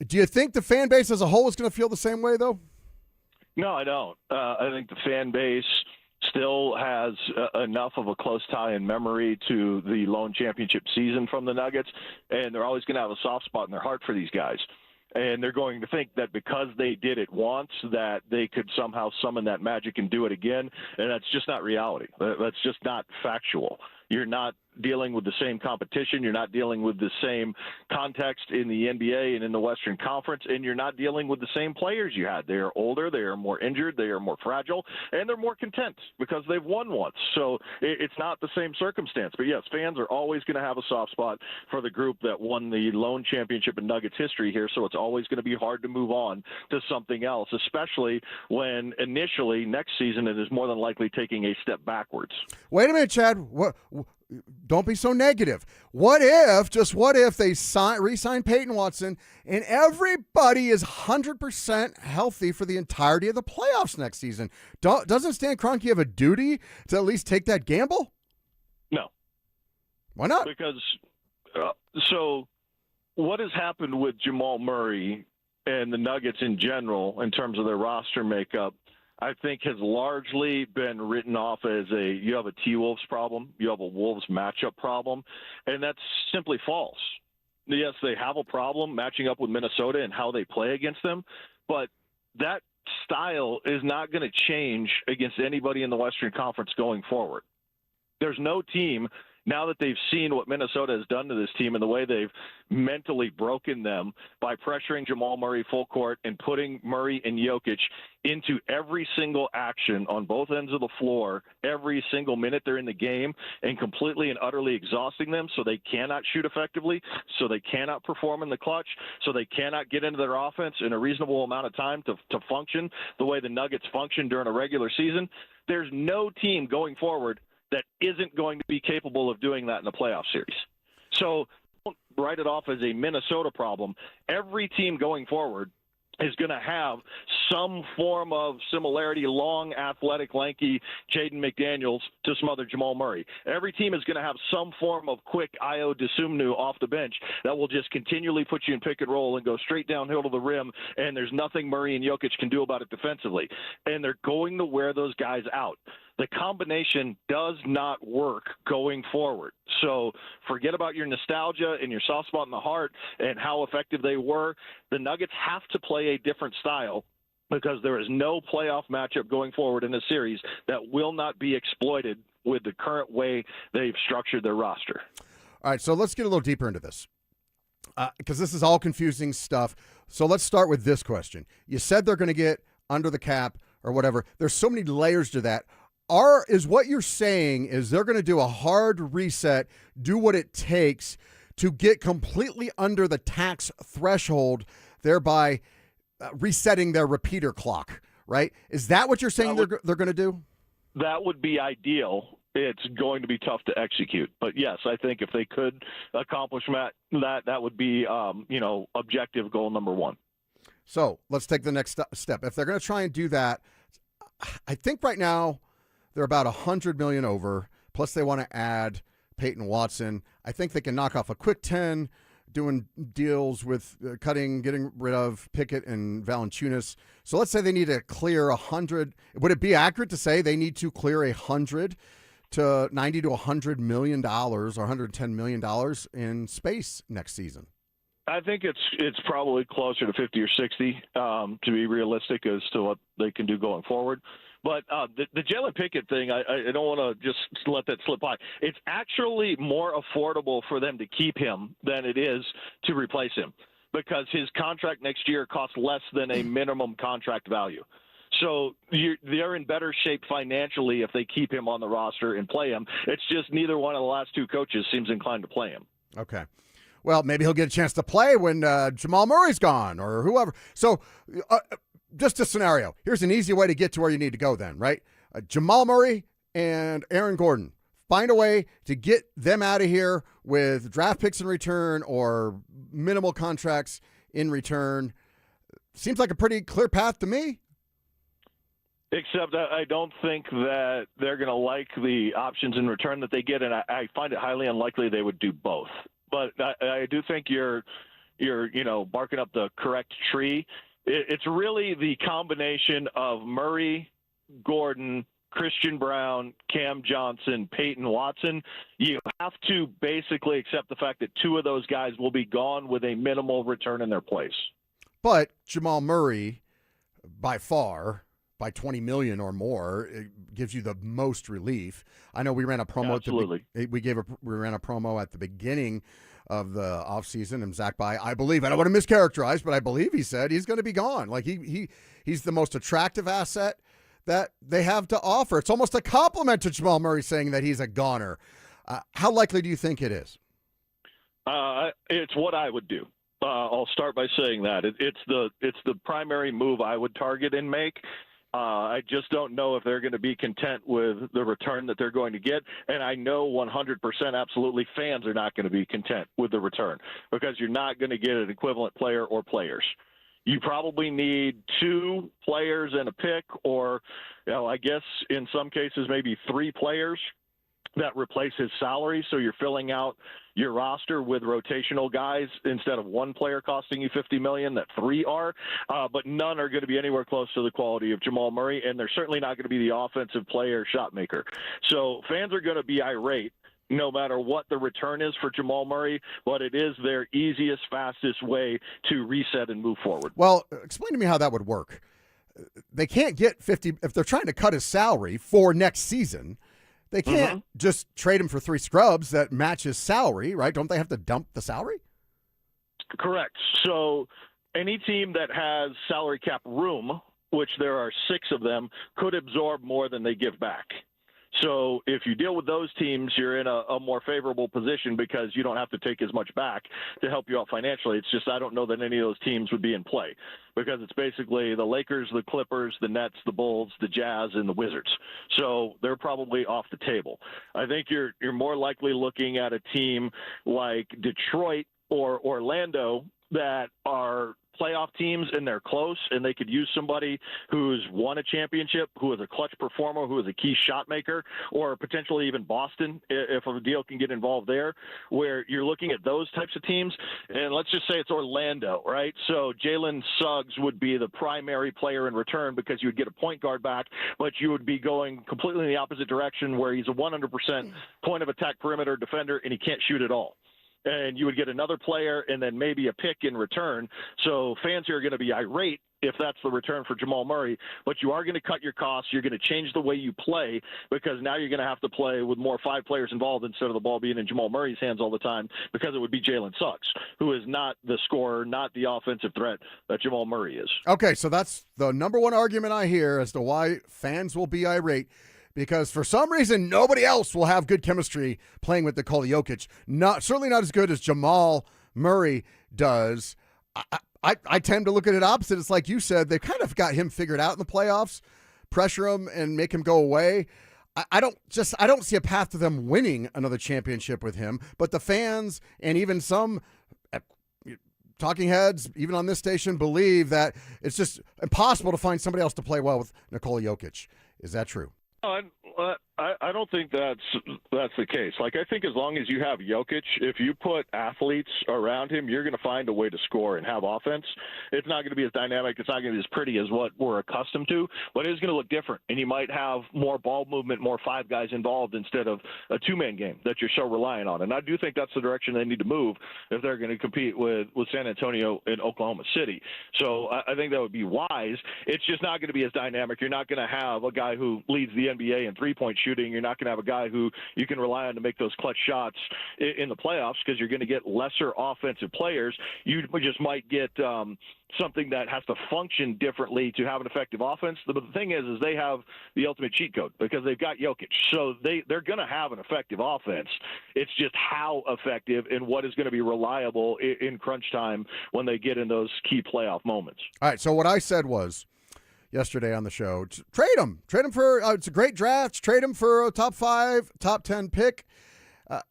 do you think the fan base as a whole is going to feel the same way, though? No, I don't. I think the fan base still has enough of a close tie in memory to the lone championship season from the Nuggets, and they're always going to have a soft spot in their heart for these guys. And they're going to think that because they did it once, that they could somehow summon that magic and do it again. And that's just not reality. That's just not factual. You're not dealing with the same competition. You're not dealing with the same context in the NBA and in the Western Conference, and you're not dealing with the same players you had. They are older, they are more injured, they are more fragile, and they're more content because they've won once. So it's not the same circumstance. But yes, fans are always going to have a soft spot for the group that won the lone championship in Nuggets history here. So it's always going to be hard to move on to something else, especially when initially next season it is more than likely taking a step backwards. Wait a minute, Chad. Don't be so negative. What if they re-sign Payton Watson and everybody is 100% healthy for the entirety of the playoffs next season? Doesn't Stan Kroenke have a duty to at least take that gamble? No. Why not? Because so what has happened with Jamal Murray and the Nuggets in general in terms of their roster makeup, I think has largely been written off as you have a T-Wolves problem, you have a Wolves matchup problem, and that's simply false. Yes, they have a problem matching up with Minnesota and how they play against them, but that style is not going to change against anybody in the Western Conference going forward. There's no team, now that they've seen what Minnesota has done to this team and the way they've mentally broken them by pressuring Jamal Murray full court and putting Murray and Jokic into every single action on both ends of the floor, every single minute they're in the game, and completely and utterly exhausting them so they cannot shoot effectively, so they cannot perform in the clutch, so they cannot get into their offense in a reasonable amount of time to function the way the Nuggets function during a regular season. There's no team going forward that isn't going to be capable of doing that in the playoff series. So don't write it off as a Minnesota problem. Every team going forward is going to have some form of similarity, long, athletic, lanky Jaden McDaniels to smother Jamal Murray. Every team is going to have some form of quick Io DeSumnu off the bench that will just continually put you in pick and roll and go straight downhill to the rim, and there's nothing Murray and Jokic can do about it defensively. And they're going to wear those guys out. The combination does not work going forward. So forget about your nostalgia and your soft spot in the heart and how effective they were. The Nuggets have to play a different style because there is no playoff matchup going forward in the series that will not be exploited with the current way they've structured their roster. All right, so let's get a little deeper into this because this is all confusing stuff. So let's start with this question. You said they're going to get under the cap or whatever. There's so many layers to that. Is what you're saying is they're going to do a hard reset, do what it takes to get completely under the tax threshold, thereby resetting their repeater clock, right? Is that what you're saying they're going to do? That would be ideal. It's going to be tough to execute. But, yes, I think if they could accomplish that would be, objective goal number one. So let's take the next step. If they're going to try and do that, I think right now they're about $100 million over, plus they want to add Payton Watson. I think they can knock off a quick 10, doing deals with getting rid of Pickett and Valanciunas. So let's say they need to clear 100. Would it be accurate to say they need to clear 100 to 90 to $100 million or $110 million in space next season? I think it's probably closer to 50 or 60 to be realistic as to what they can do going forward. But the Jalen Pickett thing, I don't want to just let that slip by. It's actually more affordable for them to keep him than it is to replace him because his contract next year costs less than a minimum contract value. So they're in better shape financially if they keep him on the roster and play him. It's just neither one of the last two coaches seems inclined to play him. Okay. Well, maybe he'll get a chance to play when Jamal Murray's gone or whoever. So just a scenario. Here's an easy way to get to where you need to go then, right? Jamal Murray and Aaron Gordon. Find a way to get them out of here with draft picks in return or minimal contracts in return. Seems like a pretty clear path to me. Except I don't think that they're going to like the options in return that they get, and I find it highly unlikely they would do both. But I do think you're barking up the correct tree. It's really the combination of Murray, Gordon, Christian Brown, Cam Johnson, Payton Watson. You have to basically accept the fact that two of those guys will be gone with a minimal return in their place. But Jamal Murray, by far, by $20 million or more, it gives you the most relief. I know we ran a promo. Absolutely. We ran a promo at the beginning of the offseason, and Zach I believe, I don't want to mischaracterize, but I believe he said he's going to be gone. Like he's the most attractive asset that they have to offer. It's almost a compliment to Jamal Murray saying that he's a goner. How likely do you think it is? It's what I would do. I'll start by saying that it's the primary move I would target and make. I just don't know if they're going to be content with the return that they're going to get. And I know 100% absolutely fans are not going to be content with the return because you're not going to get an equivalent player or players. You probably need 2 players and a pick, or, I guess in some cases maybe 3 players that replace his salary. So you're filling out your roster with rotational guys instead of 1 player costing you $50 million, that 3 are. But none are going to be anywhere close to the quality of Jamal Murray, and they're certainly not going to be the offensive player shot maker. So fans are going to be irate no matter what the return is for Jamal Murray, but it is their easiest, fastest way to reset and move forward. Well, explain to me how that would work. They can't get 50 if they're trying to cut his salary for next season. They can't just trade him for 3 scrubs that match his salary, right? Don't they have to dump the salary? Correct. So any team that has salary cap room, which there are 6 of them, could absorb more than they give back. So if you deal with those teams, you're in a more favorable position because you don't have to take as much back to help you out financially. It's just I don't know that any of those teams would be in play because it's basically the Lakers, the Clippers, the Nets, the Bulls, the Jazz, and the Wizards. So they're probably off the table. I think you're more likely looking at a team like Detroit or Orlando that are playoff teams and they're close and they could use somebody who's won a championship, who is a clutch performer, who is a key shot maker, or potentially even Boston if a deal can get involved there, where you're looking at those types of teams. And let's just say it's Orlando, right? So Jalen Suggs would be the primary player in return because you would get a point guard back, but you would be going completely in the opposite direction where he's a 100% point of attack perimeter defender and he can't shoot at all. And you would get another player and then maybe a pick in return. So fans here are going to be irate if that's the return for Jamal Murray, but you are going to cut your costs. You're going to change the way you play because now you're going to have to play with more 5 players involved instead of the ball being in Jamal Murray's hands all the time because it would be Jalen Suggs, who is not the scorer, not the offensive threat that Jamal Murray is. Okay, so that's the number one argument I hear as to why fans will be irate. Because for some reason, nobody else will have good chemistry playing with Nikola Jokic. Certainly not as good as Jamal Murray does. I tend to look at it opposite. It's like you said, they've kind of got him figured out in the playoffs, pressure him and make him go away. I don't see a path to them winning another championship with him. But the fans and even some talking heads, even on this station, believe that it's just impossible to find somebody else to play well with Nikola Jokic. Is that true? I don't think that's the case. Like, I think as long as you have Jokic, if you put athletes around him, you're going to find a way to score and have offense. It's not going to be as dynamic. It's not going to be as pretty as what we're accustomed to, but it is going to look different. And you might have more ball movement, more 5 guys involved instead of a 2-man game that you're so reliant on. And I do think that's the direction they need to move if they're going to compete with San Antonio and Oklahoma City. So I think that would be wise. It's just not going to be as dynamic. You're not going to have a guy who leads the NBA in three-point shooting. You're not going to have a guy who you can rely on to make those clutch shots in the playoffs because you're going to get lesser offensive players. You just might get something that has to function differently to have an effective offense. But the thing is they have the ultimate cheat code because they've got Jokic. So they're going to have an effective offense. It's just how effective and what is going to be reliable in crunch time when they get in those key playoff moments. All right, so what I said was, yesterday on the show, trade him for it's a great draft. Trade him for a top 5, top 10 pick.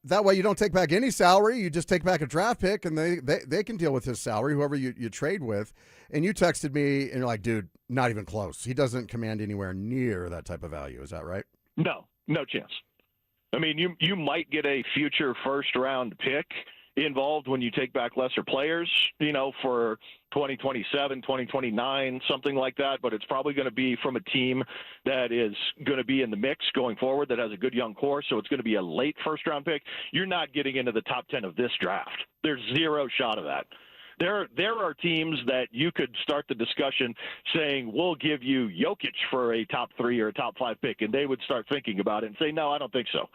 That way you don't take back any salary. You just take back a draft pick, and they can deal with his salary, whoever you trade with. And you texted me, and you're like, dude, not even close. He doesn't command anywhere near that type of value. Is that right? No chance. I mean, you might get a future first-round pick involved when you take back lesser players, for 2027, 2029, something like that. But it's probably going to be from a team that is going to be in the mix going forward, that has a good young core. So it's going to be a late first-round pick. You're not getting into the top 10 of this draft. There's zero shot of that. There are teams that you could start the discussion saying, we'll give you Jokic for a top 3 or a top 5 pick, and they would start thinking about it and say, no, I don't think so,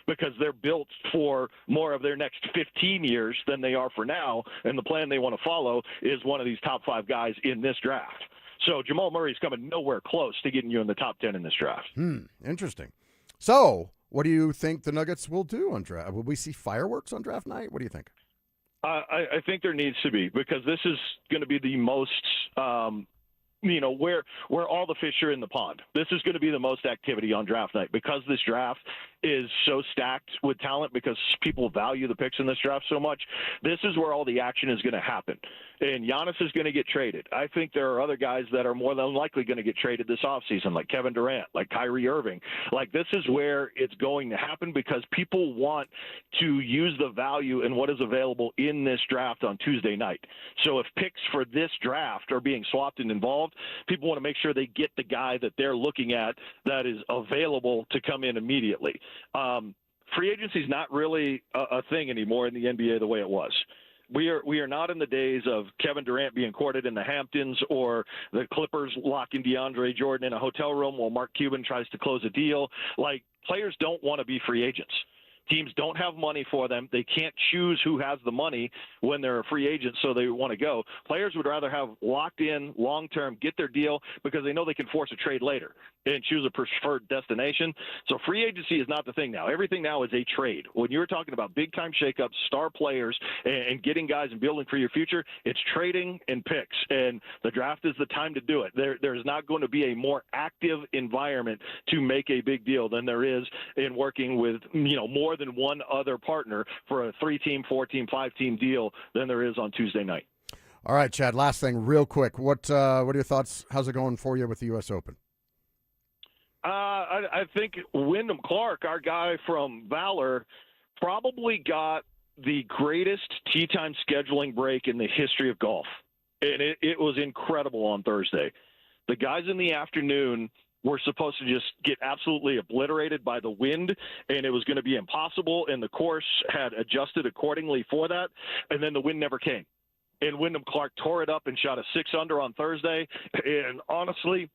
because they're built for more of their next 15 years than they are for now, and the plan they want to follow is one of these top 5 guys in this draft. So Jamal Murray's coming nowhere close to getting you in the top 10 in this draft. Interesting. So what do you think the Nuggets will do on draft? Will we see fireworks on draft night? What do you think? I think there needs to be, because this is going to be the most where all the fish are in the pond. This is going to be the most activity on draft night, because this draft is so stacked with talent, because people value the picks in this draft so much. This is where all the action is going to happen. And Giannis is going to get traded. I think there are other guys that are more than likely going to get traded this offseason, like Kevin Durant, like Kyrie Irving. Like, this is where it's going to happen, because people want to use the value in what is available in this draft on Tuesday night. So if picks for this draft are being swapped and involved, people want to make sure they get the guy that they're looking at that is available to come in immediately. Free agency is not really a thing anymore in the NBA the way it was. We are not in the days of Kevin Durant being courted in the Hamptons, or the Clippers locking DeAndre Jordan in a hotel room while Mark Cuban tries to close a deal. Like, players don't want to be free agents. Teams don't have money for them. They can't choose who has the money when they're a free agent, so they want to go. Players would rather have locked in long-term, get their deal, because they know they can force a trade later and choose a preferred destination. So free agency is not the thing now. Everything now is a trade. When you're talking about big-time shakeups, star players, and getting guys and building for your future, it's trading and picks, and the draft is the time to do it. There's not going to be a more active environment to make a big deal than there is in working with more than one other partner for a 3-team, 4-team, 5-team deal than there is on Tuesday night. All right, Chad, last thing real quick. What are your thoughts? How's it going for you with the U.S. Open? I think Wyndham Clark, our guy from Valor, probably got the greatest tee time scheduling break in the history of golf. And it was incredible on Thursday. The guys in the afternoon were supposed to just get absolutely obliterated by the wind, and it was going to be impossible, and the course had adjusted accordingly for that, and then the wind never came. And Wyndham Clark tore it up and shot a 6-under on Thursday, and honestly,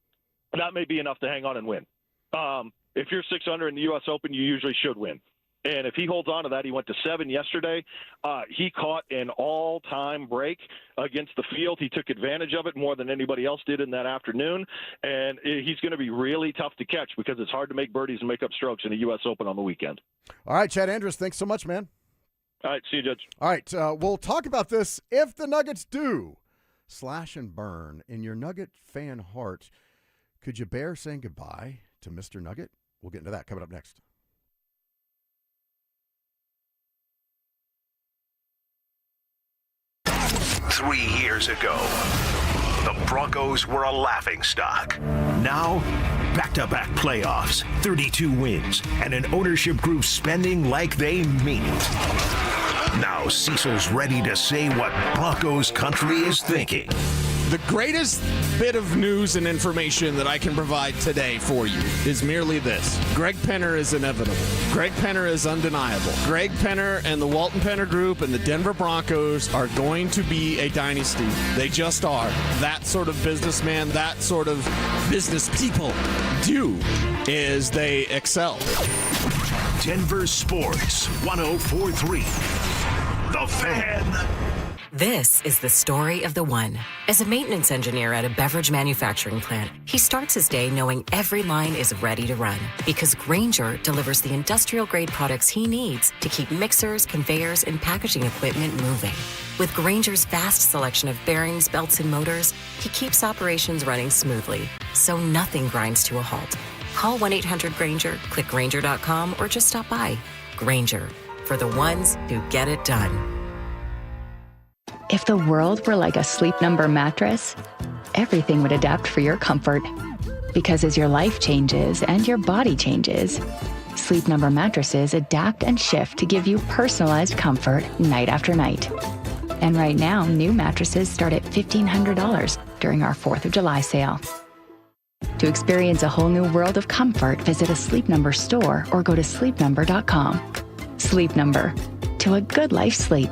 that may be enough to hang on and win. If you're 6-under in the U.S. Open, you usually should win. And if he holds on to that, he went to 7 yesterday. He caught an all-time break against the field. He took advantage of it more than anybody else did in that afternoon. And he's going to be really tough to catch, because it's hard to make birdies and make up strokes in the U.S. Open on the weekend. All right, Chad Andrus, thanks so much, man. All right, see you, Judge. All right, we'll talk about this if the Nuggets do slash and burn in your Nugget fan heart. Could you bear saying goodbye to Mr. Nugget? We'll get into that coming up next. Three years ago, the Broncos were a laughingstock. Now, back-to-back playoffs, 32 wins, and an ownership group spending like they mean it. Now Cecil's ready to say what Broncos country is thinking. The greatest bit of news and information that I can provide today for you is merely this. Greg Penner is inevitable. Greg Penner is undeniable. Greg Penner and the Walton Penner Group and the Denver Broncos are going to be a dynasty. They just are. That sort of businessman, that sort of business people do is they excel. Denver Sports 104.3. The Fan. This is the story of the one. As a maintenance engineer at a beverage manufacturing plant, he starts his day knowing every line is ready to run, because Grainger delivers the industrial-grade products he needs to keep mixers, conveyors, and packaging equipment moving. With Grainger's vast selection of bearings, belts, and motors, he keeps operations running smoothly, so nothing grinds to a halt. Call 1-800-GRAINGER, click Grainger.com, or just stop by. Grainger, for the ones who get it done. If the world were like a Sleep Number mattress, everything would adapt for your comfort. Because as your life changes and your body changes, Sleep Number mattresses adapt and shift to give you personalized comfort night after night. And right now, new mattresses start at $1,500 during our 4th of July sale. To experience a whole new world of comfort, visit a Sleep Number store or go to sleepnumber.com. Sleep Number. To a good life sleep.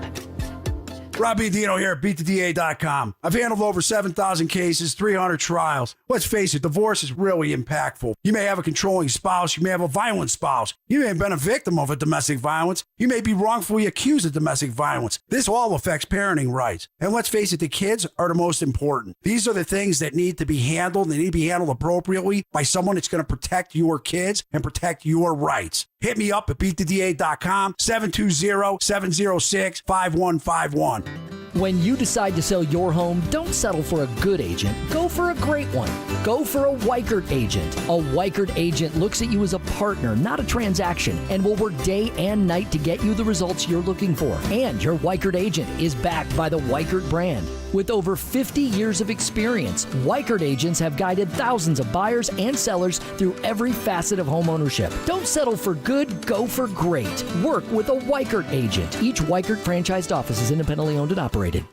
Rob Dino here at BeatTheDA.com. I've handled over 7,000 cases, 300 trials. Let's face it, divorce is really impactful. You may have a controlling spouse. You may have a violent spouse. You may have been a victim of a domestic violence. You may be wrongfully accused of domestic violence. This all affects parenting rights. And let's face it, the kids are the most important. These are the things that need to be handled. They need to be handled appropriately by someone that's going to protect your kids and protect your rights. Hit me up at BeatTheDA.com, 720-706-5151. When you decide to sell your home, don't settle for a good agent. Go for a great one. Go for a Weichert agent. A Weichert agent looks at you as a partner, not a transaction, and will work day and night to get you the results you're looking for. And your Weichert agent is backed by the Weichert brand. With over 50 years of experience, Weichert agents have guided thousands of buyers and sellers through every facet of home ownership. Don't settle for good, go for great. Work with a Weichert agent. Each Weichert franchised office is independently owned and operated.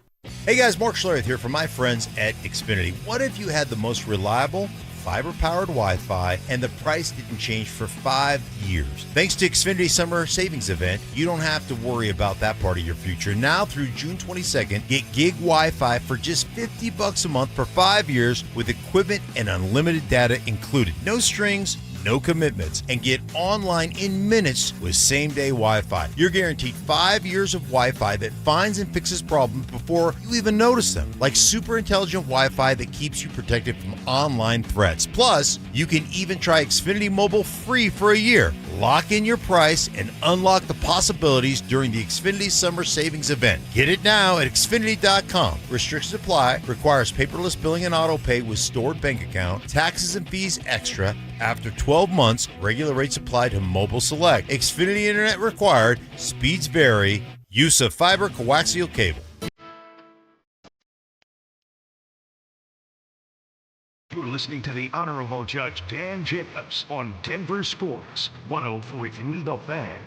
Hey guys, Mark Schlereth here from my friends at Xfinity. What if you had the most reliable fiber-powered Wi-Fi and the price didn't change for 5 years? Thanks to Xfinity Summer Savings Event, you don't have to worry about that part of your future. Now through June 22nd, get gig Wi-Fi for just $50 a month for 5 years with equipment and unlimited data included. No strings, no commitments, and get online in minutes with same-day Wi-Fi. You're guaranteed 5 years of Wi-Fi that finds and fixes problems before you even notice them, like super intelligent Wi-Fi that keeps you protected from online threats. Plus, you can even try Xfinity Mobile free for a year. Lock in your price and unlock the possibilities during the Xfinity Summer Savings Event. Get it now at Xfinity.com. Restrictions apply. Requires paperless billing and auto pay with stored bank account. Taxes and fees extra. After 12 months, regular rates apply to Mobile Select. Xfinity Internet required. Speeds vary. Use of fiber coaxial cable. You're listening to the Honorable Judge Dan Jacobs on Denver Sports 104.3 The Fan.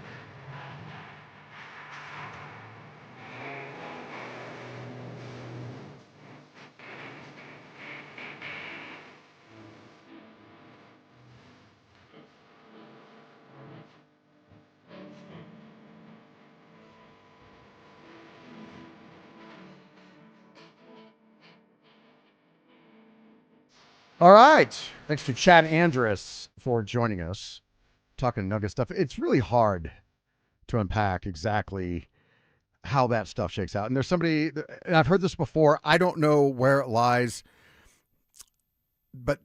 All right. Thanks to Chad Andrus for joining us, talking Nugget stuff. It's really hard to unpack exactly how that stuff shakes out. And there's somebody, and I've heard this before, I don't know where it lies, but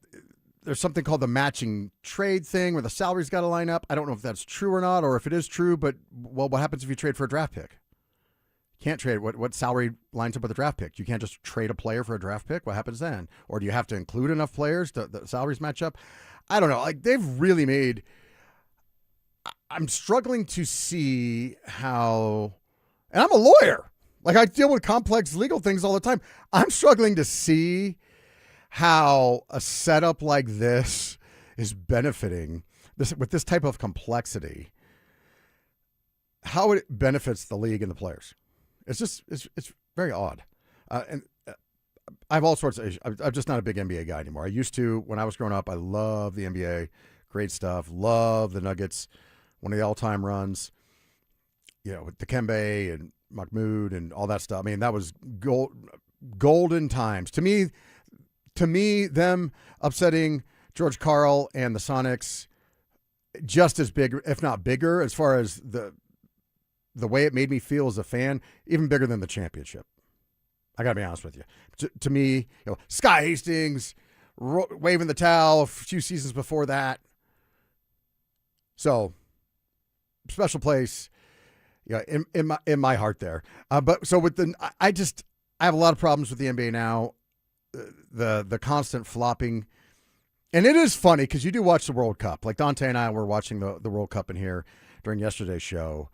there's something called the matching trade thing where the salaries got to line up. I don't know if that's true or not, or if it is true, but well, what happens if you trade for a draft pick? Can't trade. What salary lines up with a draft pick? You can't just trade a player for a draft pick. What happens then? Or do you have to include enough players to the salaries match up? I don't know. Like, they've really made. I'm struggling to see how, and I'm a lawyer. Like, I deal with complex legal things all the time. I'm struggling to see how a setup like this is benefiting this with this type of complexity. How it benefits the league and the players. It's just, it's very odd. And I have all sorts of issues. I'm just not a big NBA guy anymore. I used to, when I was growing up, I love the NBA. Great stuff. Love the Nuggets. One of the all-time runs, you know, with Dikembe and Mahmoud and all that stuff. I mean, that was golden times. To me, them upsetting George Karl and the Sonics, just as big, if not bigger, as far as the way it made me feel as a fan, even bigger than the championship. I got to be honest with you. To me, you know, Sky Hastings waving the towel a few seasons before that. So, special place, yeah, in my heart there. But so with I have a lot of problems with the NBA now. The constant flopping, and it is funny because you do watch the World Cup. Like Dante and I were watching the World Cup in here during yesterday's show.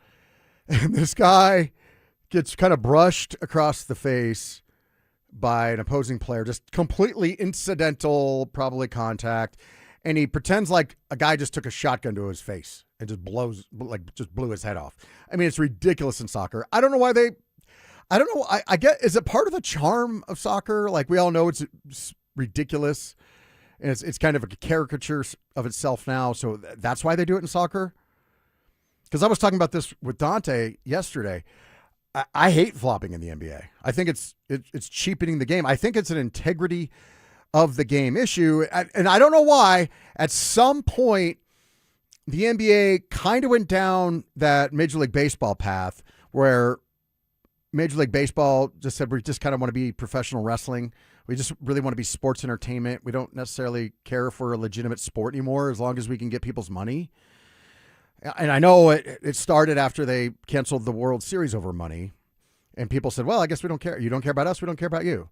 And this guy gets kind of brushed across the face by an opposing player, just completely incidental, probably contact. And he pretends like a guy just took a shotgun to his face and just blew his head off. I mean, it's ridiculous in soccer. I don't know why I don't know. I get, is it part of the charm of soccer? Like, we all know it's ridiculous and it's kind of a caricature of itself now. So that's why they do it in soccer. Because I was talking about this with Dante yesterday. I hate flopping in the NBA. I think it's cheapening the game. I think it's an integrity of the game issue. And I don't know why. At some point, the NBA kind of went down that Major League Baseball path where Major League Baseball just said we just kind of want to be professional wrestling. We just really want to be sports entertainment. We don't necessarily care if we're a legitimate sport anymore as long as we can get people's money. And I know it started after they canceled the World Series over money. And people said, well, I guess we don't care. You don't care about us. We don't care about you.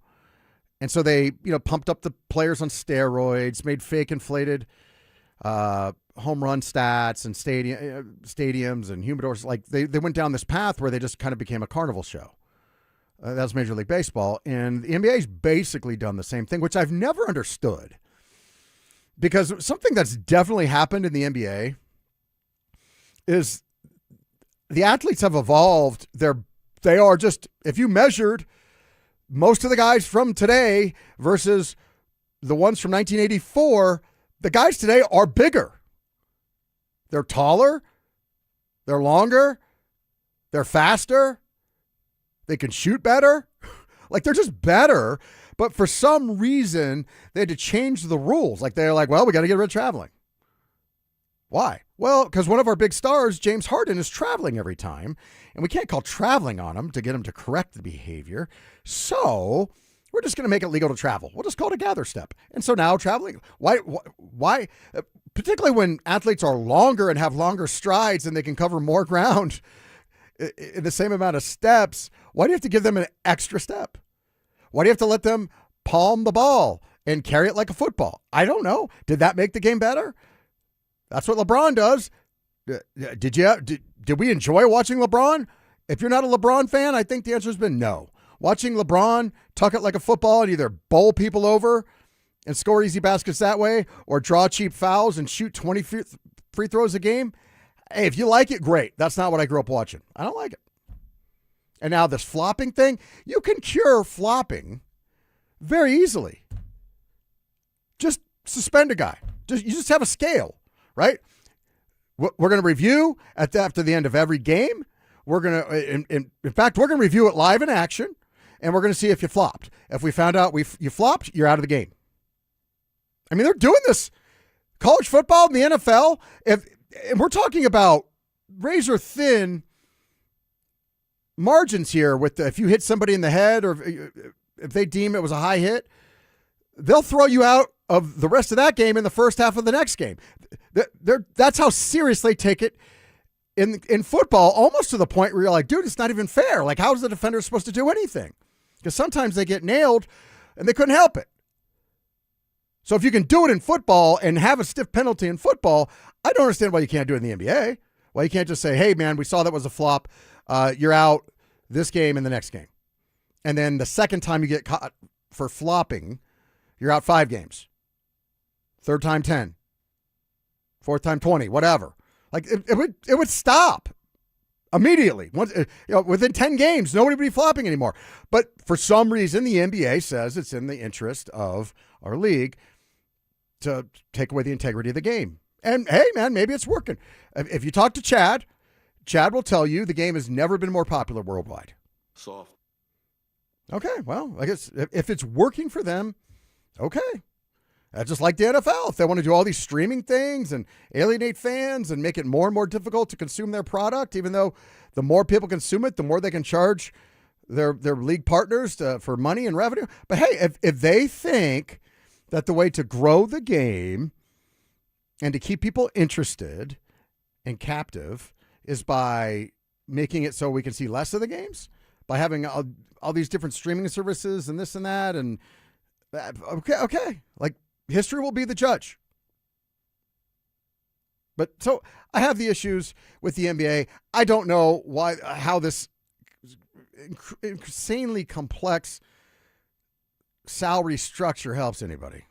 And so they, pumped up the players on steroids, made fake inflated home run stats and stadiums and humidors. Like they went down this path where they just kind of became a carnival show. That's Major League Baseball. And the NBA's basically done the same thing, which I've never understood. Because something that's definitely happened in the NBA is the athletes have evolved. They are just, if you measured most of the guys from today versus the ones from 1984, the guys today are bigger. They're taller. They're longer. They're faster. They can shoot better. Like, they're just better. But for some reason, they had to change the rules. Like, they're like, well, we got to get rid of traveling. Why? Well, because one of our big stars, James Harden, is traveling every time, and we can't call traveling on him to get him to correct the behavior. So we're just going to make it legal to travel. We'll just call it a gather step. And so now traveling, why? Particularly when athletes are longer and have longer strides and they can cover more ground in the same amount of steps, why do you have to give them an extra step? Why do you have to let them palm the ball and carry it like a football? I don't know. Did that make the game better? That's what LeBron does. Did we enjoy watching LeBron? If you're not a LeBron fan, I think the answer has been no. Watching LeBron tuck it like a football and either bowl people over and score easy baskets that way or draw cheap fouls and shoot 20 free throws a game. Hey, if you like it, great. That's not what I grew up watching. I don't like it. And now this flopping thing, you can cure flopping very easily. Just suspend a guy. You just have a scale. Right? We're going to review after the end of every game. We're going to, in fact, we're going to review it live in action, and we're going to see if you flopped. If we found out you flopped, you're out of the game. I mean, they're doing this. College football and the NFL, and we're talking about razor thin margins here with if you hit somebody in the head or if they deem it was a high hit, they'll throw you out of the rest of that game in the first half of the next game. That's how serious they take it in football, almost to the point where you're like, dude, it's not even fair. Like, how is the defender supposed to do anything? Because sometimes they get nailed and they couldn't help it. So if you can do it in football and have a stiff penalty in football, I don't understand why you can't do it in the NBA. Why you can't just say, hey, man, we saw that was a flop. You're out this game and the next game. And then the second time you get caught for flopping, you're out 5 games. Third time 10. Fourth time 20, whatever. Like it would stop immediately. Once, within 10 games, nobody would be flopping anymore. But for some reason, the NBA says it's in the interest of our league to take away the integrity of the game. And hey, man, maybe it's working. If you talk to Chad will tell you the game has never been more popular worldwide. Soft. Okay, well, I guess if it's working for them, okay. Just like the NFL, if they want to do all these streaming things and alienate fans and make it more and more difficult to consume their product, even though the more people consume it, the more they can charge their league partners for money and revenue. But hey, if they think that the way to grow the game and to keep people interested and captive is by making it so we can see less of the games, by having all these different streaming services and this and that, and okay, like, history will be the judge. But so I have the issues with the NBA. I don't know how this insanely complex salary structure helps anybody.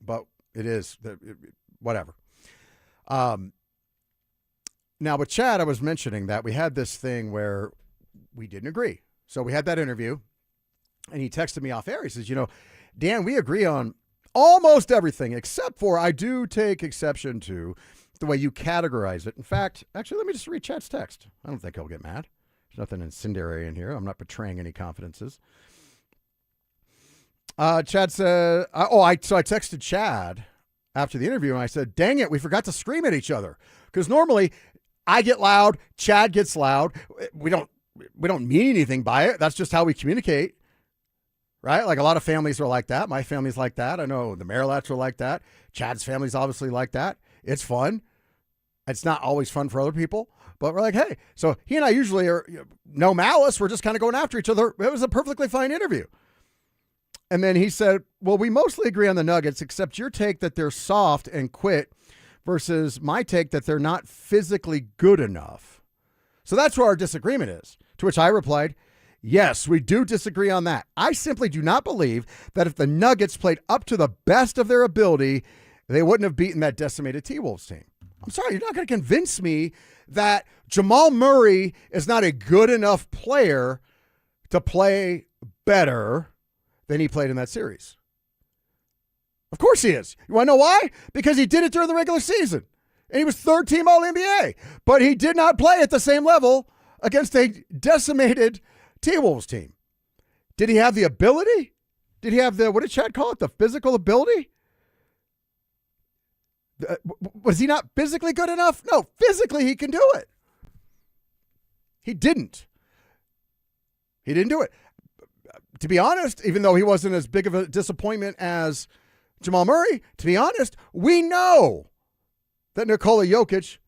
But it is. Whatever. Now, with Chad, I was mentioning that we had this thing where we didn't agree. So we had that interview, and he texted me off air. He says, Dan, we agree on almost everything, except for I do take exception to the way you categorize it. In fact, actually, let me just read Chad's text. I don't think he'll get mad. There's nothing incendiary in here. I'm not betraying any confidences. Chad said, I texted Chad after the interview and I said, dang it, we forgot to scream at each other. Because normally I get loud, Chad gets loud. We don't mean anything by it. That's just how we communicate. Right? Like a lot of families are like that. My family's like that. I know the Marilats are like that. Chad's family's obviously like that. It's fun. It's not always fun for other people, but we're like, hey. So he and I usually are no malice. We're just kind of going after each other. It was a perfectly fine interview. And then he said, well, we mostly agree on the Nuggets, except your take that they're soft and quit versus my take that they're not physically good enough. So that's where our disagreement is. To which I replied, yes, we do disagree on that. I simply do not believe that if the Nuggets played up to the best of their ability, they wouldn't have beaten that decimated T-Wolves team. I'm sorry, you're not going to convince me that Jamal Murray is not a good enough player to play better than he played in that series. Of course he is. You want to know why? Because he did it during the regular season. And he was third team All-NBA. But he did not play at the same level against a decimated T-Wolves team. Did he have the ability? Did he have the, what did Chad call it? The physical ability? Was he not physically good enough? No, physically he can do it. He didn't. He didn't do it. To be honest, even though he wasn't as big of a disappointment as Jamal Murray, to be honest, we know that Nikola Jokic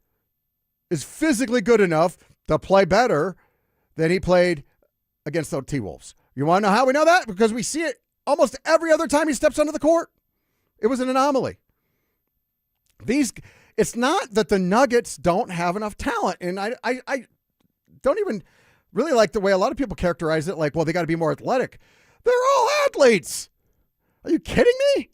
is physically good enough to play better than he played against the T-Wolves. You want to know how we know that? Because we see it almost every other time he steps onto the court. It was an anomaly. It's not that the Nuggets don't have enough talent, and I don't even really like the way a lot of people characterize it, like, well, they got to be more athletic. They're all athletes. Are you kidding me?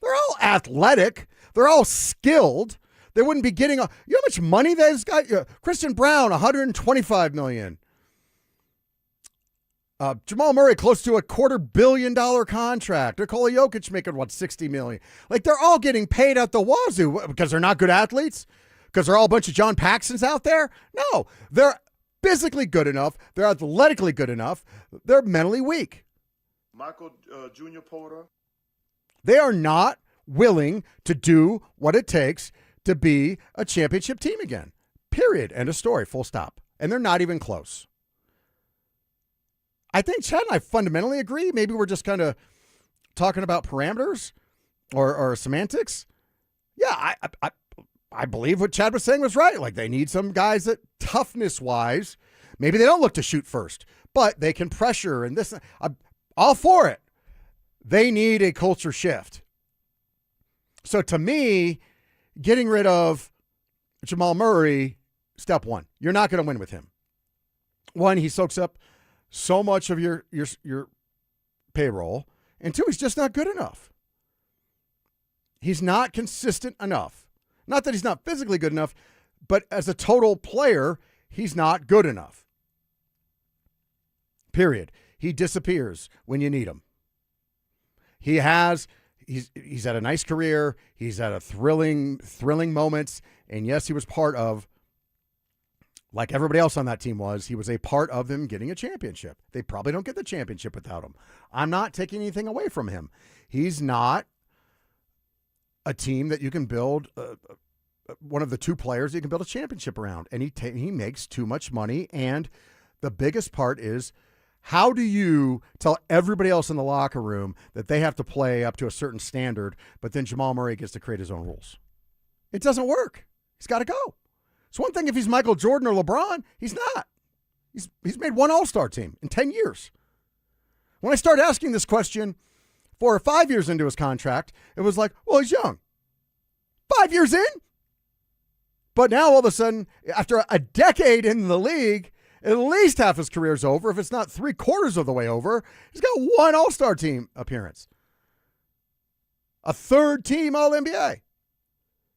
They're all athletic. They're all skilled. They wouldn't be getting, you know how much money they've got? Christian Brown, $125 million. Jamal Murray, close to a $250 million contract. Nikola Jokic making, $60 million. Like, they're all getting paid at the wazoo because they're not good athletes? Because they're all a bunch of John Paxsons out there? No, they're physically good enough. They're athletically good enough. They're mentally weak. Michael Jr. Porter. They are not willing to do what it takes to be a championship team again. Period. End of story. Full stop. And they're not even close. I think Chad and I fundamentally agree. Maybe we're just kind of talking about parameters or semantics. Yeah, I believe what Chad was saying was right. Like, they need some guys that toughness-wise, maybe they don't look to shoot first, but they can pressure and this. I'm all for it. They need a culture shift. So to me, getting rid of Jamal Murray, step one. You're not going to win with him. One, he soaks up so much of your payroll. And two, he's just not good enough. He's not consistent enough. Not that he's not physically good enough, but as a total player, he's not good enough. Period. He disappears when you need him. He's had a nice career. He's had a thrilling moments. And yes, he was part of, like everybody else on that team was, he was a part of them getting a championship. They probably don't get the championship without him. I'm not taking anything away from him. He's not a team that you can build, one of the two players you can build a championship around. And he makes too much money. And the biggest part is, how do you tell everybody else in the locker room that they have to play up to a certain standard, but then Jamal Murray gets to create his own rules? It doesn't work. He's got to go. It's one thing if he's Michael Jordan or LeBron. He's not. He's made one All-Star team in 10 years. When I started asking this question 4 or 5 years into his contract, it was like, well, he's young. 5 years in? But now all of a sudden, after a decade in the league, at least half his career's over. If it's not 3/4 of the way over, he's got one All-Star team appearance. A third team All-NBA.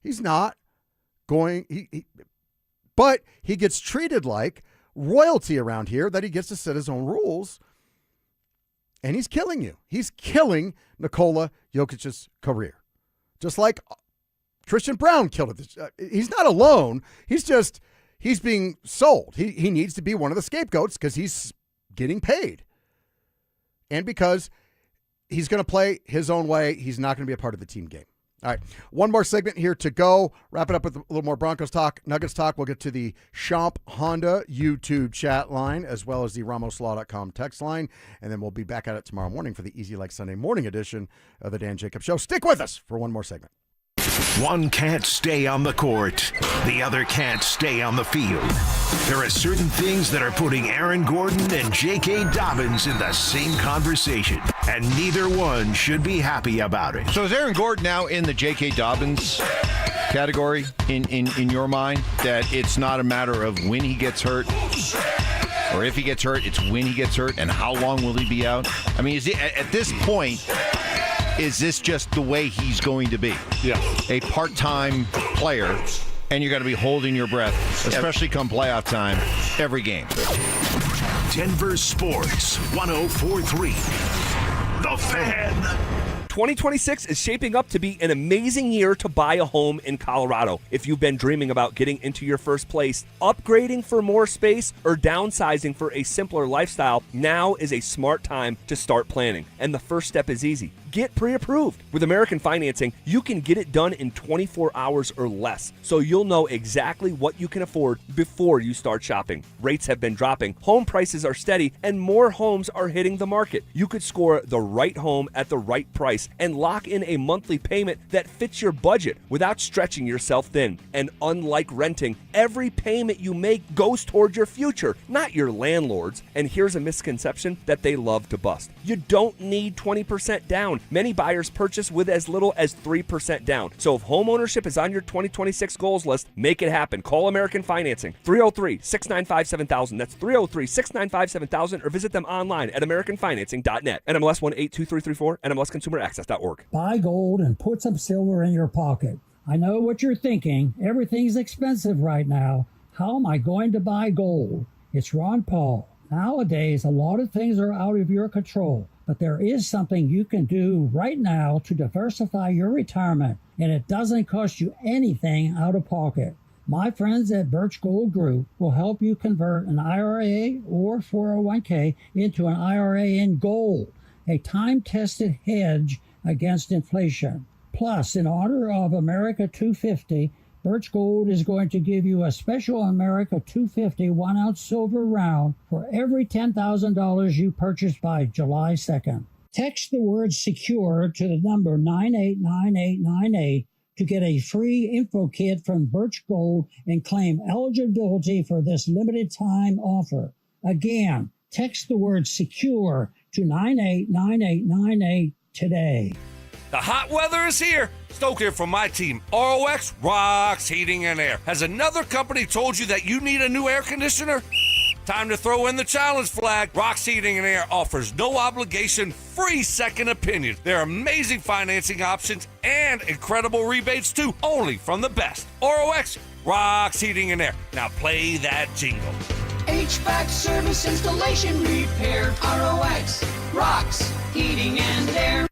He's not going, but he gets treated like royalty around here, that he gets to set his own rules. And he's killing you. He's killing Nikola Jokic's career. Just like Christian Brown killed it. He's not alone. He's he's being sold. He needs to be one of the scapegoats because he's getting paid. And because he's going to play his own way, he's not going to be a part of the team game. All right, one more segment here to go. Wrap it up with a little more Broncos talk, Nuggets talk. We'll get to the Schomp Honda YouTube chat line as well as the RamosLaw.com text line, and then we'll be back at it tomorrow morning for the Easy Like Sunday morning edition of the Dan Jacobs Show. Stick with us for one more segment. One can't stay on the court. The other can't stay on the field. There are certain things that are putting Aaron Gordon and J.K. Dobbins in the same conversation, and neither one should be happy about it. So is Aaron Gordon now in the J.K. Dobbins category in your mind, that it's not a matter of when he gets hurt? Or if he gets hurt, it's when he gets hurt, and how long will he be out? I mean, is it, at this point, is this just the way he's going to be? Yeah. A part-time player, and you're going to be holding your breath, especially come playoff time, every game. Denver Sports 104.3. The Fan. 2026 is shaping up to be an amazing year to buy a home in Colorado. If you've been dreaming about getting into your first place, upgrading for more space, or downsizing for a simpler lifestyle, now is a smart time to start planning. And the first step is easy. Get pre-approved. With American Financing, you can get it done in 24 hours or less, so you'll know exactly what you can afford before you start shopping. Rates have been dropping, home prices are steady, and more homes are hitting the market. You could score the right home at the right price and lock in a monthly payment that fits your budget without stretching yourself thin. And unlike renting, every payment you make goes toward your future, not your landlord's. And here's a misconception that they love to bust. You don't need 20% down. Many buyers purchase with as little as 3% down. So if home ownership is on your 2026 goals list, make it happen. Call American Financing, 303-695-7000. That's 303-695-7000, or visit them online at AmericanFinancing.net. NMLS 182334, NMLSConsumerAccess.org. Buy gold and put some silver in your pocket. I know what you're thinking. Everything's expensive right now. How am I going to buy gold? It's Ron Paul. Nowadays, a lot of things are out of your control, but there is something you can do right now to diversify your retirement, and it doesn't cost you anything out of pocket. My friends at Birch Gold Group will help you convert an IRA or 401k into an IRA in gold, a time-tested hedge against inflation. Plus, in honor of America 250, Birch Gold is going to give you a special America 250 1-ounce silver round for every $10,000 you purchase by July 2nd. Text the word SECURE to the number 989898 to get a free info kit from Birch Gold and claim eligibility for this limited time offer. Again, text the word SECURE to 989898 today. The hot weather is here. Stoke here from my team. ROX Rocks Heating and Air. Has another company told you that you need a new air conditioner? Time to throw in the challenge flag. Rocks Heating and Air offers no obligation, free second opinions. There are amazing financing options and incredible rebates too, only from the best. ROX Rocks Heating and Air. Now play that jingle. HVAC service, installation, repair. ROX Rocks Heating and Air.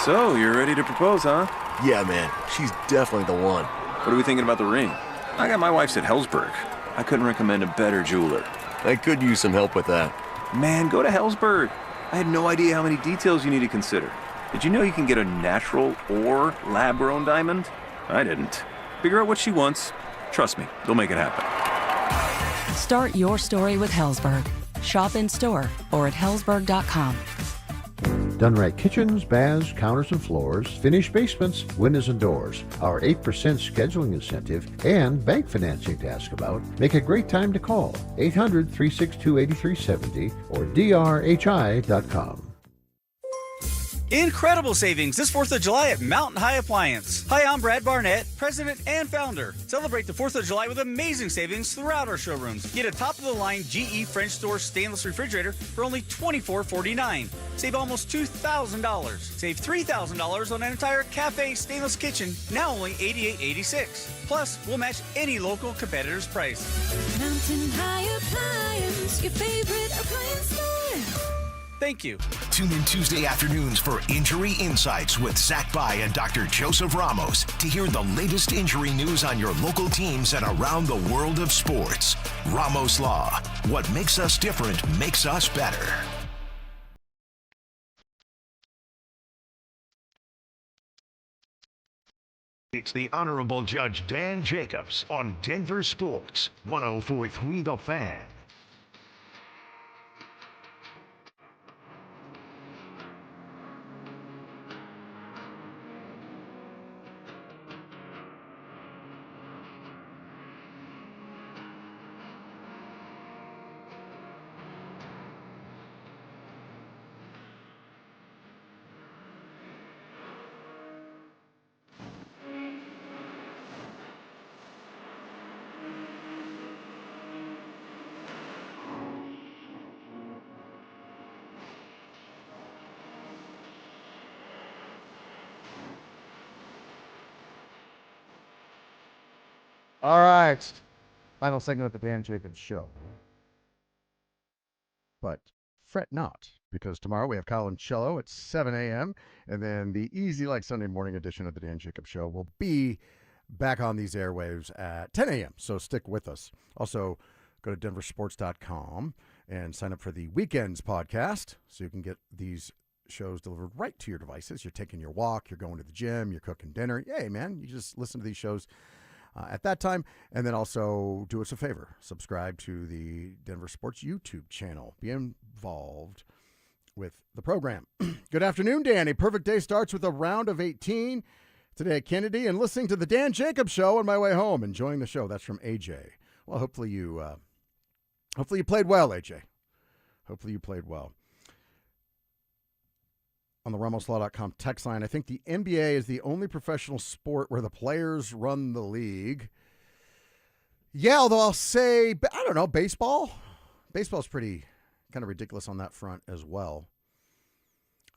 So, you're ready to propose, huh? Yeah, man. She's definitely the one. What are we thinking about the ring? I got my wife's at Hellsberg. I couldn't recommend a better jeweler. I could use some help with that. Man, go to Hellsberg. I had no idea how many details you need to consider. Did you know you can get a natural or lab-grown diamond? I didn't. Figure out what she wants. Trust me, they'll make it happen. Start your story with Hellsberg. Shop in store or at hellsberg.com. Done Right Kitchens, baths, counters and floors, finished basements, windows and doors. Our 8% scheduling incentive and bank financing to ask about make a great time to call 800-362-8370 or drhi.com. Incredible savings this 4th of July at Mountain High Appliance. Hi, I'm Brad Barnett, president and founder. Celebrate the 4th of July with amazing savings throughout our showrooms. Get a top-of-the-line GE French door stainless refrigerator for only $24.49. Save almost $2,000. Save $3,000 on an entire cafe stainless kitchen, now only $88.86. Plus, we'll match any local competitor's price. Mountain High Appliance, your favorite appliance store. Thank you. Tune in Tuesday afternoons for Injury Insights with Zach Bai and Dr. Joseph Ramos to hear the latest injury news on your local teams and around the world of sports. Ramos Law. What makes us different makes us better. It's the Honorable Judge Dan Jacobs on Denver Sports, 104.3 The Fan. All right. Final segment of the Dan Jacobs Show. But fret not, because tomorrow we have Colin Cello at 7 a.m. And then the Easy Like Sunday morning edition of the Dan Jacobs Show will be back on these airwaves at 10 a.m. So stick with us. Also, go to DenverSports.com and sign up for the Weekends podcast so you can get these shows delivered right to your devices. You're taking your walk, you're going to the gym, you're cooking dinner. Yay, man. You just listen to these shows at that time. And then also do us a favor. Subscribe to the Denver Sports YouTube channel. Be involved with the program. Good afternoon, Dan. A perfect day starts with a round of 18 today at Kennedy and listening to the Dan Jacobs Show on my way home. Enjoying the show. That's from AJ. Well, hopefully you played well, AJ. Hopefully you played well. On the RamosLaw.com text line, I think the NBA is the only professional sport where the players run the league. Yeah, although I'll say, I don't know, baseball. Baseball's pretty kind of ridiculous on that front as well.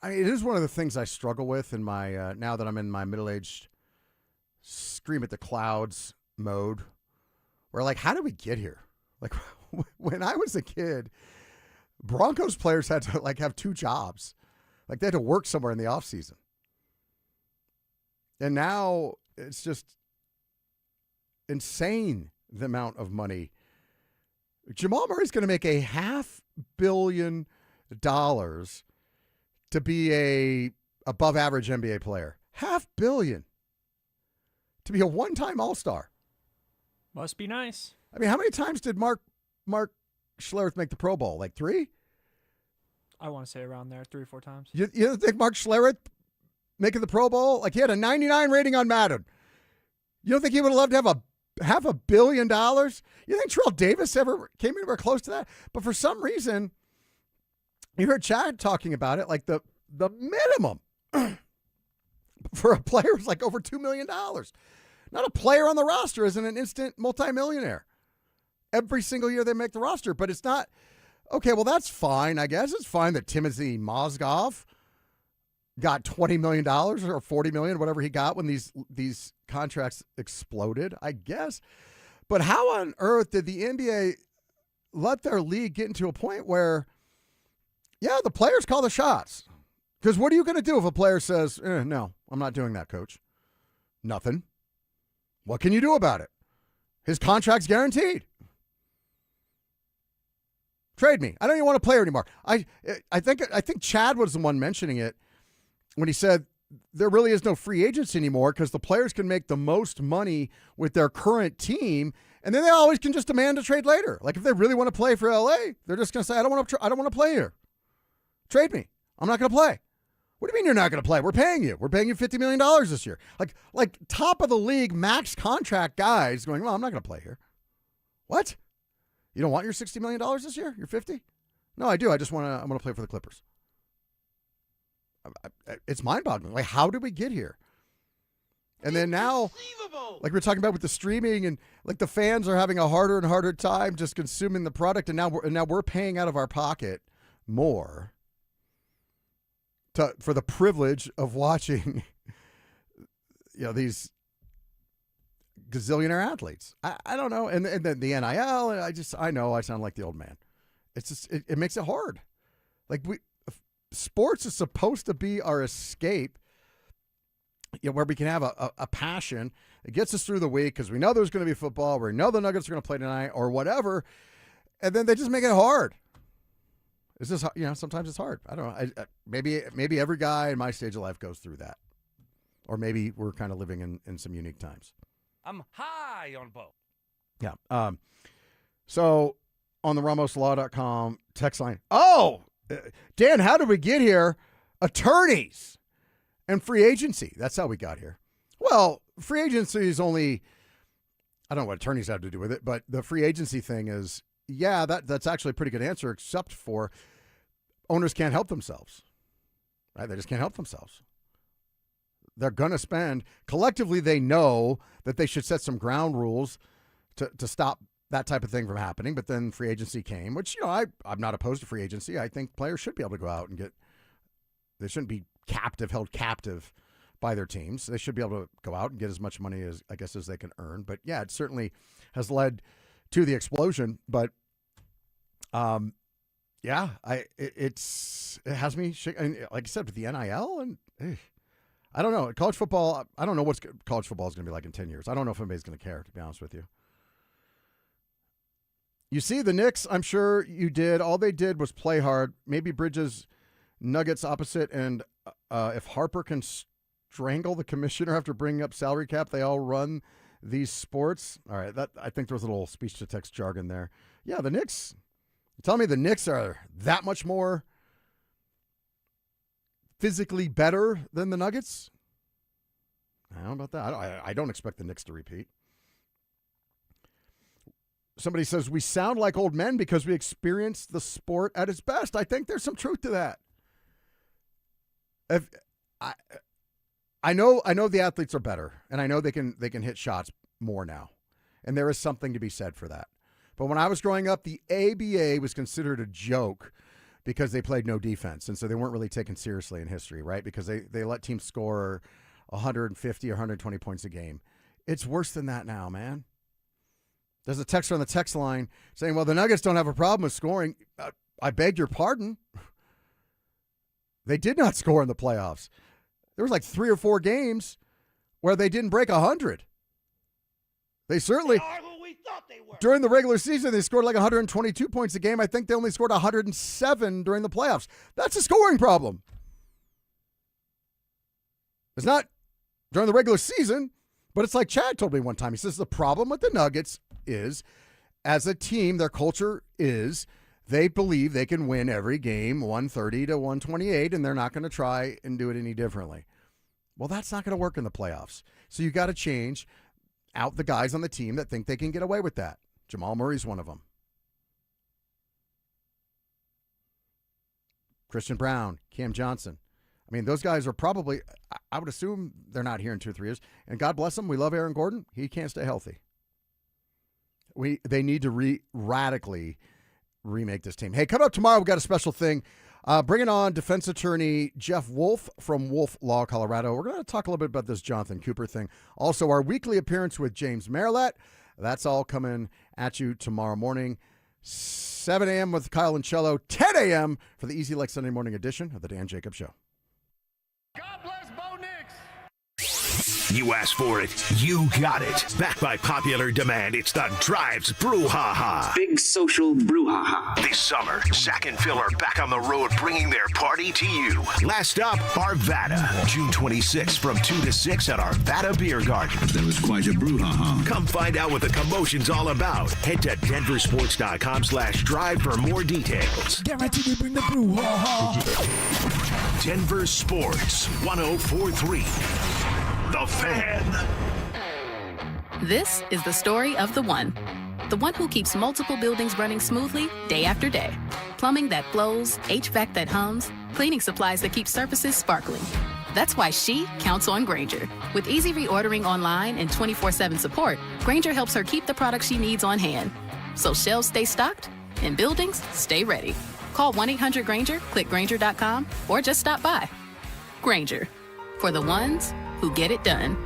It is one of the things I struggle with in my, now that I'm in my middle-aged scream at the clouds mode, where like, how did we get here? Like when I was a kid, Broncos players had to like have two jobs. Like they had to work somewhere in the off season. And now it's just insane the amount of money. Jamal Murray's going to make $500 million to be a above average NBA player. $500 million to be a one-time All-Star. Must be nice. I mean, how many times did Mark Schlereth make the Pro Bowl? Like 3? I want to say around there 3 or 4 times. You don't think Mark Schlereth making the Pro Bowl? Like he had a 99 rating on Madden. You don't think he would have loved to have a $500 million? You think Terrell Davis ever came anywhere close to that? But for some reason, you heard Chad talking about it, like the minimum for a player is like over $2 million. Not a player on the roster isn't an instant multimillionaire. Every single year they make the roster, but it's not. Okay, well, that's fine. I guess it's fine that Timothy Mozgov got $20 million or $40 million, whatever he got when these contracts exploded, I guess. But how on earth did the NBA let their league get into a point where, yeah, the players call the shots? Because what are you going to do if a player says, no, I'm not doing that, coach? Nothing. What can you do about it? His contract's guaranteed. Trade me. I don't even want to play anymore. I think Chad was the one mentioning it when he said there really is no free agents anymore because the players can make the most money with their current team, and then they always can just demand a trade later. Like if they really want to play for LA, they're just going to say, I don't want to play here. Trade me. I'm not going to play. What do you mean you're not going to play? We're paying you. We're paying you $50 million this year. Like top of the league max contract guys going, well, I'm not going to play here. What? You don't want your $60 million this year? You're 50? No, I do. I want to play for the Clippers. It's mind-boggling. Like, how did we get here? And then now, like we're talking about with the streaming and like the fans are having a harder and harder time just consuming the product. And now we're paying out of our pocket more for the privilege of watching, these gazillionaire athletes. I don't know. And then the NIL, I know I sound like the old man. It's just, it makes it hard. Like sports is supposed to be our escape, where we can have a passion. It gets us through the week because we know there's going to be football. We know the Nuggets are going to play tonight or whatever. And then they just make it hard. It's just, sometimes it's hard. I don't know. Maybe every guy in my stage of life goes through that. Or maybe we're kind of living in some unique times. I'm high on both. Yeah. So on the RamosLaw.com text line. Oh, Dan, how did we get here? Attorneys and free agency. That's how we got here. Well, free agency is only, I don't know what attorneys have to do with it, but the free agency thing is, that's actually a pretty good answer, except for owners can't help themselves. Right? They just can't help themselves. They're going to spend. Collectively, they know that they should set some ground rules to stop that type of thing from happening. But then free agency came, which, I'm not opposed to free agency. I think players should be able to go out and they shouldn't be held captive by their teams. They should be able to go out and get as much money as they can earn. But yeah, it certainly has led to the explosion. But it has me like I said, with the NIL and I don't know. College football, I don't know what college football is going to be like in 10 years. I don't know if anybody's going to care, to be honest with you. You see the Knicks, I'm sure you did. All they did was play hard. Maybe Bridges, Nuggets opposite, and if Harper can strangle the commissioner after bringing up salary cap, they all run these sports. All right, I think there was a little speech-to-text jargon there. Yeah, the Knicks. You tell me the Knicks are that much more physically better than the Nuggets? I don't know about that. I don't expect the Knicks to repeat. Somebody says, we sound like old men because we experienced the sport at its best. I think there's some truth to that. I know the athletes are better, and I know they can hit shots more now. And there is something to be said for that. But when I was growing up, the ABA was considered a joke because they played no defense. And so they weren't really taken seriously in history, right? Because they let teams score 150 or 120 points a game. It's worse than that now, man. There's a texter on the text line saying, well, the Nuggets don't have a problem with scoring. I beg your pardon. They did not score in the playoffs. There was like 3 or 4 games where they didn't break 100. They certainly, during the regular season, they scored like 122 points a game. I think they only scored 107 during the playoffs. That's a scoring problem. It's not during the regular season, but it's like Chad told me one time. He says the problem with the Nuggets is, as a team, their culture is they believe they can win every game 130 to 128, and they're not going to try and do it any differently. Well, that's not going to work in the playoffs. So you got to change out the guys on the team that think they can get away with that. Jamal Murray's one of them. Christian Brown, Cam Johnson. I mean, those guys are probably, I would assume they're not here in 2 or 3 years. And God bless them. We love Aaron Gordon. He can't stay healthy. They need to radically remake this team. Hey, coming up tomorrow, we got a special thing. Bringing on defense attorney Jeff Wolf from Wolf Law, Colorado. We're going to talk a little bit about this Jonathan Cooper thing. Also, our weekly appearance with James Marilat. That's all coming at you tomorrow morning. 7 a.m. with Kyle and Cello. 10 a.m. for the Easy Like Sunday morning edition of the Dan Jacobs Show. You asked for it, you got it. Backed by popular demand, it's the Drives Brouhaha. Big social brouhaha. This summer, Zach and Phil are back on the road bringing their party to you. Last stop, Arvada. June 26th from 2 to 6 at Arvada Beer Garden. That was quite a brouhaha. Come find out what the commotion's all about. Head to DenverSports.com/drive for more details. Guaranteed to bring the brouhaha. Denver Sports 104.3. The Fan. This is the story of the one who keeps multiple buildings running smoothly day after day. Plumbing that flows, HVAC that hums, cleaning supplies that keep surfaces sparkling. That's why she counts on Grainger. With easy reordering online and 24/7 support, Grainger helps her keep the products she needs on hand. So shelves stay stocked and buildings stay ready. Call 1-800-GRAINGER, click Grainger.com, or just stop by. Grainger, for the ones who get it done.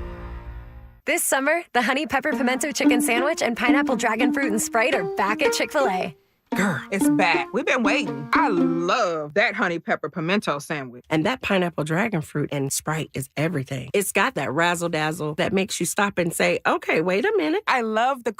This summer, the Honey Pepper Pimento Chicken Sandwich and Pineapple Dragon Fruit and Sprite are back at Chick-fil-A. Girl, it's back. We've been waiting. I love that honey pepper pimento sandwich. And that pineapple dragon fruit and Sprite is everything. It's got that razzle-dazzle that makes you stop and say, okay, wait a minute. I love the